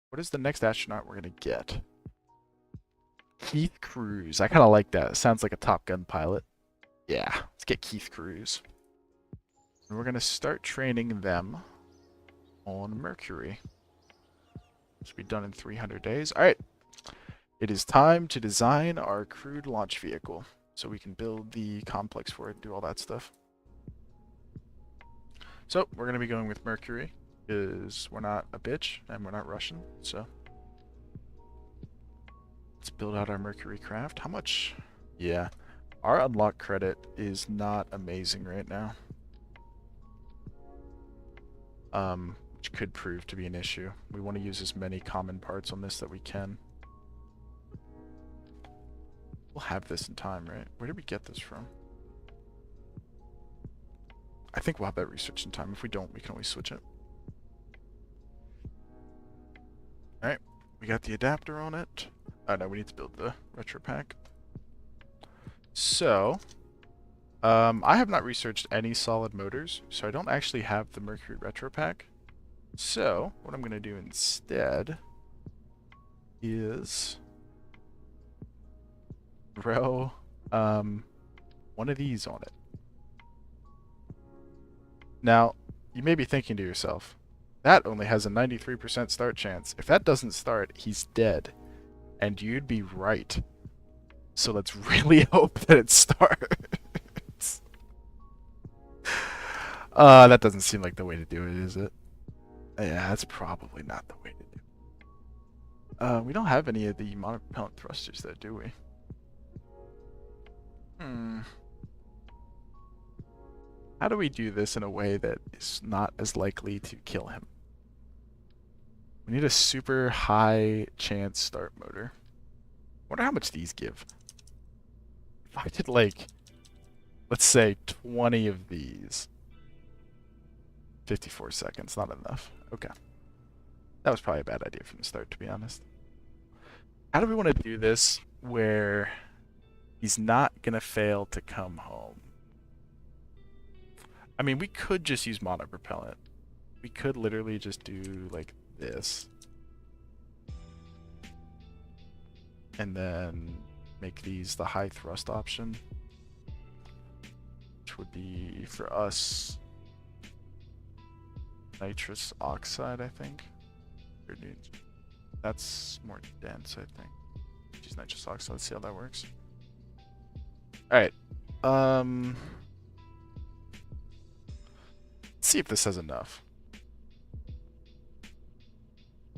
What is the next astronaut we're going to get? Keith Cruz. I kind of like that. It sounds like a Top Gun pilot. Yeah, let's get Keith Cruz. And we're going to start training them on Mercury. This will be done in 300 days. All right. It is time to design our crewed launch vehicle so we can build the complex for it and do all that stuff. So we're going to be going with Mercury because we're not a bitch and we're not Russian. So let's build out our Mercury craft. How much? Yeah. Our unlock credit is not amazing right now. Which could prove to be an issue. We want to use as many common parts on this that we can. We'll have this in time, right? Where did we get this from? I think we'll have that research in time. If we don't, we can always switch it. Alright, we got the adapter on it. Oh no, we need to build the retro pack. So, I have not researched any solid motors, so I don't actually have the Mercury retro pack. So, what I'm going to do instead is throw one of these on it. Now, you may be thinking to yourself, that only has a 93% start chance. If that doesn't start, he's dead. And you'd be right. So let's really hope that it starts. That doesn't seem like the way to do it, is it? Yeah, that's probably not the way to do it. We don't have any of the monopropellant thrusters though, do we? How do we do this in a way that is not as likely to kill him? We need a super high chance start motor. Wonder how much these give. If I did like, let's say 20 of these. 54 seconds, not enough. Okay. That was probably a bad idea from the start, to be honest. How do we want to do this where he's not going to fail to come home? I mean, we could just use monopropellant. We could literally just do like this. And then make these the high thrust option. Which would be, for us, nitrous oxide, I think. That's more dense, I think. Use nitrous oxide, let's see how that works. Alright. Let's see if this has enough.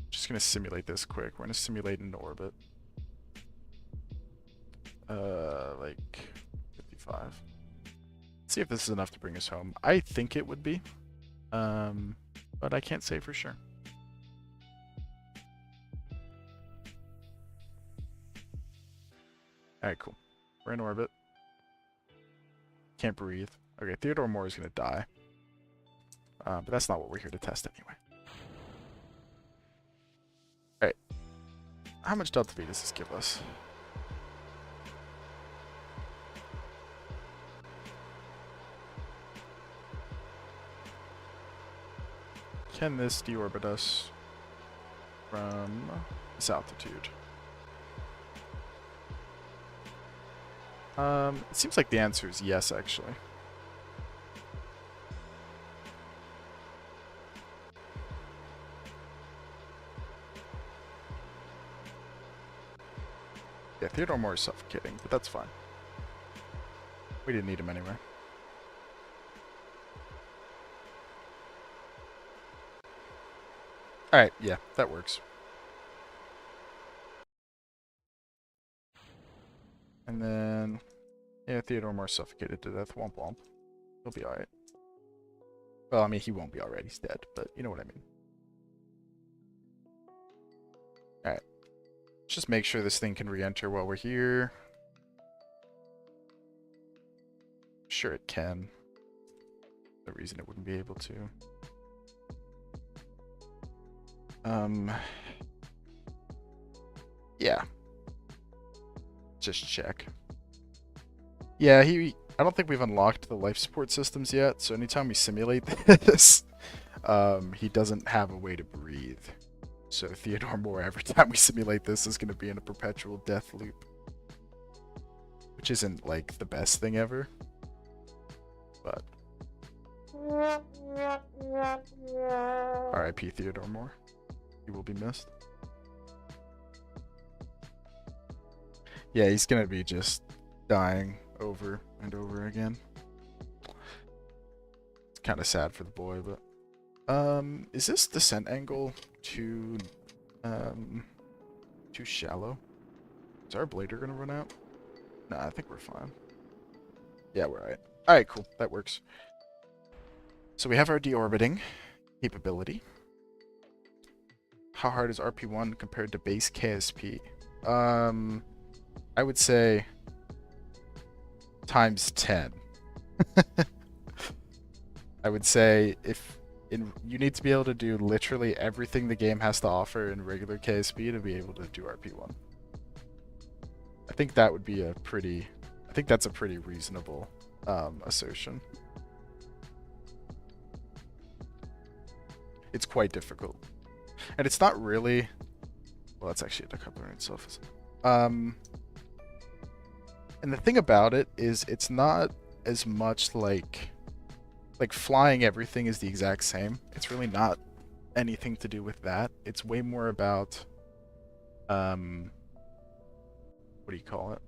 Just gonna simulate this quick. We're gonna simulate an orbit. Like 55. Let's see if this is enough to bring us home. I think it would be. But I can't say for sure. Alright, cool. We're in orbit. Can't breathe. Okay, Theodore Moore is gonna die. But that's not what we're here to test anyway. Alright. How much Delta V does this give us? Can this deorbit us from this altitude? It seems like the answer is yes, actually. Yeah, Theodore Moore is suffocating, but that's fine. We didn't need him anyway. Alright, yeah, that works. And then, yeah, Theodore Moore suffocated to death. Womp womp. He'll be alright. Well, I mean, he won't be already. He's dead, but you know what I mean. Alright. Let's just make sure this thing can re-enter while we're here. Sure it can. No reason it wouldn't be able to. Yeah. Just check. Yeah, I don't think we've unlocked the life support systems yet, so anytime we simulate this, he doesn't have a way to breathe. So Theodore Moore, every time we simulate this, is going to be in a perpetual death loop. Which isn't, like, the best thing ever. But... R.I.P. Theodore Moore. He will be missed. Yeah, he's going to be just dying over and over again. It's kind of sad for the boy, but... is this descent angle too shallow? Is our blader gonna run out? Nah, I think we're fine. Yeah, we're alright. Alright, cool. That works. So we have our deorbiting capability. How hard is RP-1 compared to base KSP? I would say times 10. I would say you need to be able to do literally everything the game has to offer in regular KSP to be able to do RP-1. I think that would be I think that's a pretty reasonable assertion. It's quite difficult. And it's not really... Well, that's actually a decoupler in itself. And the thing about it is it's not as much like flying everything is the exact same. It's really not anything to do with that. It's way more about what do you call it?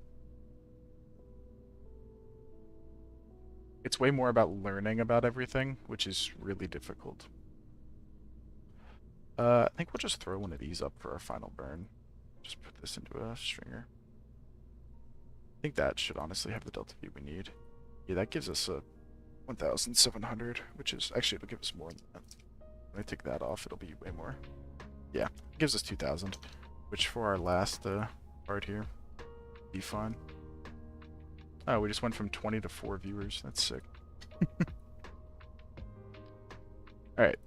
It's way more about learning about everything, which is really difficult. I think we'll just throw one of these up for our final burn. Just put this into a stringer. I think that should honestly have the delta V we need. Yeah, that gives us a 1,700, which is actually it'll give us more than that. When I take that off, it'll be way more. Yeah, it gives us 2,000, which for our last part here, be fine. Oh, we just went from 20 to 4 viewers. That's sick. All right.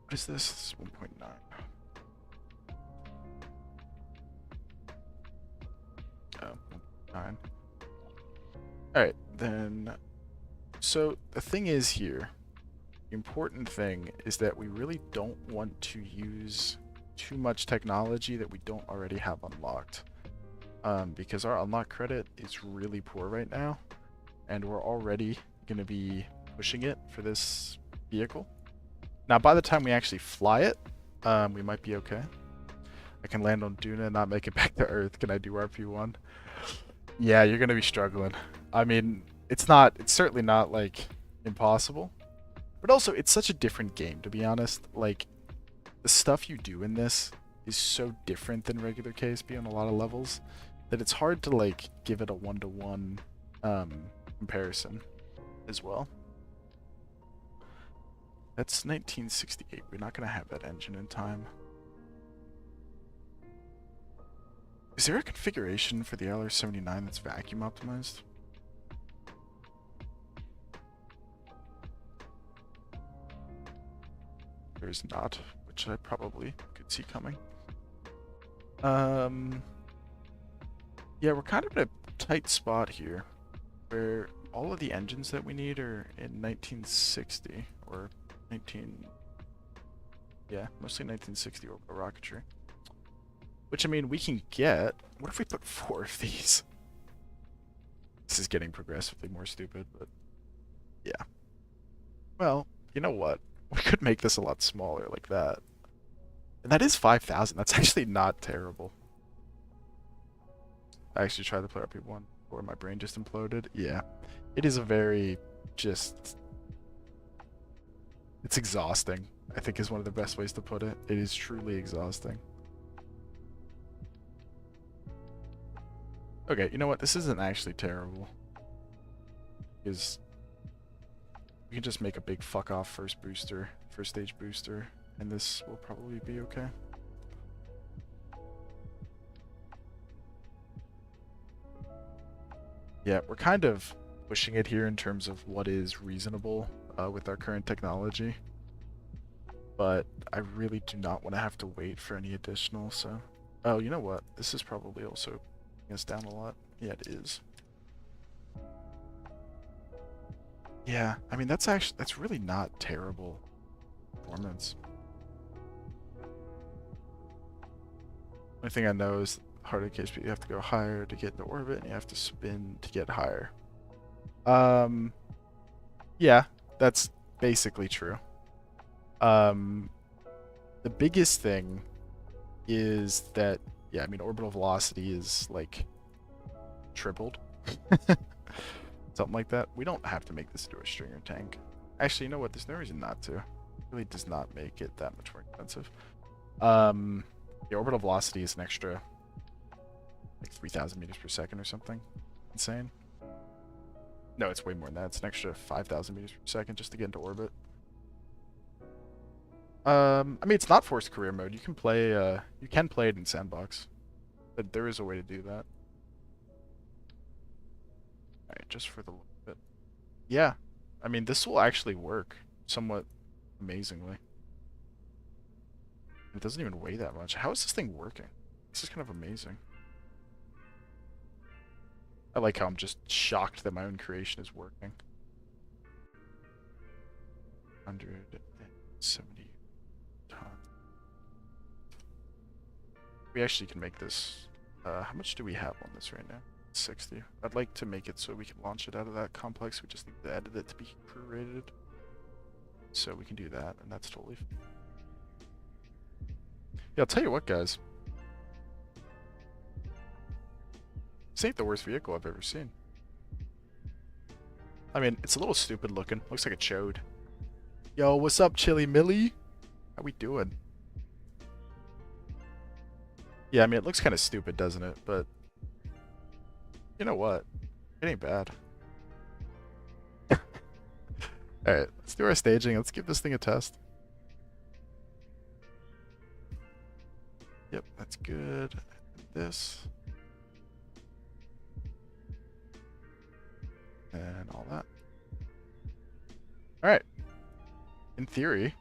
What is this? This is 1.9. Oh, 1.9. All right, then. So the thing is here, the important thing is that we really don't want to use too much technology that we don't already have unlocked. Because our unlock credit is really poor right now, and we're already going to be pushing it for this vehicle. Now, by the time we actually fly it, we might be okay. I can land on Duna and not make it back to Earth. Can I do RP-1? Yeah, you're going to be struggling. I mean, it's certainly not, like, impossible. But also, it's such a different game, to be honest. Like, the stuff you do in this is so different than regular KSP on a lot of levels that it's hard to, like, give it a one-to-one comparison as well. That's 1968. We're not going to have that engine in time. Is there a configuration for the LR79 that's vacuum optimized? There's not, which I probably could see coming. Yeah, we're kind of in a tight spot here, where all of the engines that we need are in 1960, or mostly 1960 or rocketry. Which, I mean, we can get... What if we put 4 of these? This is getting progressively more stupid, but... Yeah. Well, you know what? We could make this a lot smaller, like that. And that is 5,000. That's actually not terrible. I actually tried to play RP-1, or my brain just imploded. Yeah. It is a very, just... It's exhausting, I think is one of the best ways to put it. It is truly exhausting. Okay, you know what? This isn't actually terrible. Because We can just make a big fuck off first stage booster, and this will probably be okay. Yeah, we're kind of pushing it here in terms of what is reasonable with our current technology. But I really do not want to have to wait for any additional, so... Oh, you know what? This is probably also bringing us down a lot. Yeah, it is. Yeah, I mean, that's really not terrible performance. Only thing I know is harder KSP, you have to go higher to get into orbit, and you have to spin to get higher. Yeah, that's basically true. The biggest thing is that, yeah, I mean, orbital velocity is, like, tripled. Something like that. We don't have to make this into a stringer tank. Actually, you know what? There's no reason not to. It really does not make it that much more expensive. The orbital velocity is an extra, like, 3,000 meters per second or something. Insane. No, it's way more than that. It's an extra 5,000 meters per second just to get into orbit. I mean, it's not forced career mode. You can play it in sandbox, but there is a way to do that. All right, just for the little bit. Yeah, I mean, this will actually work somewhat amazingly. It doesn't even weigh that much. How is this thing working? This is kind of amazing. I like how I'm just shocked that my own creation is working. 170 tons. We actually can make this. How much do we have on this right now? 60. I'd like to make it so we can launch it out of that complex. We just need to edit it to be crew rated. So we can do that, and that's totally fine. Yeah, I'll tell you what, guys. This ain't the worst vehicle I've ever seen. I mean, it's a little stupid looking. Looks like a chode. Yo, what's up, Chili Millie? How we doing? Yeah, I mean, it looks kind of stupid, doesn't it? But you know what? It ain't bad. Alright, let's do our staging. Let's give this thing a test. Yep, that's good. This. And all that. Alright. In theory,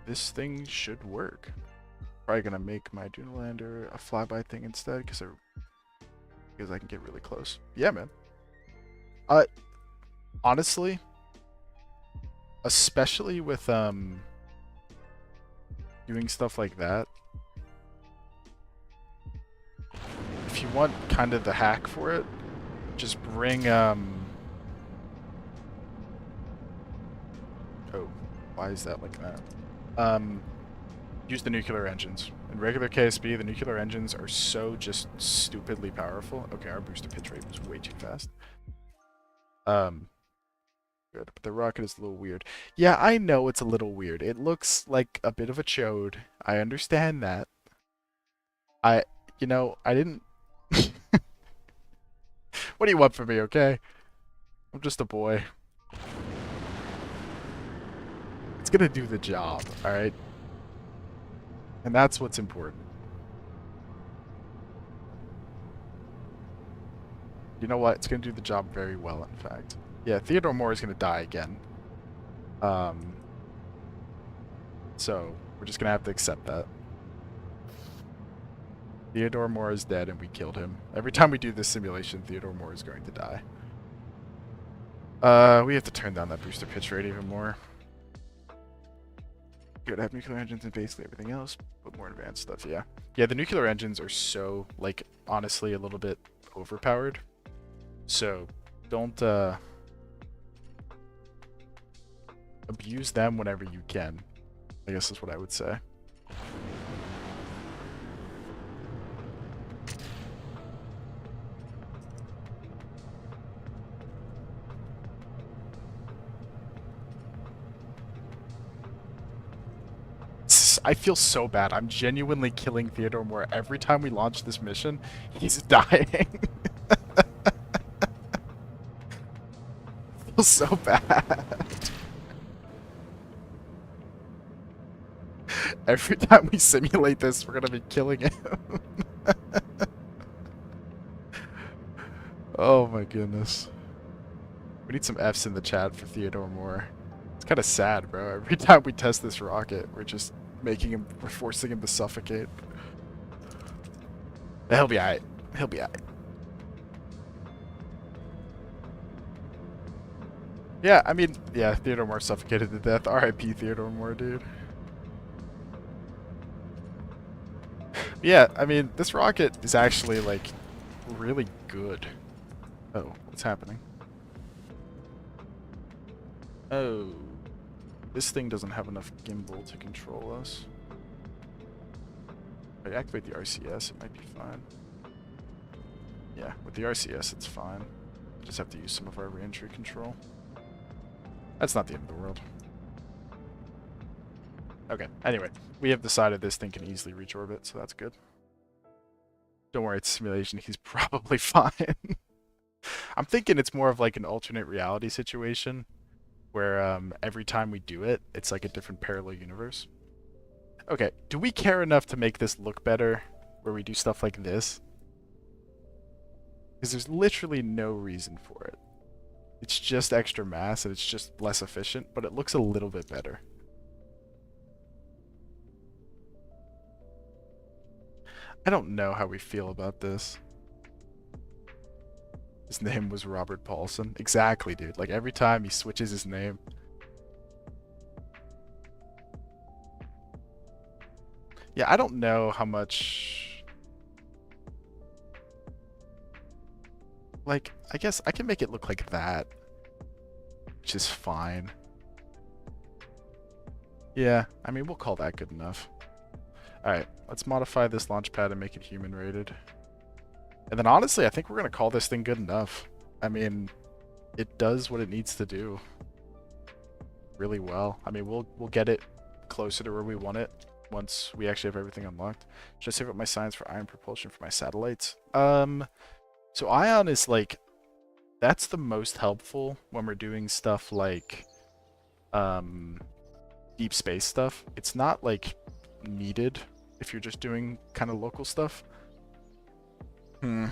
this thing should work. Probably gonna make my Dunalander a flyby thing instead because I can get really close. Yeah, man. Honestly, especially with doing stuff like that, if you want kind of the hack for it, just bring oh, why is that like that? Use the nuclear engines. In regular KSP, the nuclear engines are so just stupidly powerful. Okay, our booster pitch rate was way too fast. Good, but the rocket is a little weird. Yeah, I know it's a little weird. It looks like a bit of a chode. I understand that. You know, I didn't... What do you want from me, okay? I'm just a boy. It's gonna do the job, alright? And that's what's important. You know what? It's gonna do the job very well, in fact. Yeah, Theodore Moore is gonna die again. So, we're just gonna have to accept that. Theodore Moore is dead and we killed him. Every time we do this simulation, Theodore Moore is going to die. We have to turn down that booster pitch rate even more. Good, have nuclear engines and basically everything else, but more advanced stuff, yeah. Yeah, the nuclear engines are so, like, honestly a little bit overpowered. So, don't, abuse them whenever you can, I guess is what I would say. I feel so bad. I'm genuinely killing Theodore Moore every time we launch this mission. He's dying. Feels feels so bad. Every time we simulate this, we're gonna be killing him. Oh my goodness. We need some F's in the chat for Theodore Moore. It's kind of sad, bro. Every time we test this rocket, we're just we're forcing him to suffocate. But he'll be alright. He'll be alright. Yeah, I mean, yeah, Theodore Moore suffocated to death. R.I.P. Theodore Moore, dude. Yeah, I mean, this rocket is actually, like, really good. Oh, what's happening? Oh. This thing doesn't have enough gimbal to control us. If I activate the RCS, it might be fine. Yeah, with the RCS, it's fine. Just have to use some of our re-entry control. That's not the end of the world. Okay, anyway, we have decided this thing can easily reach orbit, so that's good. Don't worry, it's simulation. He's probably fine. I'm thinking it's more of like an alternate reality situation where every time we do it, it's like a different parallel universe. Okay, do we care enough to make this look better where we do stuff like this? Because there's literally no reason for it. It's just extra mass and it's just less efficient, but it looks a little bit better. I don't know how we feel about this. His name was Robert Paulson. Exactly, dude. Like every time he switches his name. Yeah, I don't know how much... Like, I guess I can make it look like that. Which is fine. Yeah, I mean, we'll call that good enough. Alright, let's modify this launch pad and make it human rated. And then honestly, I think we're going to call this thing good enough. I mean, it does what it needs to do really well. I mean, we'll get it closer to where we want it once we actually have everything unlocked. Should I save up my science for ion propulsion for my satellites? So ion is like, that's the most helpful when we're doing stuff like deep space stuff. It's not like needed if you're just doing kind of local stuff. The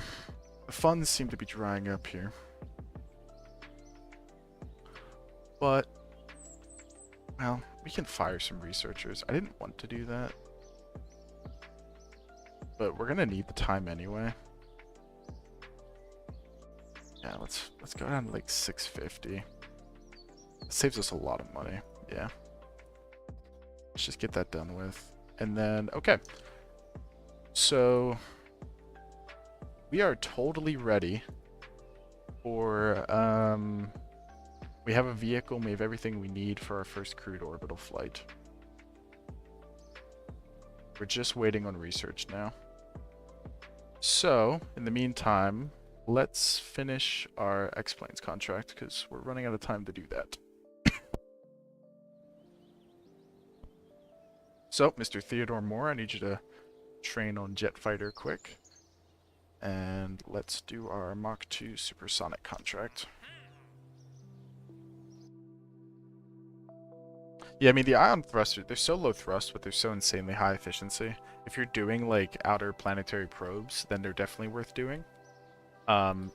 funds seem to be drying up here. But, well, we can fire some researchers. I didn't want to do that. But we're gonna need the time anyway. Yeah, let's go down to like 650. It saves us a lot of money. Yeah. Let's just get that done with. And then, okay. So we are totally ready for, we have a vehicle and we have everything we need for our first crewed orbital flight. We're just waiting on research now. So, in the meantime, let's finish our X-Planes contract because we're running out of time to do that. So, Mr. Theodore Moore, I need you to train on jet fighter quick. And let's do our Mach 2 supersonic contract. Yeah, I mean, the ion thrusters, they're so low thrust, but they're so insanely high efficiency. If you're doing, like, outer planetary probes, then they're definitely worth doing.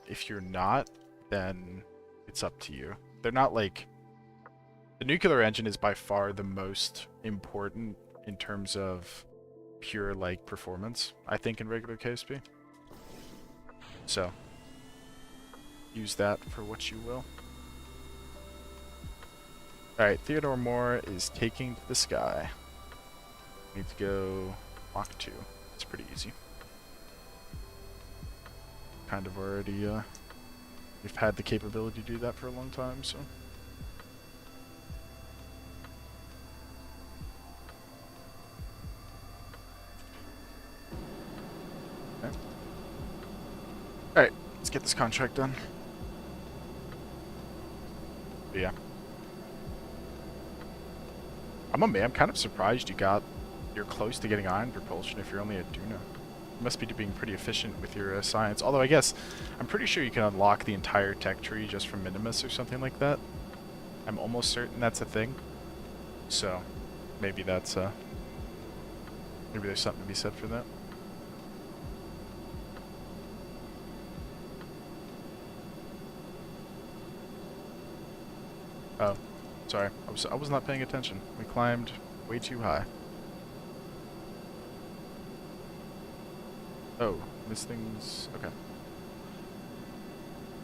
If you're not, then it's up to you. They're not, like... The nuclear engine is by far the most important in terms of pure, like, performance, I think, in regular KSP. So, use that for what you will. Alright, Theodore Moore is taking to the sky. We need to go Mach 2. It's pretty easy. Kind of already, we've had the capability to do that for a long time, so... Okay. Alright, let's get this contract done. But yeah. I'm kind of surprised you're close to getting ion propulsion if you're only at Duna. You must be being pretty efficient with your science. Although I guess I'm pretty sure you can unlock the entire tech tree just from Minimus or something like that. I'm almost certain that's a thing. So maybe that's maybe there's something to be said for that. Oh, sorry. I was not paying attention. We climbed way too high. Oh, this thing's... okay.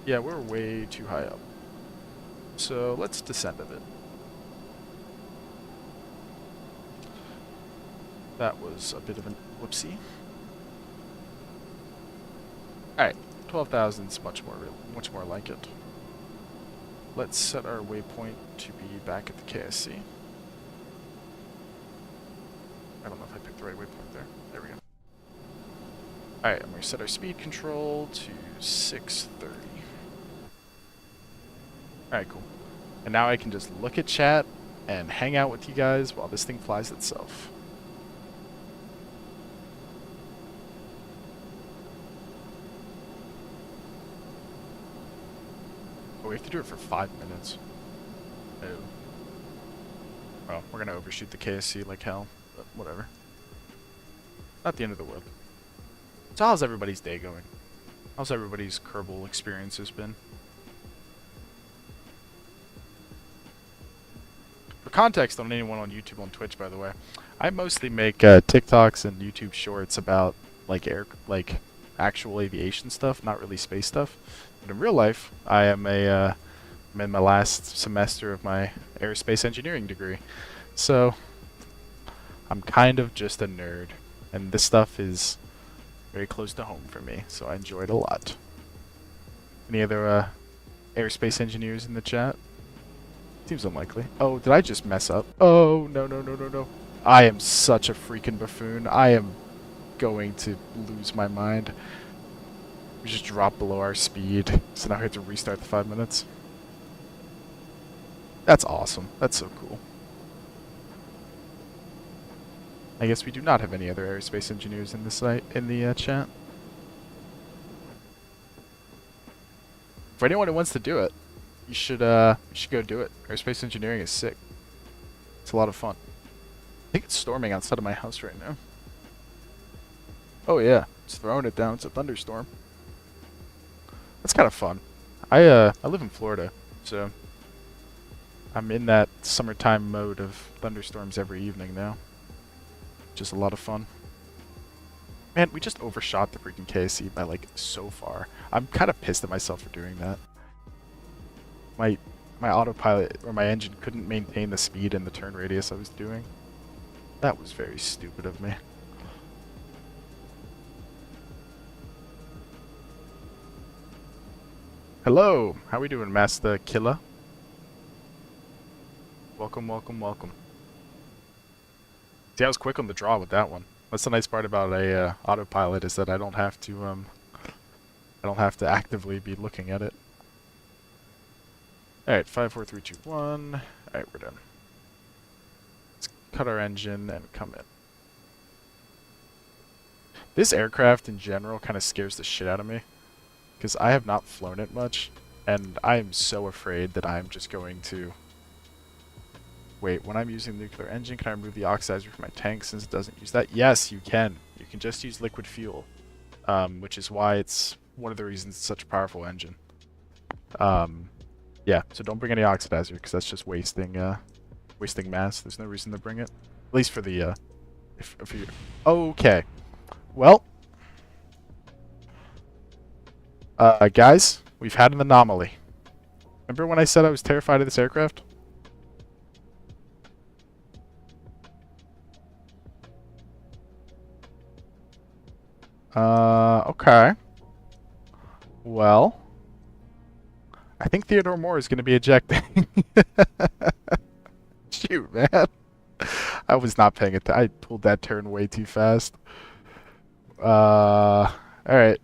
Yeah, we're way too high up. So let's descend a bit. That was a bit of a whoopsie. Alright, 12,000's much more like it. Let's set our waypoint to be back at the KSC. I don't know if I picked the right waypoint there. There we go. Alright, I'm going to set our speed control to 630. Alright, cool. And now I can just look at chat and hang out with you guys while this thing flies itself. Oh, we have to do it for 5 minutes. Oh. Well, we're gonna overshoot the KSC like hell, but whatever. Not the end of the world. So how's everybody's day going? How's everybody's Kerbal experiences been? For context on anyone on YouTube on Twitch, by the way, I mostly make TikToks and YouTube shorts about like actual aviation stuff, not really space stuff. But in real life, I'm in my last semester of my aerospace engineering degree, so I'm kind of just a nerd, and this stuff is very close to home for me, so I enjoy it a lot. Any other aerospace engineers in the chat? Seems unlikely. Oh, did I just mess up? Oh, no, no, no, no, no. I am such a freaking buffoon. I am going to lose my mind. We just dropped below our speed, so now we have to restart the 5 minutes. That's awesome. That's so cool. I guess we do not have any other aerospace engineers in the chat. For anyone who wants to do it, you should go do it. Aerospace engineering is sick. It's a lot of fun. I think it's storming outside of my house right now. Oh yeah, it's throwing it down. It's a thunderstorm. That's kind of fun. I live in Florida, so I'm in that summertime mode of thunderstorms every evening now. Just a lot of fun. Man, we just overshot the freaking KSC by like so far. I'm kind of pissed at myself for doing that. My autopilot or my engine couldn't maintain the speed and the turn radius I was doing. That was very stupid of me. Hello, how we doing, Master Killer? Welcome, welcome, welcome. See, I was quick on the draw with that one. That's the nice part about a autopilot, is that I don't have to actively be looking at it. All right, 5, 4, 3, 2, 1. All right, we're done. Let's cut our engine and come in. This aircraft in general kind of scares the shit out of me, because I have not flown it much, and I am so afraid that I'm just going to... Wait, when I'm using the nuclear engine, can I remove the oxidizer from my tank since it doesn't use that? Yes, you can. You can just use liquid fuel, which is why it's one of the reasons it's such a powerful engine. Yeah, so don't bring any oxidizer, because that's just wasting mass. There's no reason to bring it. At least for the, if you... Okay. Well... guys, we've had an anomaly. Remember when I said I was terrified of this aircraft? Okay. Well, I think Theodore Moore is going to be ejecting. Shoot, man. I was not paying attention. I pulled that turn way too fast. Alright.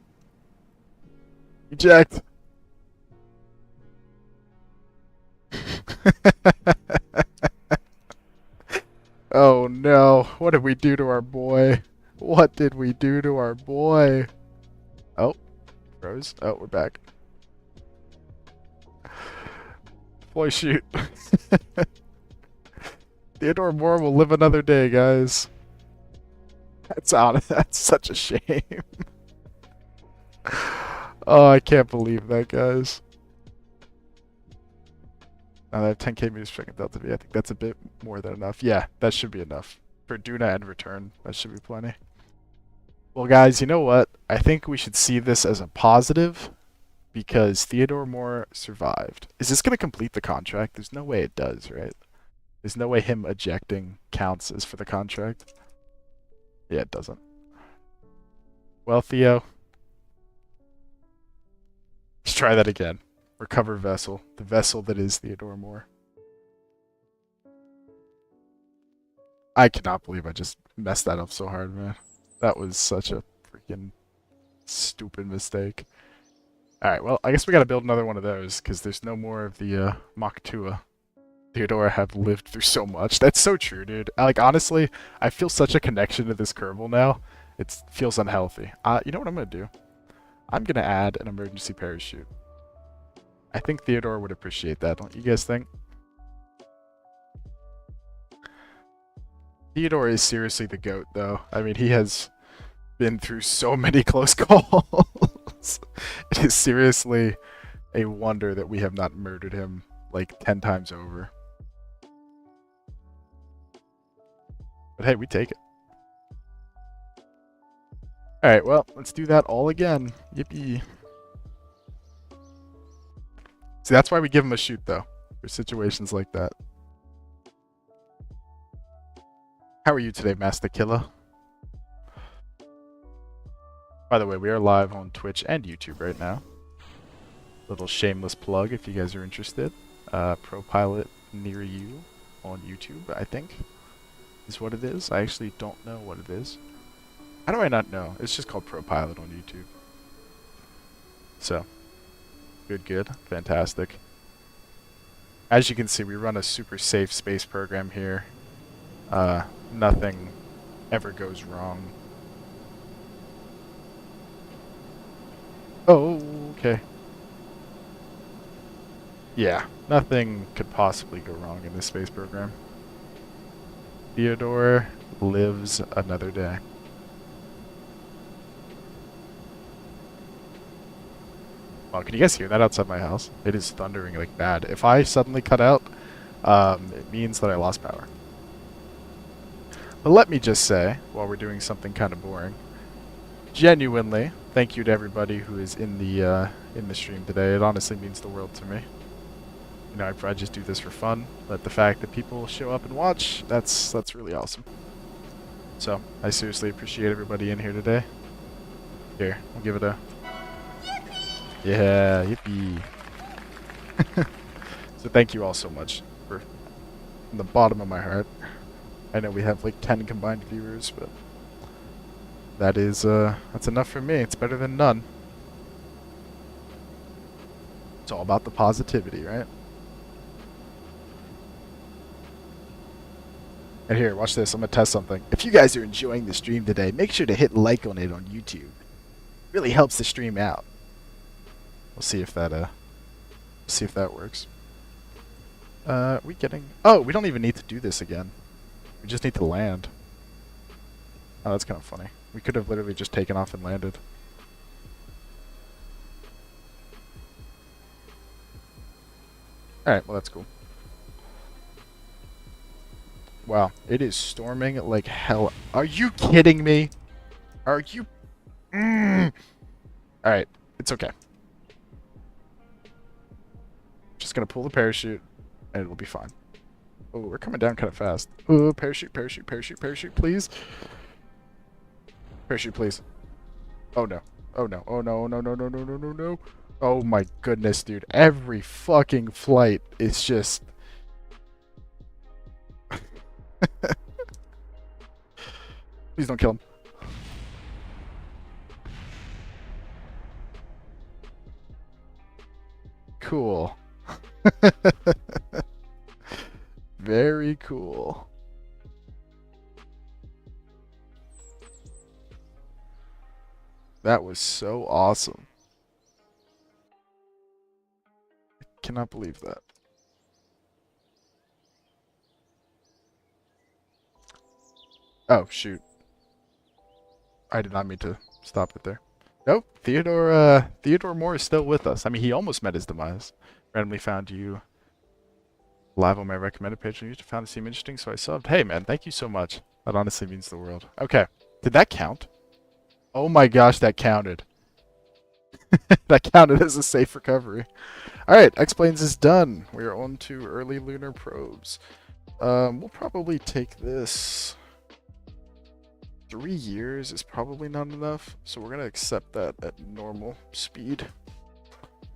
Eject. Oh no. What did we do to our boy? What did we do to our boy? Oh, froze. Oh, we're back. Boy, shoot. Theodore Moore will live another day, guys. That's such a shame. Oh, I can't believe that, guys. Now that 10k meters per second delta V, I think that's a bit more than enough. Yeah, that should be enough. For Duna and return, that should be plenty. Well, guys, you know what? I think we should see this as a positive because Theodore Moore survived. Is this going to complete the contract? There's no way it does, right? There's no way him ejecting counts as for the contract. Yeah, it doesn't. Well, Theo, let's try that again. Recover vessel. The vessel that is Theodore Moore. I cannot believe I just messed that up so hard, man. That was such a freaking stupid mistake. Alright, well, I guess we gotta build another one of those, because there's no more of the Mach 2. Theodora have lived through so much. That's so true, dude. Like, honestly, I feel such a connection to this Kerbal now. It feels unhealthy. You know what I'm gonna do? I'm gonna add an emergency parachute. I think Theodore would appreciate that, don't you guys think? Theodore is seriously the GOAT, though. I mean, he has been through so many close calls. It is seriously a wonder that we have not murdered him like 10 times over. But hey, we take it. Alright, well, let's do that all again. Yippee. See, that's why we give him a shoot, though, for situations like that. How are you today, Master Killer? By the way, we are live on Twitch and YouTube right now. Little shameless plug if you guys are interested. ProPilot near you on YouTube, I think, is what it is. I actually don't know what it is. How do I not know? It's just called ProPilot on YouTube. So, good, fantastic. As you can see, we run a super safe space program here. Nothing ever goes wrong. Oh, okay. Yeah, nothing could possibly go wrong in this space program. Theodore lives another day. Well, can you guys hear that outside my house? It is thundering like bad. If I suddenly cut out, it means that I lost power. But let me just say, while we're doing something kind of boring, genuinely, thank you to everybody who is in the stream today. It honestly means the world to me. You know, I just do this for fun, but the fact that people show up and watch, that's really awesome. So, I seriously appreciate everybody in here today. Here, we'll give it a... Yeah, yippee. So thank you all so much from the bottom of my heart. I know we have like 10 combined viewers, but that is, that's enough for me. It's better than none. It's all about the positivity, right? And here, watch this. I'm going to test something. If you guys are enjoying the stream today, make sure to hit like on it on YouTube. It really helps the stream out. We'll see if that, works. We getting... Oh, we don't even need to do this again. We just need to land. Oh, that's kind of funny. We could have literally just taken off and landed. Alright, well that's cool. Wow, it is storming like hell. Are you kidding me? Are you... Alright, it's okay. Just gonna pull the parachute, and it'll be fine. Oh, we're coming down kind of fast. Oh, parachute, parachute, parachute, parachute, please. Parachute, please. Oh no. Oh no. Oh no. No, no, no, no, no, no, no. Oh my goodness, dude. Every fucking flight is just... Please don't kill him. Cool. Very cool. That was so awesome. Cannot believe that. Oh, shoot. I did not mean to stop it there. Nope, Theodore Moore is still with us. I mean, he almost met his demise. Randomly found you live on my recommended page and you found it seem interesting, so I subbed. Hey, man, thank you so much. That honestly means the world. Okay, did that count? Oh my gosh, that counted. That counted as a safe recovery. Alright, X-Planes is done. We are on to early lunar probes. We'll probably take this. 3 years is probably not enough, so we're going to accept that at normal speed.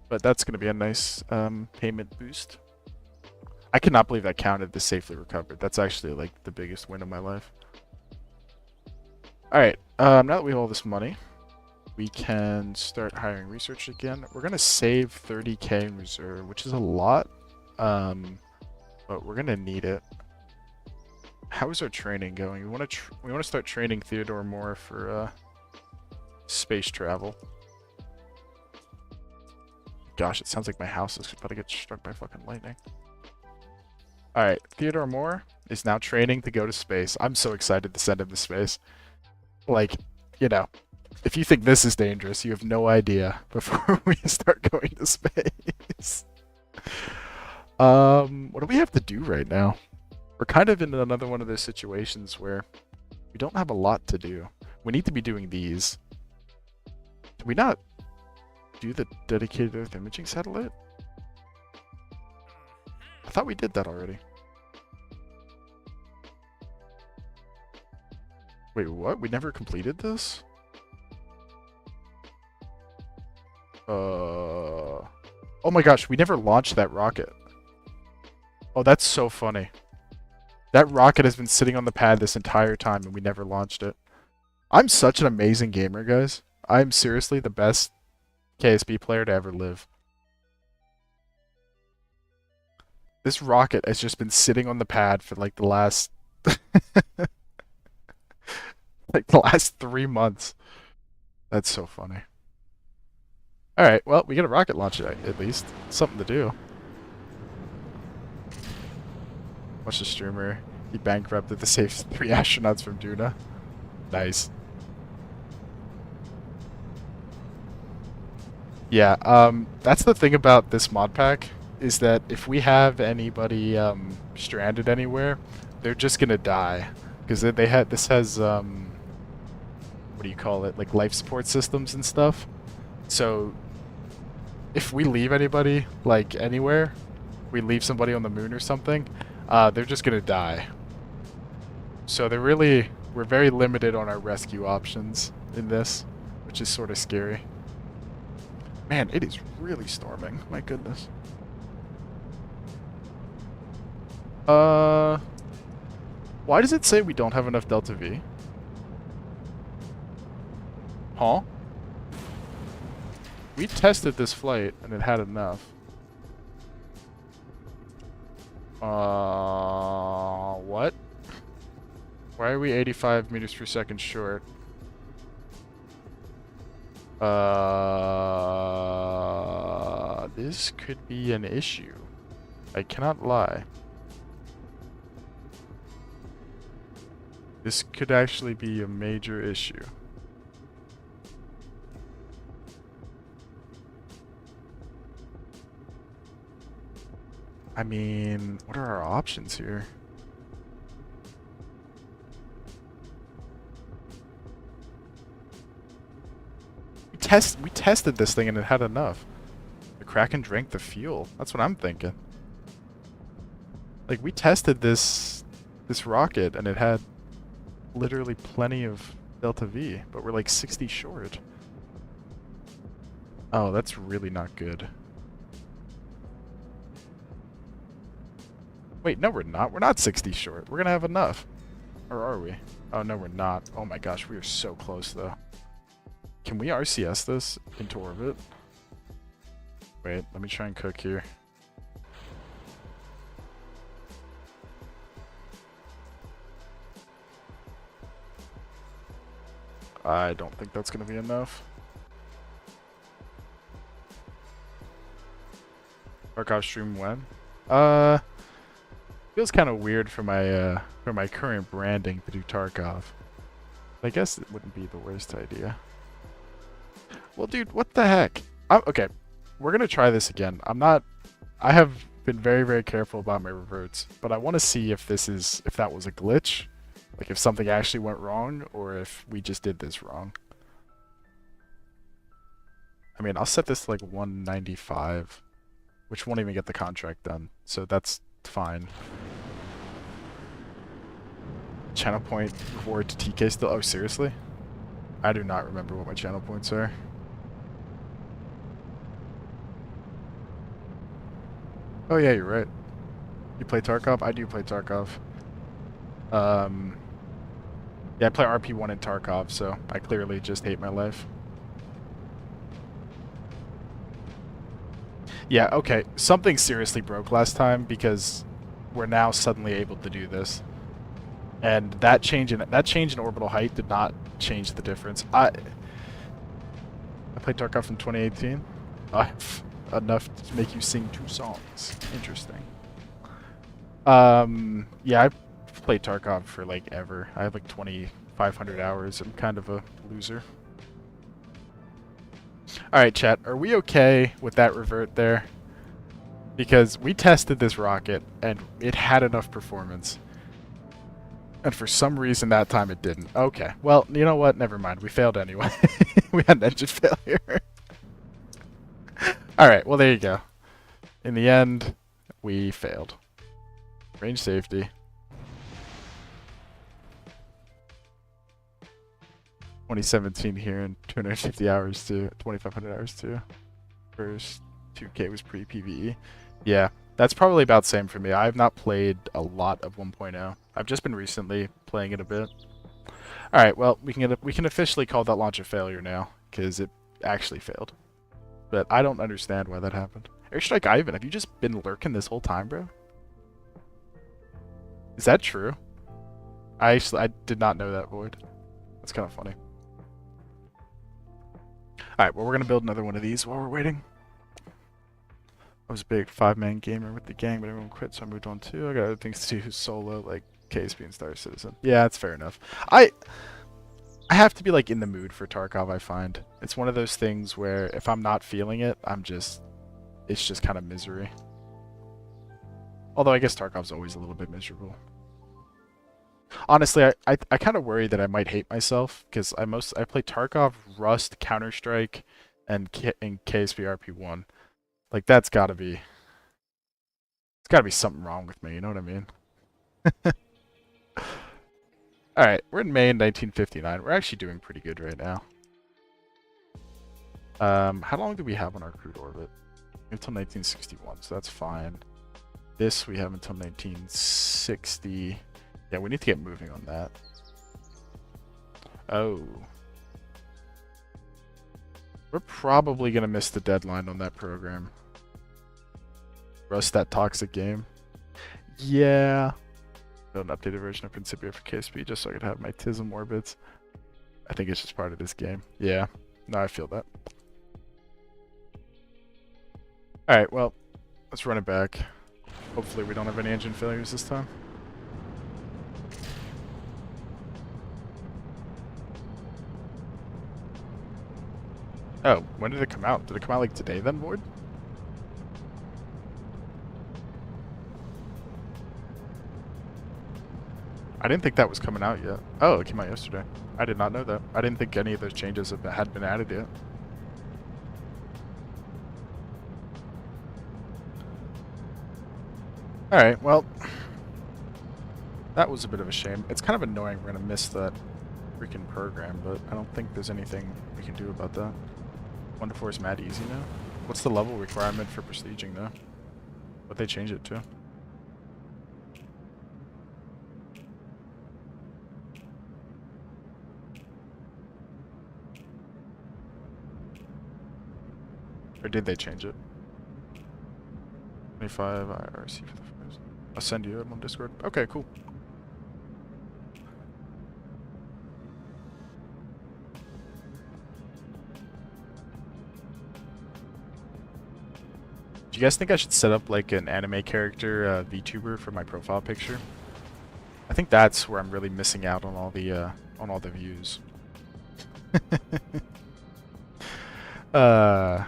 But that's going to be a nice payment boost. I cannot believe that counted as safely recovered. That's actually like the biggest win of my life. Alright, now that we have all this money, we can start hiring research again. We're going to save 30k in reserve, which is a lot, but we're going to need it. How is our training going? We want to start training Theodore more for space travel. Gosh, it sounds like my house is about to get struck by fucking lightning. All right, Theodore Moore is now training to go to space. I'm so excited to send him to space. Like, you know, if you think this is dangerous, you have no idea before we start going to space. What do we have to do right now? We're kind of in another one of those situations where we don't have a lot to do. We need to be doing these. Did we not do the dedicated Earth imaging satellite? I thought we did that already. Wait, what? We never completed this? Oh my gosh, we never launched that rocket. Oh, that's so funny. That rocket has been sitting on the pad this entire time and we never launched it. I'm such an amazing gamer, guys. I'm seriously the best KSP player to ever live. This rocket has just been sitting on the pad for like the last like the last 3 months. That's so funny. Alright, well, we get a rocket launch at least. Something to do. Watch the streamer. He bankrupted to save 3 astronauts from Duna. Nice. Yeah, that's the thing about this mod pack, is that if we have anybody stranded anywhere, they're just gonna die. Because this has, what do you call it, like life support systems and stuff. So, if we leave anybody, like anywhere, we leave somebody on the moon or something, they're just gonna die. So we're very limited on our rescue options in this, which is sort of scary. Man, it is really storming. My goodness. Why does it say we don't have enough Delta V? Huh? We tested this flight and it had enough. What? Why are we 85 meters per second short? This could be an issue. I cannot lie. This could actually be a major issue. I mean, what are our options here? We tested this thing and it had enough. The Kraken drank the fuel. That's what I'm thinking. Like, we tested this rocket and it had literally plenty of Delta V, but we're like 60 short. Oh, that's really not good. Wait, no we're not. We're not 60 short. We're gonna have enough. Or are we? Oh, no we're not. Oh my gosh, we are so close though. Can we RCS this into orbit? Wait, let me try and cook here. I don't think that's gonna be enough. Tarkov stream when? Feels kind of weird for my current branding to do Tarkov. I guess it wouldn't be the worst idea. Well, dude, what the heck? Okay, we're gonna try this again. I have been very, very careful about my reverts, but I want to see if that was a glitch, like if something actually went wrong, or if we just did this wrong. I mean, I'll set this to like 195, which won't even get the contract done, so that's fine. Channel point reward to TK still? Oh, seriously? I do not remember what my channel points are. Oh yeah, you're right. You play Tarkov? I do play Tarkov. Yeah, I play RP-1 in Tarkov, so I clearly just hate my life. Yeah, okay. Something seriously broke last time because we're now suddenly able to do this. And that change in orbital height did not change the difference. I played Tarkov in 2018. Enough to make you sing 2 songs. Interesting. Yeah, I've played Tarkov for like ever. I have like 2,500 hours. I'm kind of a loser. Alright, chat. Are we okay with that revert there? Because we tested this rocket and it had enough performance. And for some reason that time it didn't. Okay. Well, you know what? Never mind. We failed anyway. We had an engine failure. Alright, well there you go. In the end, we failed. Range safety. 2017 here and 250 hours to 2,500 hours too. First 2K was pre-PvE. Yeah, that's probably about the same for me. I have not played a lot of 1.0. I've just been recently playing it a bit. All right, well we can officially call that launch a failure now because it actually failed. But I don't understand why that happened. Airstrike Ivan, have you just been lurking this whole time, bro? Is that true? I did not know that, Void. That's kind of funny. Alright, well we're gonna build another one of these while we're waiting. I was a big 5-man gamer with the gang, but everyone quit, so I moved on too. I got other things to do solo, like KSP and Star Citizen. Yeah, that's fair enough. I have to be like in the mood for Tarkov, I find. It's one of those things where if I'm not feeling it, it's just kind of misery. Although I guess Tarkov's always a little bit miserable. Honestly, I kind of worry that I might hate myself because I play Tarkov, Rust, Counter-Strike, and KSP RP-1. Like it's gotta be something wrong with me, you know what I mean? Alright, we're in May 1959. We're actually doing pretty good right now. How long do we have on our crude orbit? Until 1961, so that's fine. This we have until 1960. Yeah, we need to get moving on that. Oh. We're probably gonna miss the deadline on that program. Rust, that toxic game. Yeah. Build an updated version of Principia for KSP just so I could have my TISM orbits. I think it's just part of this game. Yeah. No, I feel that. Alright, well, let's run it back. Hopefully we don't have any engine failures this time. Oh, when did it come out? Did it come out like today then, Void? I didn't think that was coming out yet. Oh, it came out yesterday. I did not know that. I didn't think any of those changes had been added yet. Alright, well, that was a bit of a shame. It's kind of annoying we're going to miss that freaking program, but I don't think there's anything we can do about that. 1 to 4 is mad easy now. What's the level requirement for prestiging though? What they change it to? Or did they change it? 25 IRC for the first. I'll send you it on Discord. Okay, cool. Do you guys think I should set up like an anime character VTuber for my profile picture? I think that's where I'm really missing out on all the views. I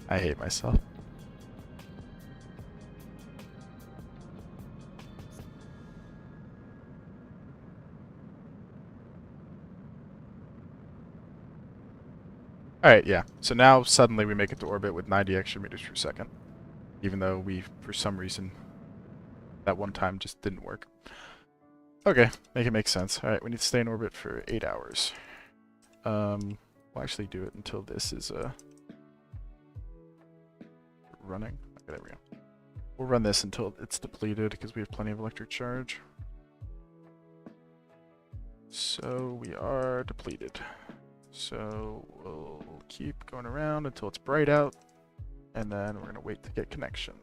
hate myself. Alright, yeah. So now suddenly we make it to orbit with 90 extra meters per second. Even though we, for some reason, that one time just didn't work. Okay, make it make sense. Alright, we need to stay in orbit for 8 hours. We'll actually do it until this is running. Okay, there we go. We'll run this until it's depleted because we have plenty of electric charge. So we are depleted. So we'll keep going around until it's bright out, and then we're going to wait to get connection.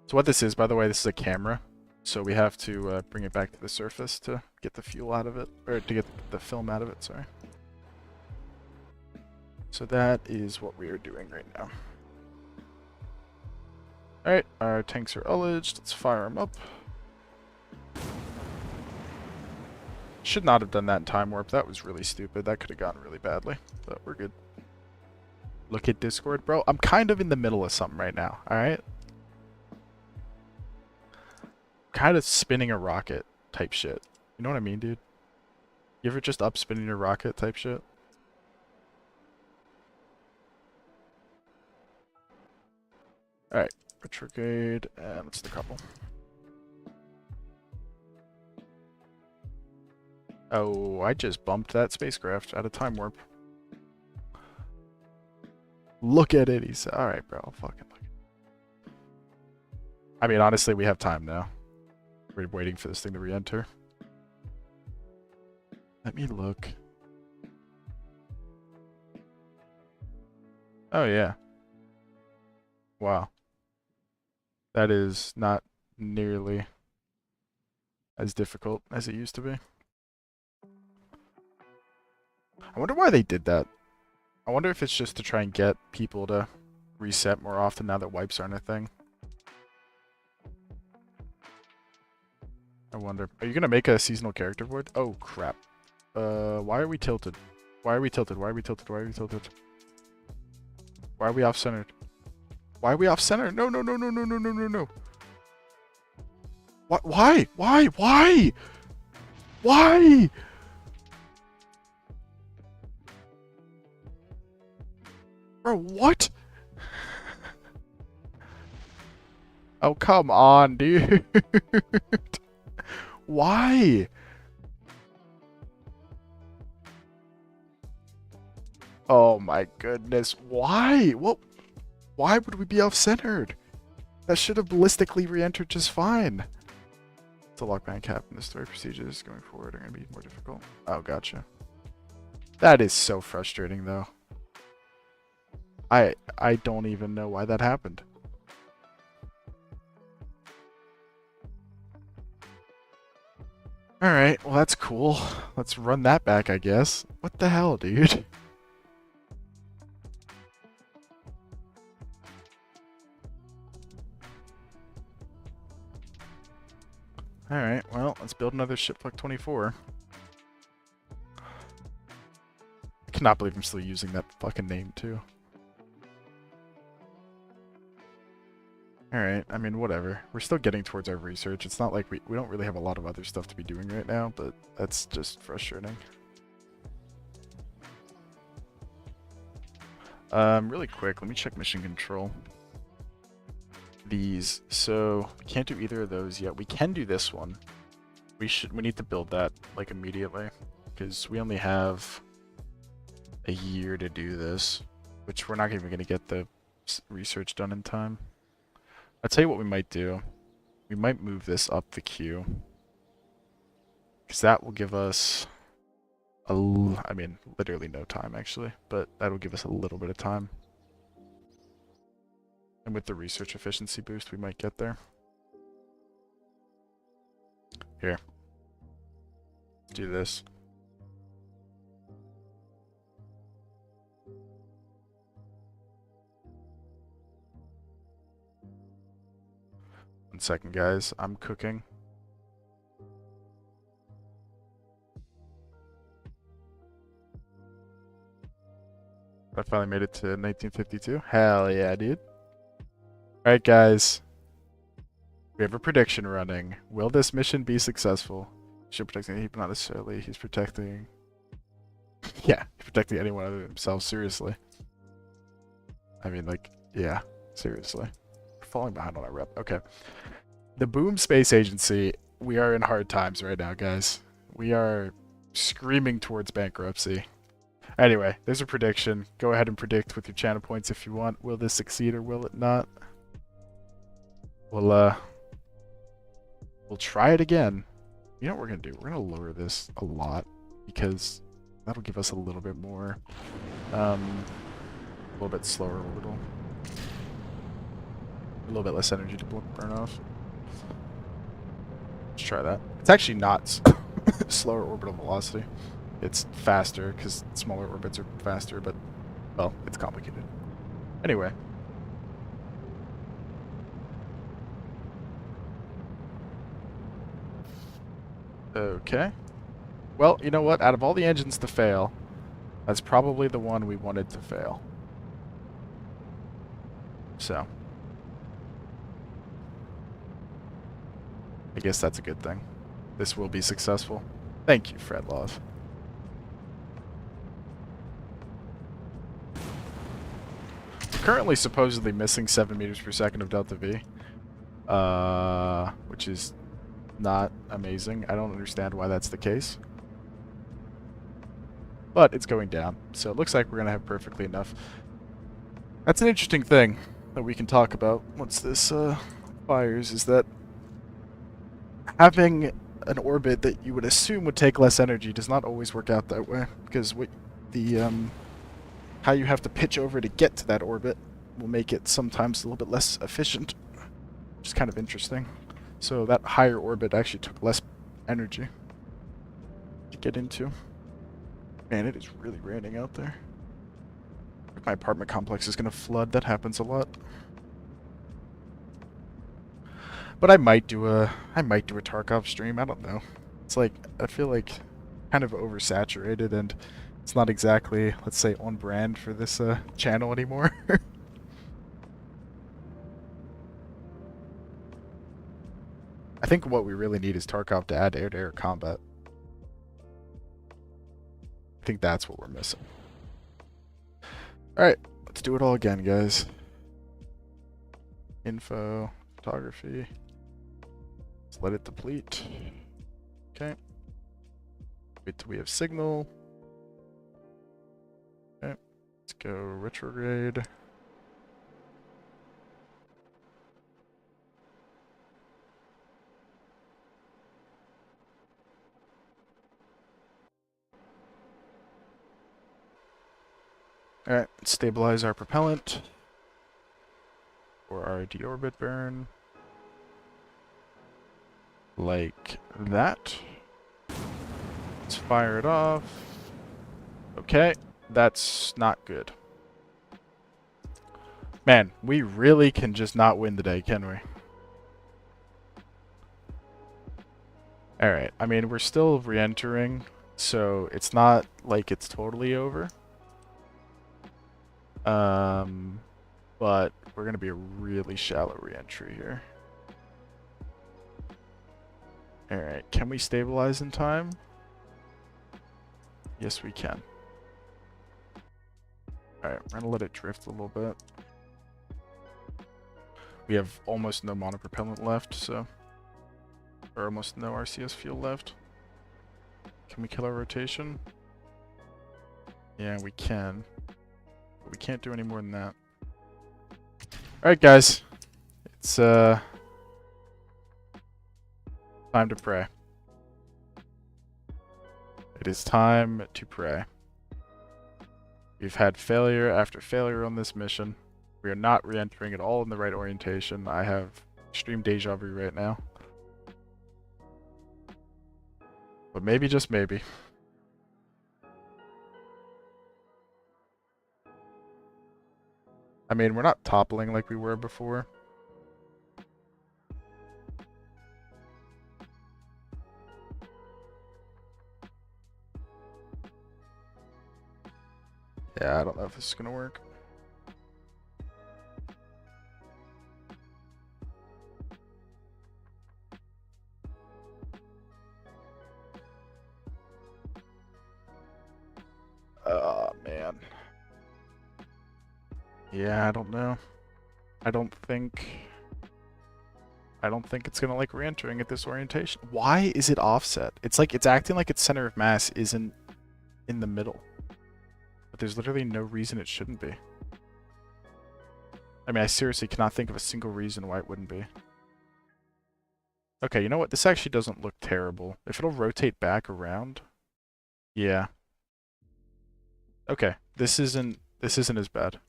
So what this is, by the way, this is a camera. So we have to bring it back to the surface to get the fuel out of it, or to get the film out of it, sorry. So that is what we are doing right now. Alright, our tanks are ullaged. Let's fire them up. Should not have done that in time warp. That was really stupid. That could have gone really badly, but we're good. Look at Discord, bro. I'm kind of in the middle of something right now, alright? Kind of spinning a rocket type shit. You know what I mean, dude? You ever just up spinning your rocket type shit? Alright, retrograde, and let's decouple. Oh, I just bumped that spacecraft out of time warp. Look at it, he said. Alright, bro, fucking look. I mean, honestly, we have time now. We're waiting for this thing to re-enter. Let me look. Oh, yeah. Wow. That is not nearly as difficult as it used to be. I wonder why they did that. I wonder if it's just to try and get people to reset more often now that wipes aren't a thing. I wonder. Are you going to make a seasonal character board? Oh, crap. Why are we tilted? Why are we tilted? Why are we tilted? Why are we tilted? Why are we off-centered? Why are we off-center? No, no, no, no, no, no, no, no, no. Why? Why? Why? Why? Bro, what? Oh, come on, dude. Why? Oh my goodness. Why? What? Why would we be off-centered? That should have ballistically re-entered just fine. It's a lockband cap, and the story procedures going forward are going to be more difficult. Oh, gotcha. That is so frustrating, though. I don't even know why that happened. Alright, well that's cool. Let's run that back, I guess. What the hell, dude? Alright, well, let's build another shipfuck 24. I cannot believe I'm still using that fucking name, too. Alright, I mean, whatever. We're still getting towards our research. It's not like we don't really have a lot of other stuff to be doing right now, but that's just frustrating. Really quick, let me check mission control. These. So, we can't do either of those yet. We can do this one. We need to build that, like, immediately. Because we only have a year to do this. Which we're not even going to get the research done in time. I'll tell you what we might do. We might move this up the queue. Because that will give us I mean, literally no time, actually. But that'll give us a little bit of time. And with the research efficiency boost, we might get there. Here. Do this. 1 second, guys. I'm cooking. I finally made it to 1952. Hell yeah, dude. Alright, guys. We have a prediction running. Will this mission be successful? Should protecting him, not necessarily. He's protecting... yeah, he's protecting anyone other than himself, seriously. I mean, like, yeah, seriously. We're falling behind on our rep. Okay. The B.O.O.M Space Agency, we are in hard times right now, guys. We are screaming towards bankruptcy. Anyway, there's a prediction. Go ahead and predict with your channel points if you want. Will this succeed or will it not? We'll try it again. You know what we're gonna do? We're gonna lower this a lot because that'll give us a little bit more, a little bit slower orbital, a little bit less energy to burn off. Let's try that. It's actually not slower orbital velocity. It's faster because smaller orbits are faster, but, well, it's complicated. Anyway. Okay. Well, you know what? Out of all the engines to fail, that's probably the one we wanted to fail. So. I guess that's a good thing. This will be successful. Thank you, Fred Love. We're currently supposedly missing 7 meters per second of delta V. Which is not amazing. I don't understand why that's the case. But it's going down, so it looks like we're going to have perfectly enough. That's an interesting thing that we can talk about once this fires, is that having an orbit that you would assume would take less energy does not always work out that way, because what the how you have to pitch over to get to that orbit will make it sometimes a little bit less efficient, which is kind of interesting. So that higher orbit actually took less energy to get into. Man, it is really raining out there. My apartment complex is going to flood. That happens a lot. But I might do a Tarkov stream. I don't know. It's like, I feel like kind of oversaturated, and it's not exactly, let's say, on brand for this channel anymore. I think what we really need is Tarkov to add air-to-air combat. I think that's what we're missing. Alright, let's do it all again, guys. Info, photography. Let's let it deplete. Okay. Wait till we have signal. Okay. Let's go retrograde. Alright, stabilize our propellant. Or our deorbit burn. Like that. Let's fire it off. Okay, that's not good. Man, we really can just not win today, can we? Alright, I mean, we're still re-entering, so it's not like it's totally over. But we're going to be a really shallow re-entry here. Alright, can we stabilize in time? Yes, we can. Alright, we're going to let it drift a little bit. We have almost no monopropellant left, so... Or almost no RCS fuel left. Can we kill our rotation? Yeah, we can. But we can't do any more than that. Alright, guys. It's, time to pray. It is time to pray. We've had failure after failure on this mission. We are not re-entering at all in the right orientation. I have extreme deja vu right now. But maybe, just maybe. I mean, we're not toppling like we were before. Yeah, I don't know if this is gonna work. Oh, man. Yeah, I don't know. I don't think it's gonna like re-entering at this orientation. Why is it offset? It's like it's acting like its center of mass isn't in the middle. But there's literally no reason it shouldn't be. I mean, I seriously cannot think of a single reason why it wouldn't be. Okay, you know what? This actually doesn't look terrible. If it'll rotate back around. Yeah. Okay, this isn't as bad.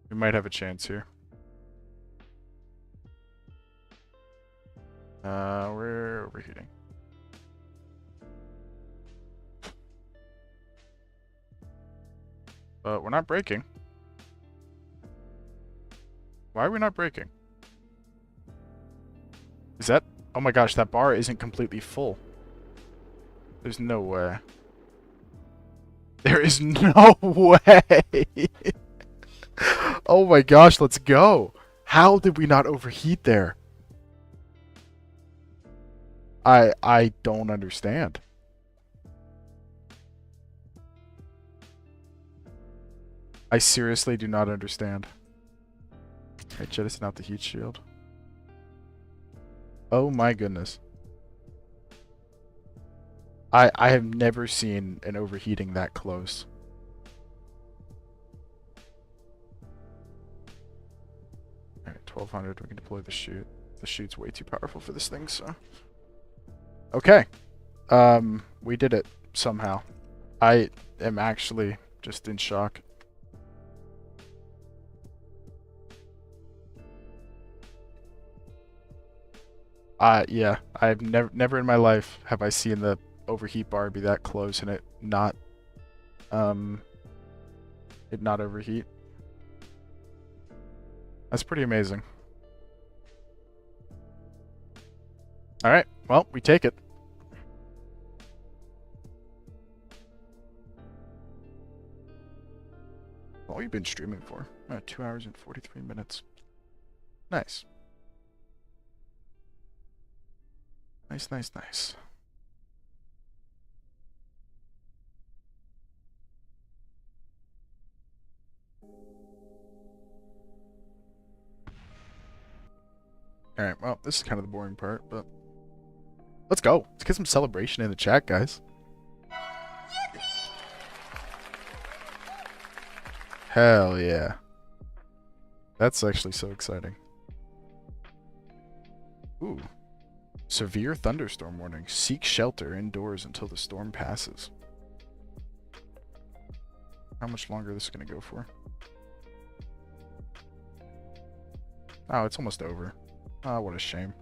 We might have a chance here. We're overheating. But we're not breaking. Why are we not breaking? Is that... Oh my gosh, that bar isn't completely full. There's no way. There is no way! Oh my gosh, let's go! How did we not overheat there? I don't understand. I seriously do not understand. Alright, jettison out the heat shield. Oh my goodness. I have never seen an overheating that close. Alright, 1200, we can deploy the chute. The chute's way too powerful for this thing, so... Okay. We did it somehow. I am actually just in shock. Yeah, I've never in my life have I seen the overheat bar be that close and it not overheat. That's pretty amazing. Alright, well, we take it. What have you been streaming for? 2 hours and 43 minutes. Nice. Nice, nice, nice. Alright, well, this is kind of the boring part, but... Let's go. Let's get some celebration in the chat, guys. Hell yeah. That's actually so exciting. Ooh. Severe thunderstorm warning. Seek shelter indoors until the storm passes. How much longer this is going to go for? Oh, it's almost over. Ah, what a shame.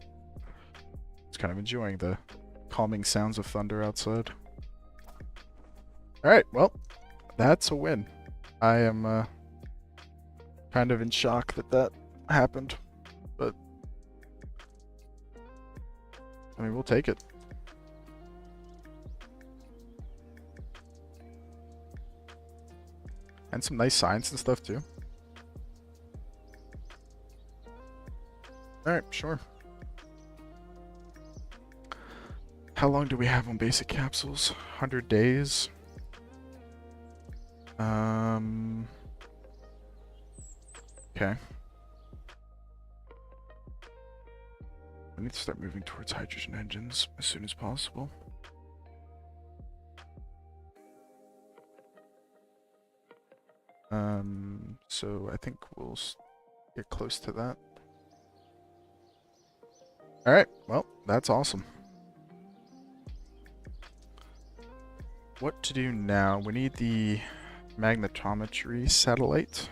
Just kind of enjoying the calming sounds of thunder outside. Alright, well, that's a win. I am kind of in shock that that happened, but I mean, we'll take it. And some nice science and stuff too. Alright, sure. How long do we have on basic capsules? 100 days. Okay. I need to start moving towards hydrogen engines as soon as possible. So I think we'll get close to that. Alright, well, that's awesome. What to do now? We need the magnetometry satellite.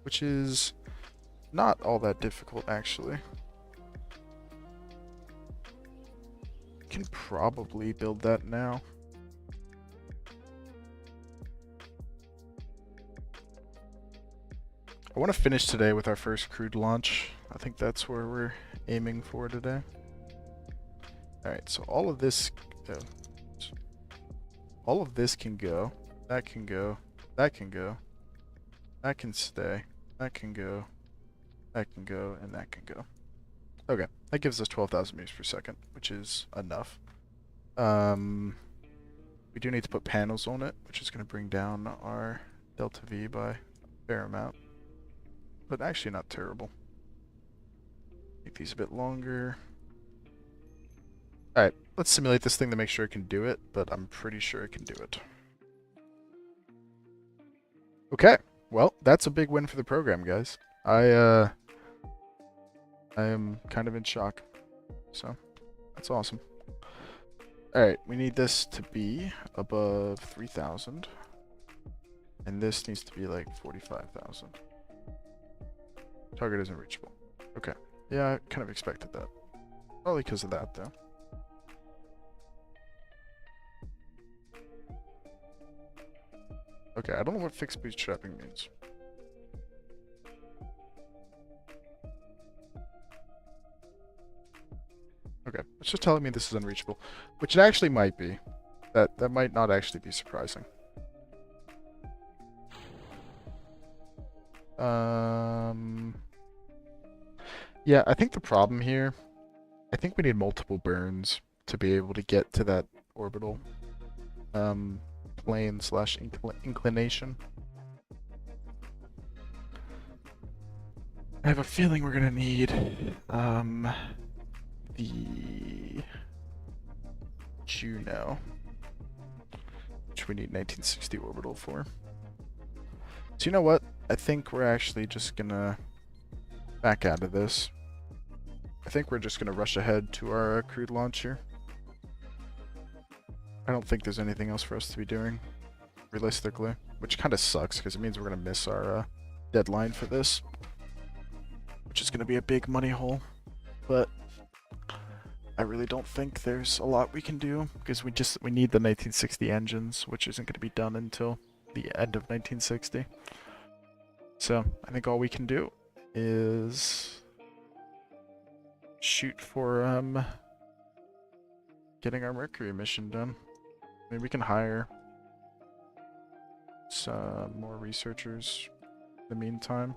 Which is not all that difficult, actually. Can probably build that now. I want to finish today with our first crewed launch. I think that's where we're aiming for today. Alright, so all of this... all of this can go. That can go. That can go. That can stay. That can go. That can go. And that can go. Okay, that gives us 12,000 meters per second, which is enough. We do need to put panels on it, which is going to bring down our delta V by a fair amount. But actually not terrible. Make these a bit longer. Alright, let's simulate this thing to make sure it can do it, but I'm pretty sure it can do it. Okay, well, that's a big win for the program, guys. I am kind of in shock. So, that's awesome. Alright, we need this to be above 3,000. And this needs to be like 45,000. Target isn't reachable. Okay. Yeah, I kind of expected that. Probably because of that, though. Okay, I don't know what fixed bootstrapping means. Okay, it's just telling me this is unreachable, which it actually might be. That might not actually be surprising. Yeah, I think the problem here, I think we need multiple burns to be able to get to that orbital plane slash inclination. I have a feeling we're gonna need the Juno, which we need 1960 orbital for. So you know what? I think we're actually just gonna back out of this. I think we're just gonna rush ahead to our crude launch here. I don't think there's anything else for us to be doing, realistically, which kind of sucks because it means we're gonna miss our deadline for this, which is gonna be a big money hole. But I really don't think there's a lot we can do because we need the 1960 engines, which isn't going to be done until the end of 1960. So I think all we can do is shoot for getting our Mercury mission done. Maybe we can hire some more researchers in the meantime.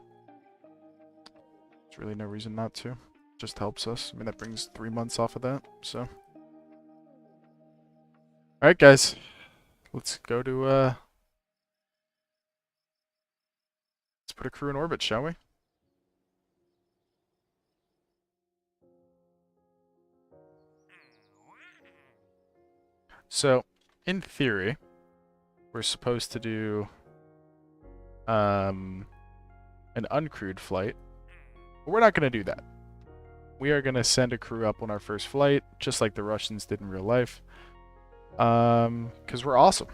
There's really no reason not to. Just helps us. I mean, that brings 3 months off of that, so. Alright, guys. Let's go to, let's put a crew in orbit, shall we? So, in theory, we're supposed to do, an uncrewed flight. But we're not going to do that. We are going to send a crew up on our first flight, just like the Russians did in real life. Because we're awesome.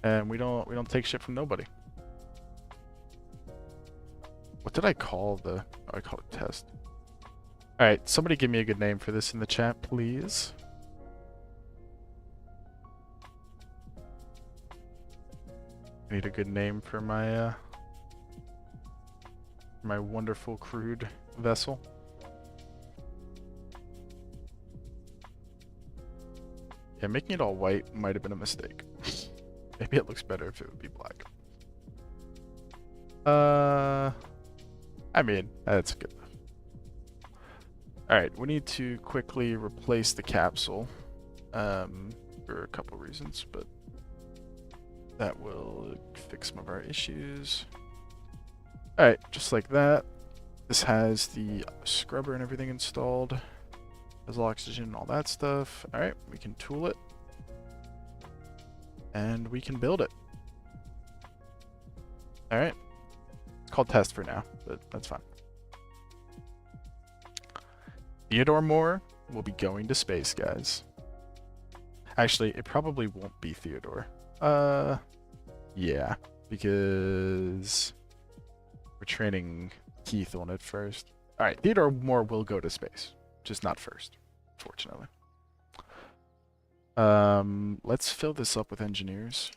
And we don't take shit from nobody. What did I call the... Oh, I called it test. Alright, somebody give me a good name for this in the chat, please. I need a good name for my, my wonderful crewed vessel. Yeah, making it all white might have been a mistake. Maybe it looks better if it would be black. I mean, that's good enough. Alright, we need to quickly replace the capsule for a couple reasons, but that will fix some of our issues. Alright, just like that. This has the scrubber and everything installed. Has oxygen and all that stuff. Alright, we can tool it. And we can build it. Alright. It's called test for now, but that's fine. Theodore Moore will be going to space, guys. Actually, it probably won't be Theodore. Yeah, because we're training Keith on it first. Alright, Theodore Moore will go to space. Just not first, fortunately. Let's fill this up with engineers.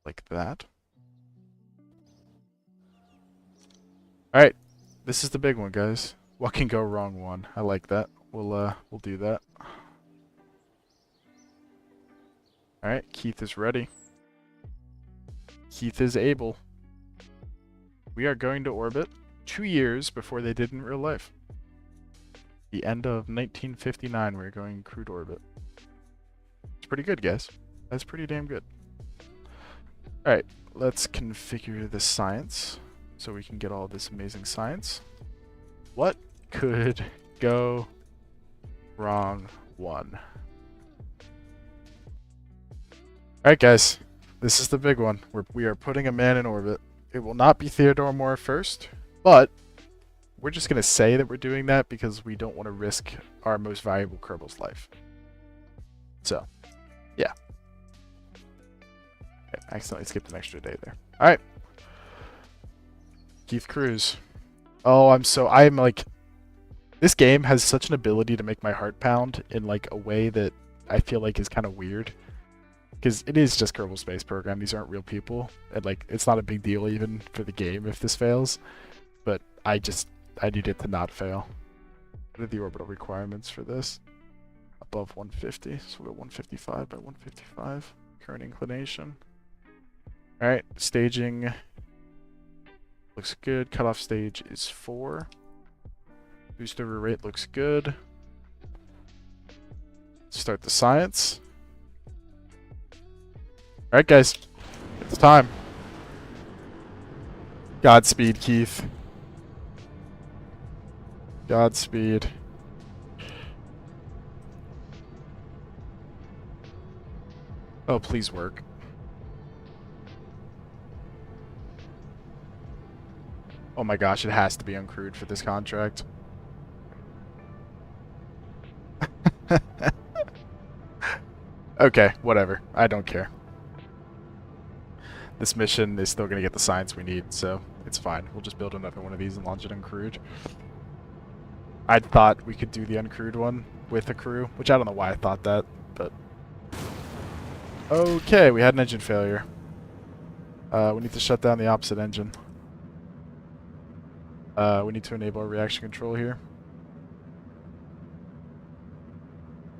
Like that. Alright, This is the big one, guys. What can go wrong? One. I like that. We'll do that. All right, Keith is ready. Keith is able. We are going to orbit 2 years before they did in real life. The end of 1959, we're going crude orbit. It's pretty good, guys. That's pretty damn good. All right, let's configure the science so we can get all this amazing science. What could go wrong? One. All right, guys. This is the big one. We are putting a man in orbit. It will not be Theodore Moore first, but we're just going to say that we're doing that because we don't want to risk our most valuable Kerbal's life. So, yeah. Okay, I accidentally skipped an extra day there. All right. Keith Cruz. Oh, I'm like, this game has such an ability to make my heart pound in like a way that I feel like is kind of weird. Because it is just Kerbal Space Program. These aren't real people. And like, it's not a big deal even for the game if this fails. But I need it to not fail. What are the orbital requirements for this? Above 150. So we'll go 155 by 155. Current inclination. Alright, staging looks good. Cutoff stage is 4. Boost over rate looks good. Start the science. Alright, guys. It's time. Godspeed, Keith. Godspeed. Oh, please work. Oh my gosh, it has to be uncrewed for this contract. Okay, whatever. I don't care. This mission is still going to get the science we need, so it's fine. We'll just build another one of these and launch it uncrewed. I thought we could do the uncrewed one with a crew, which I don't know why I thought that, but... Okay, we had an engine failure. We need to shut down the opposite engine. We need to enable our reaction control here.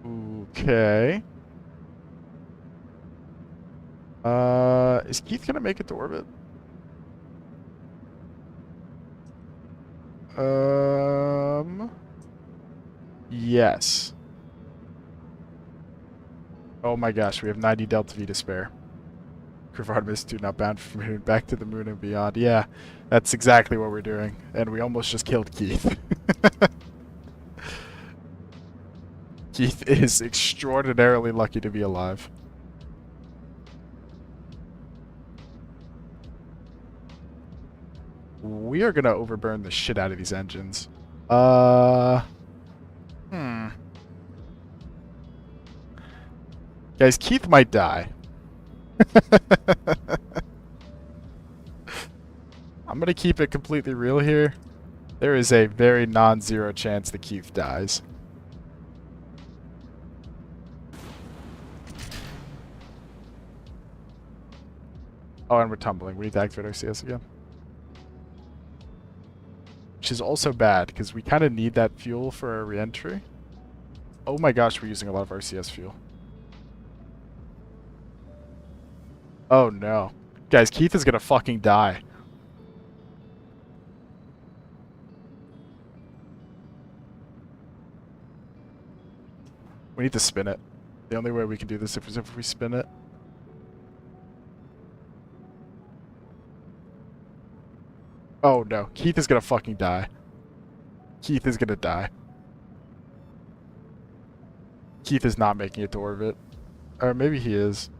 Okay. Is Keith gonna make it to orbit? Yes. Oh my gosh, we have 90 Delta V to spare. Artemis 2 now bound for moon, back to the moon and beyond. Yeah, that's exactly what we're doing. And we almost just killed Keith. Keith is extraordinarily lucky to be alive. We are gonna overburn the shit out of these engines. Guys, Keith might die. I'm gonna keep it completely real here. There is a very non-zero chance that Keith dies. Oh, and we're tumbling. We need to activate our CS again. Which is also bad, because we kind of need that fuel for our re-entry. Oh my gosh, we're using a lot of RCS fuel. Oh no. Guys, Keith is gonna fucking die. We need to spin it. The only way we can do this is if we spin it. Oh no, Keith is gonna fucking die. Keith is gonna die. Keith is not making it to orbit. Or maybe he is.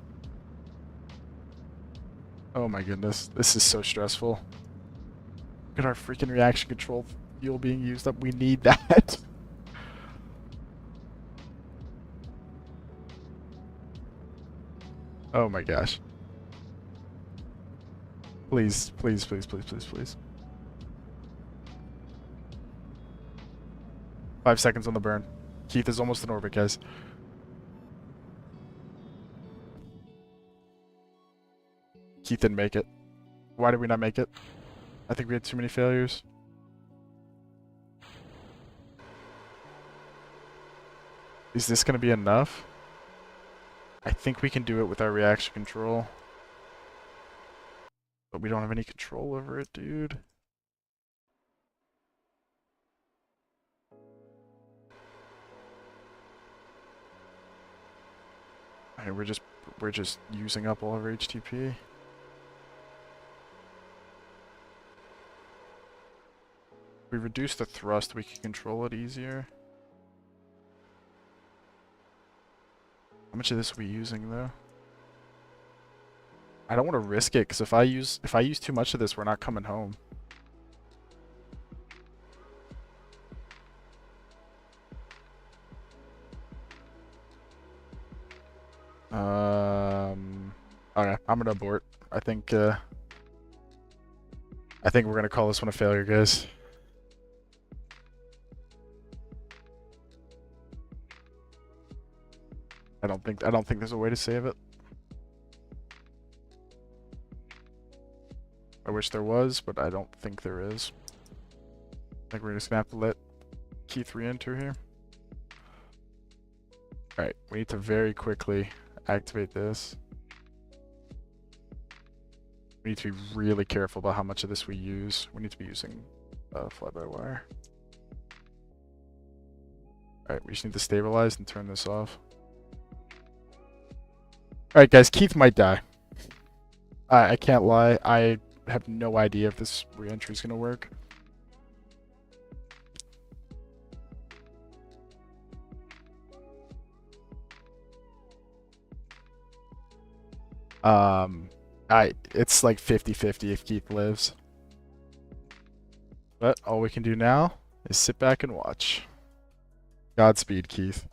Oh my goodness, this is so stressful. Look at our freaking reaction control fuel being used up. We need that. Oh my gosh. Please, please, please, please, please, please. 5 seconds on the burn. Keith is almost in orbit, guys. Keith didn't make it. Why did we not make it? I think we had too many failures. Is this going to be enough? I think we can do it with our reaction control. But we don't have any control over it, dude. Alright, we're just using up all of our HTP. If we reduce the thrust, we can control it easier. How much of this are we using though? I don't want to risk it because if I use too much of this, we're not coming home. Okay, I'm gonna abort. I think we're gonna call this one a failure, guys. I don't think there's a way to save it. I wish there was, but I don't think there is. I think we're just gonna have to let Keith re-enter here. Alright, we need to very quickly activate this. We need to be really careful about how much of this we use. We need to be using fly-by-wire. Alright, we just need to stabilize and turn this off. Alright guys, Keith might die. I can't lie, I have no idea if this re-entry is going to work. It's like 50-50 if Keith lives. But all we can do now is sit back and watch. Godspeed, Keith.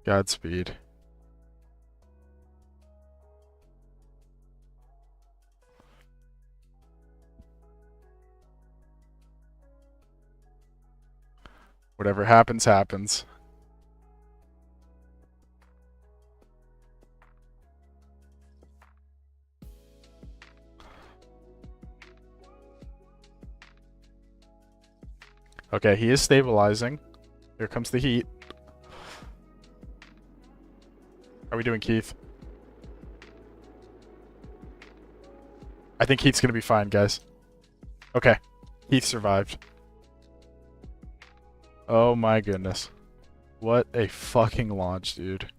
Godspeed. Whatever happens, happens. Okay, he is stabilizing. Here comes the heat. How are we doing, Keith? I think Keith's gonna be fine, guys. Okay, Keith survived. Oh my goodness. What a fucking launch, dude.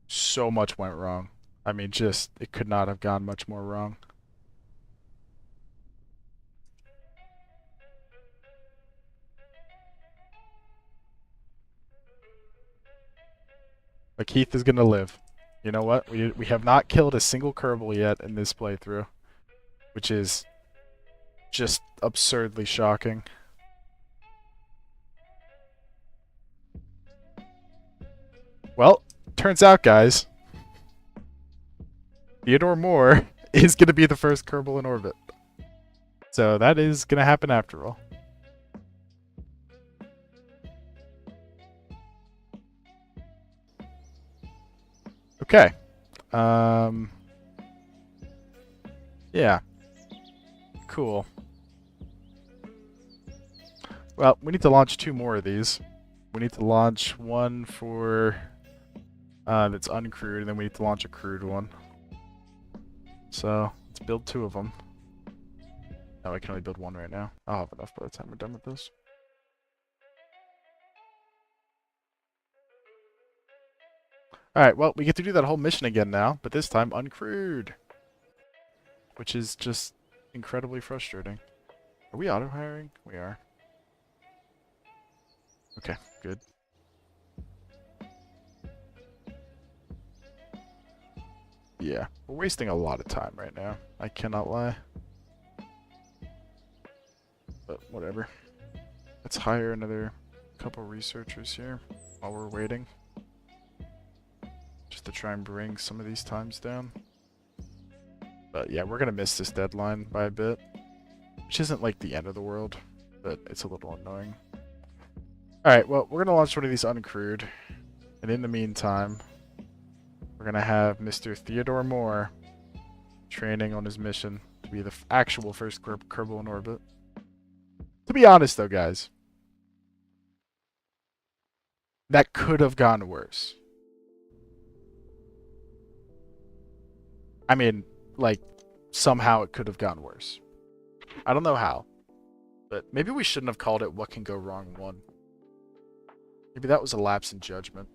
So much went wrong. I mean, just, it could not have gone much more wrong. But Keith is gonna live. You know what? We have not killed a single Kerbal yet in this playthrough, which is just absurdly shocking. Well, turns out, guys, Theodore Moore is going to be the first Kerbal in orbit. So that is going to happen after all. Okay. Yeah. Cool. Well, we need to launch 2 more of these. We need to launch one for that's uncrewed, and then we need to launch a crewed one. So let's build 2 of them. Oh, I can only build 1 right now. I'll have enough by the time we're done with this. Alright, well, we get to do that whole mission again now, but this time uncrewed. Which is just incredibly frustrating. Are we auto-hiring? We are. Okay, good. Yeah, we're wasting a lot of time right now. I cannot lie. But whatever. Let's hire another couple researchers here while we're waiting. Just to try and bring some of these times down. But yeah, we're gonna miss this deadline by a bit. Which isn't like the end of the world, but it's a little annoying. Alright, well, we're gonna launch one of these uncrewed. And in the meantime, we're gonna have Mr. Theodore Moore training on his mission to be the actual first Kerbal in orbit. To be honest though, guys, That could have gone worse. I mean, like, somehow it could have gone worse. I don't know how. But maybe we shouldn't have called it What Can Go Wrong 1. Maybe that was a lapse in judgment.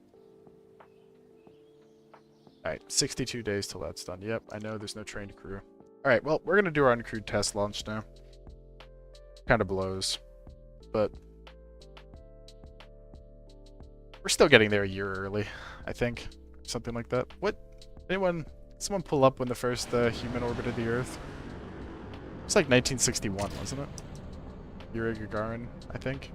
Alright, 62 days till that's done. Yep, I know there's no trained crew. Alright, well, we're going to do our uncrewed test launch now. Kind of blows. But we're still getting there a year early, I think. Something like that. What? Someone pull up when the first human orbited the Earth? It's like 1961, wasn't it? Yuri Gagarin, I think.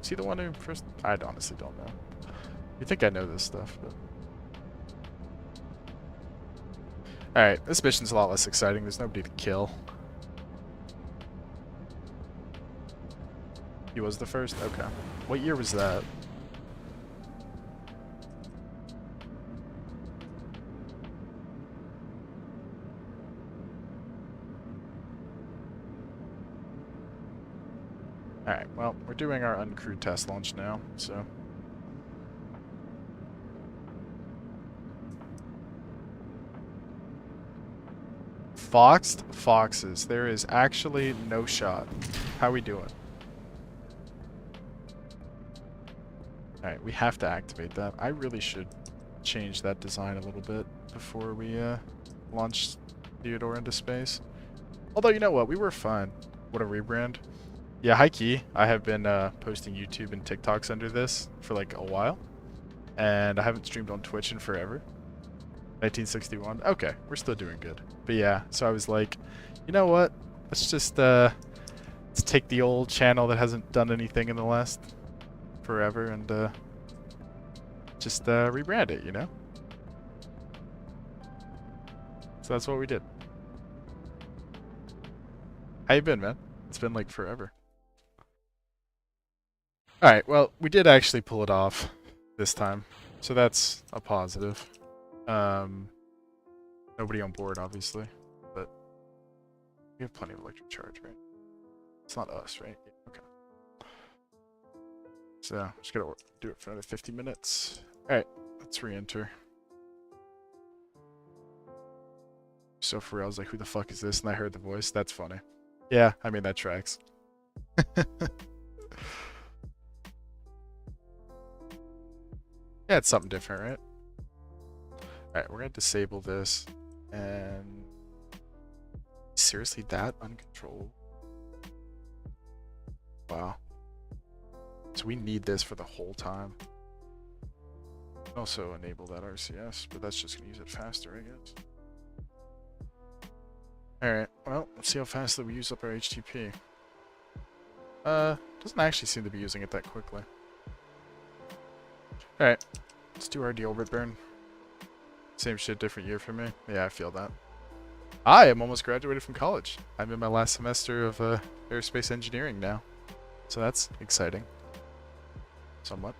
Is he the one who first? I honestly don't know. You think I know this stuff, but... Alright, this mission's a lot less exciting. There's nobody to kill. He was the first? Okay. What year was that? Alright, well, we're doing our uncrewed test launch now, so... Foxed foxes. There is actually no shot. How we doing? Alright, we have to activate that. I really should change that design a little bit before we launch Theodore into space. Although, you know what? We were fine. What a rebrand. Yeah, high key. I have been posting YouTube and TikToks under this for like a while. And I haven't streamed on Twitch in forever. 1961. Okay, we're still doing good. But yeah, so I was like, you know what? Let's just let's take the old channel that hasn't done anything in the last forever and just rebrand it, you know? So that's what we did. How you been, man? It's been like forever. Alright, well, we did actually pull it off this time. So that's a positive. Nobody on board, obviously, but we have plenty of electric charge, right? It's not us, right? Okay. So, just gotta do it for another 50 minutes. Alright, let's re-enter. So for real, I was like, who the fuck is this? And I heard the voice. That's funny. Yeah, I mean, that tracks. Yeah, it's something different, right? Alright, we're gonna disable this. And... seriously, that uncontrolled? Wow. So we need this for the whole time. Also enable that RCS, but that's just gonna use it faster, I guess. Alright, well, let's see how fast that we use up our HTP. Doesn't actually seem to be using it that quickly. Alright, let's do our deorbit burn. Same shit, different year for me. Yeah, I feel that. I am almost graduated from college. I'm in my last semester of aerospace engineering now. So that's exciting. Somewhat.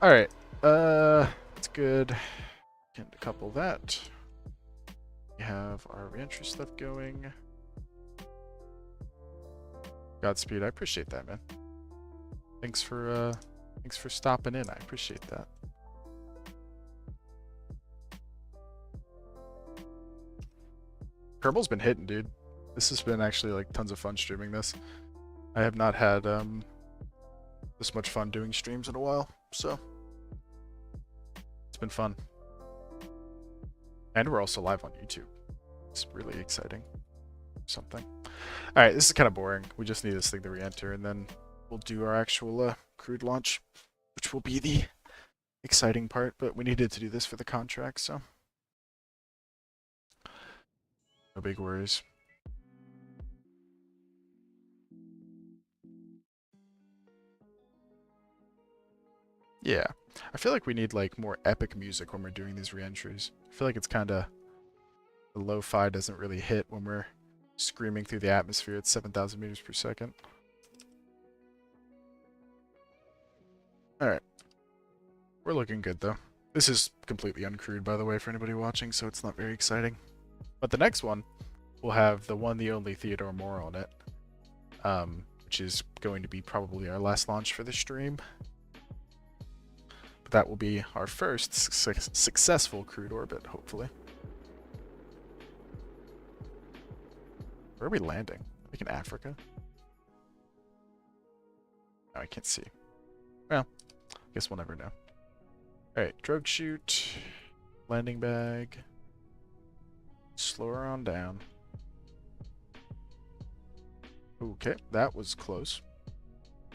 Alright, that's good. Can decouple that. We have our reentry stuff going. Godspeed, I appreciate that, man. Thanks for stopping in. I appreciate that. Kerbal's been hitting, dude. This has been actually like tons of fun streaming this. I have not had this much fun doing streams in a while, so it's been fun. And we're also live on YouTube. It's really exciting. Something. Alright, this is kind of boring. We just need this thing to re-enter, and then we'll do our actual crude launch, which will be the exciting part, but we needed to do this for the contract, so no big worries. Yeah. I feel like we need like more epic music when we're doing these re-entries. I feel like it's kind of... the lo-fi doesn't really hit when we're screaming through the atmosphere at 7,000 meters per second. Alright. We're looking good, though. This is completely uncrewed, by the way, for anybody watching, so it's not very exciting. But the next one will have the one, the only Theodore Moore on it. Which which is going to be probably our last launch for the stream. But that will be our first successful crewed orbit, hopefully. Where are we landing? Like in Africa? Oh, I can't see. Well, I guess we'll never know. Alright, drogue chute, landing bag, slow her on down. Okay, that was close.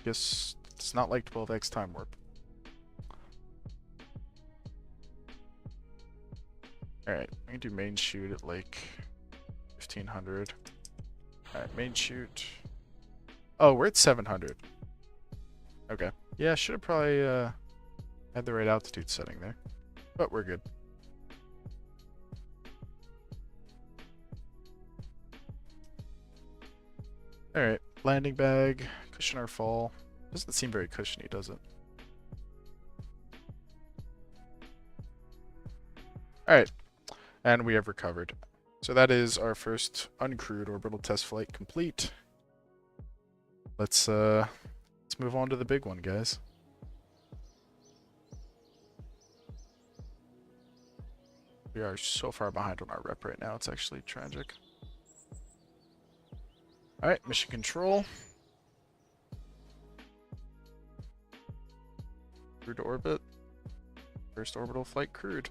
Guess it's not like 12x time warp. Alright, we can do main chute at like 1500. Alright, main chute. Oh, we're at 700. Okay. Yeah, should have probably had the right altitude setting there. But we're good. Alright, landing bag, cushion our fall. Doesn't seem very cushiony, does it? Alright, and we have recovered. So that is our first uncrewed orbital test flight complete. Let's move on to the big one, guys. We are so far behind on our rep right now, it's actually tragic. Alright, mission control. Crewed orbit. First orbital flight crewed.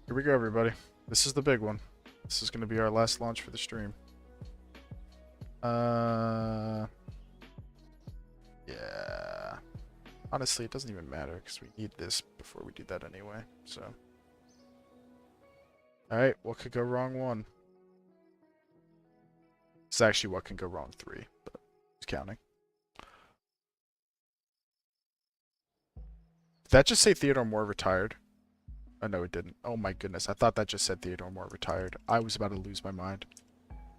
Here we go, everybody. This is the big one. This is going to be our last launch for the stream. Yeah. Honestly, it doesn't even matter because we need this before we do that anyway, so. Alright, what could go wrong? 1. It's actually what can go wrong 3, but who's counting? Did that just say Theodore Moore retired? Oh, no, it didn't. Oh my goodness, I thought that just said Theodore Moore retired. I was about to lose my mind.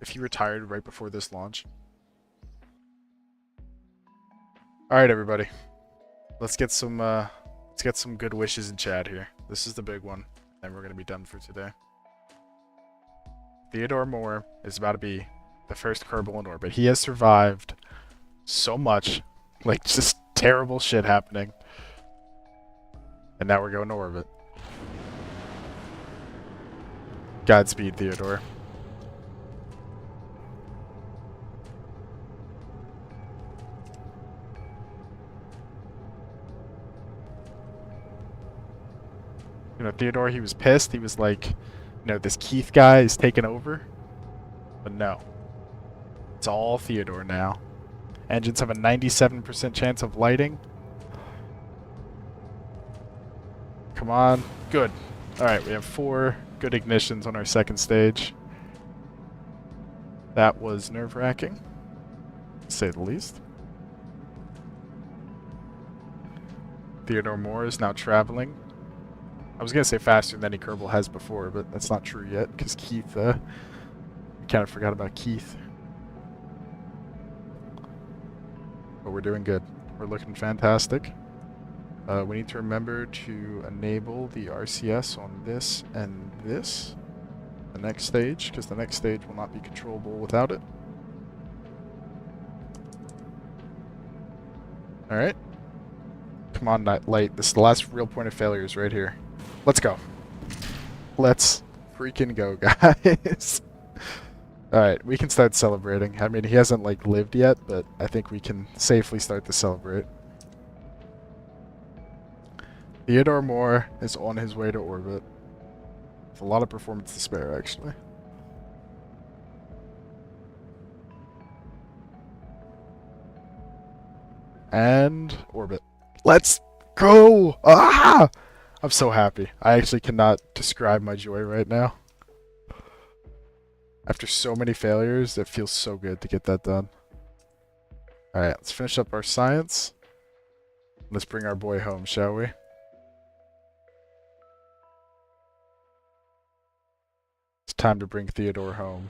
If he retired right before this launch. Alright, everybody. Let's get some good wishes in chat here. This is the big one, and we're gonna be done for today. Theodore Moore is about to be the first Kerbal in orbit. He has survived so much, like just terrible shit happening. And now we're going to orbit. Godspeed, Theodore. You know, Theodore, he was pissed. He was like, you know, this Keith guy is taking over. But no. It's all Theodore now. Engines have a 97% chance of lighting. Come on. Good. Alright, we have 4 good ignitions on our second stage. That was nerve-wracking, to say the least. Theodore Moore is now traveling. I was going to say faster than any Kerbal has before, but that's not true yet, because Keith, we kind of forgot about Keith. But we're doing good. We're looking fantastic. We need to remember to enable the RCS on this and this. The next stage, because the next stage will not be controllable without it. Alright. Come on, light. This is the last real point of failure is right here. Let's go. Let's freaking go, guys. Alright, we can start celebrating. I mean, he hasn't, like, lived yet, but I think we can safely start to celebrate. Theodore Moore is on his way to orbit. With a lot of performance to spare, actually. And orbit. Let's go! Ah! I'm so happy. I actually cannot describe my joy right now. After so many failures, it feels so good to get that done. Alright, let's finish up our science. Let's bring our boy home, shall we? It's time to bring Theodore home.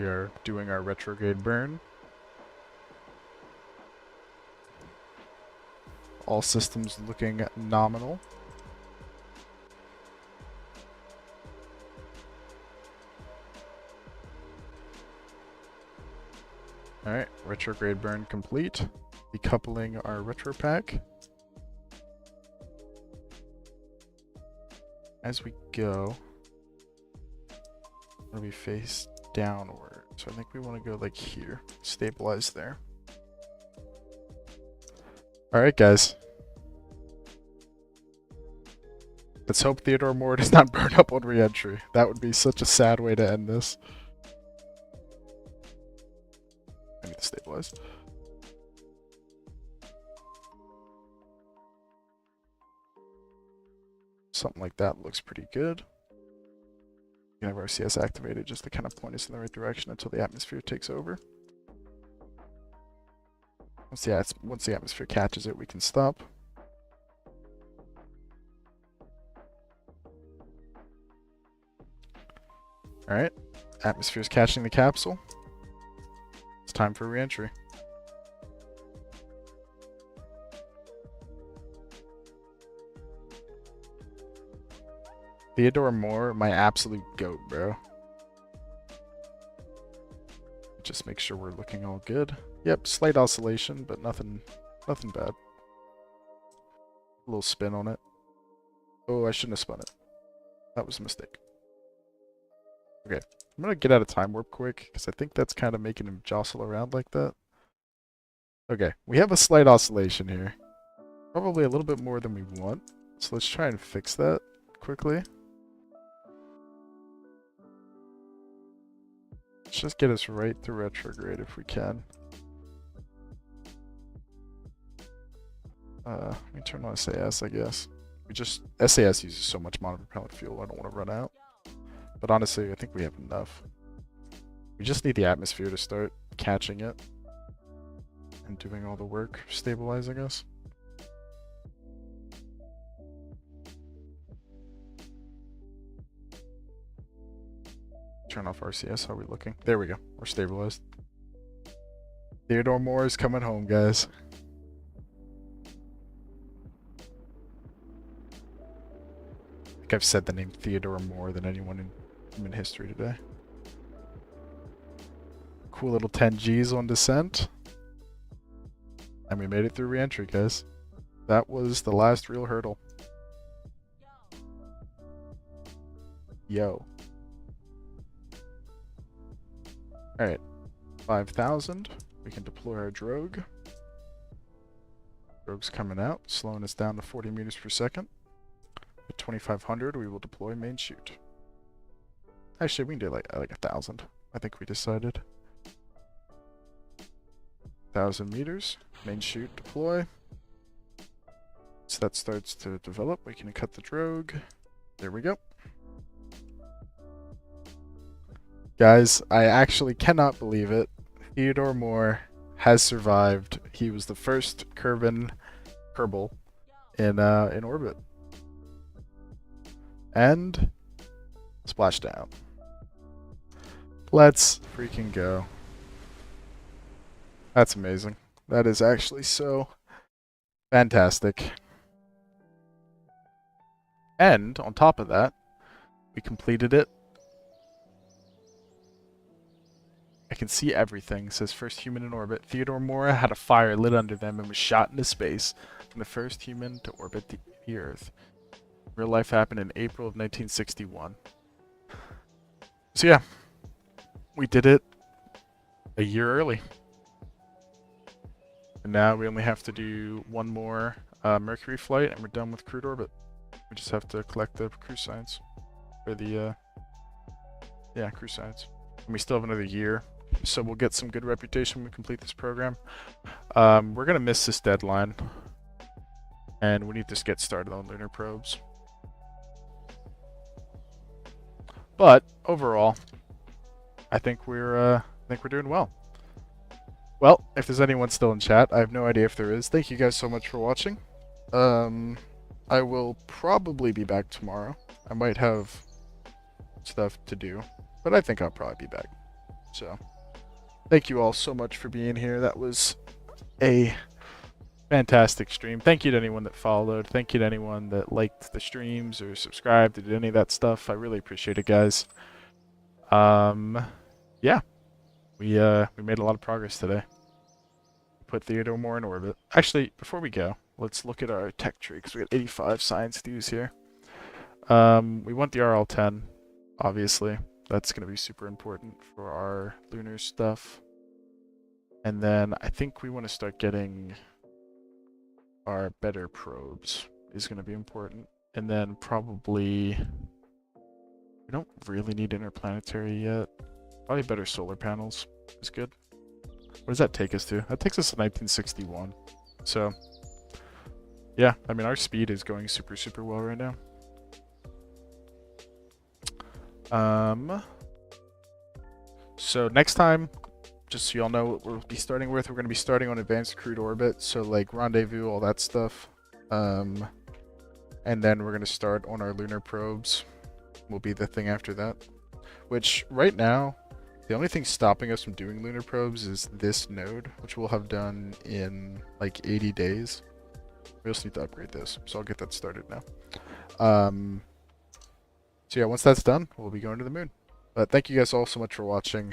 We are doing our retrograde burn. All systems looking nominal. Alright, retrograde burn complete. Decoupling our retro pack. As we go, we face downward. So I think we want to go like here. Stabilize there. Alright guys. Let's hope Theodore Moore does not burn up on re-entry. That would be such a sad way to end this. I need to stabilize. Something like that looks pretty good. We can have our CS activated just to kind of point us in the right direction until the atmosphere takes over. Once the atmosphere catches it, we can stop. Alright, atmosphere is catching the capsule. It's time for re-entry. Theodore Moore, my absolute goat, bro. Just make sure we're looking all good. Yep, slight oscillation, but nothing bad. A little spin on it. Oh, I shouldn't have spun it. That was a mistake. Okay, I'm gonna get out of time warp quick, because I think that's kind of making him jostle around like that. Okay, we have a slight oscillation here. Probably a little bit more than we want. So let's try and fix that quickly. Let's just get us right to retrograde if we can. Let me turn on SAS, I guess. SAS uses so much monopropellant fuel, I don't want to run out. But honestly, I think we have enough. We just need the atmosphere to start catching it and doing all the work, stabilizing us. Turn off RCS, how are we looking? There we go, we're stabilized. Theodore Moore is coming home, guys. I think I've said the name Theodore more than anyone in human history today. Cool little 10 Gs on descent. And we made it through re-entry, guys. That was the last real hurdle. Yo. Alright. 5,000. We can deploy our drogue. Drogue's coming out, slowing us down to 40 meters per second. At 2,500, we will deploy main chute. Actually, we can do like 1,000. I think we decided. 1,000 meters. Main chute deploy. So that starts to develop. We can cut the drogue. There we go. Guys, I actually cannot believe it. Theodore Moore has survived. He was the first Kerbal in orbit. And splashdown. Let's freaking go. That's amazing. That is actually so fantastic. And on top of that, we completed it. I can see everything. It says first human in orbit. Theodore Moore had a fire lit under them and was shot into space. And the first human to orbit the Earth. Real life happened in April of 1961. So yeah, we did it a year early. And now we only have to do one more Mercury flight and we're done with crewed orbit. We just have to collect the crew science. Or the, crew science. And we still have another year. So we'll get some good reputation when we complete this program. We're going to miss this deadline. And we need to get started on lunar probes. But overall, I think we're doing well. Well, if there's anyone still in chat, I have no idea if there is. Thank you guys so much for watching. I will probably be back tomorrow. I might have stuff to do, but I think I'll probably be back. So thank you all so much for being here. That was a fantastic stream. Thank you to anyone that followed. Thank you to anyone that liked the streams or subscribed or did any of that stuff. I really appreciate it, guys. Yeah, we made a lot of progress today. Put Theodore more in orbit. Actually, before we go, let's look at our tech tree because we got 85 science dues here. We want the RL-10, obviously. That's going to be super important for our lunar stuff. And then I think we want to start getting our better probes is going to be important. And then probably we don't really need interplanetary yet. Probably better solar panels is good. What does that take us to? That takes us to 1961. So yeah, I mean our speed is going super, super well right now. So next time, just so y'all know what we'll be starting with, we're going to be starting on advanced crude orbit, so like rendezvous, all that stuff. And then we're going to start on our lunar probes. Will be the thing after that. Which right now, the only thing stopping us from doing lunar probes is this node, which we'll have done in like 80 days. We also need to upgrade this, so I'll get that started now. So yeah, once that's done, we'll be going to the moon. But thank you guys all so much for watching.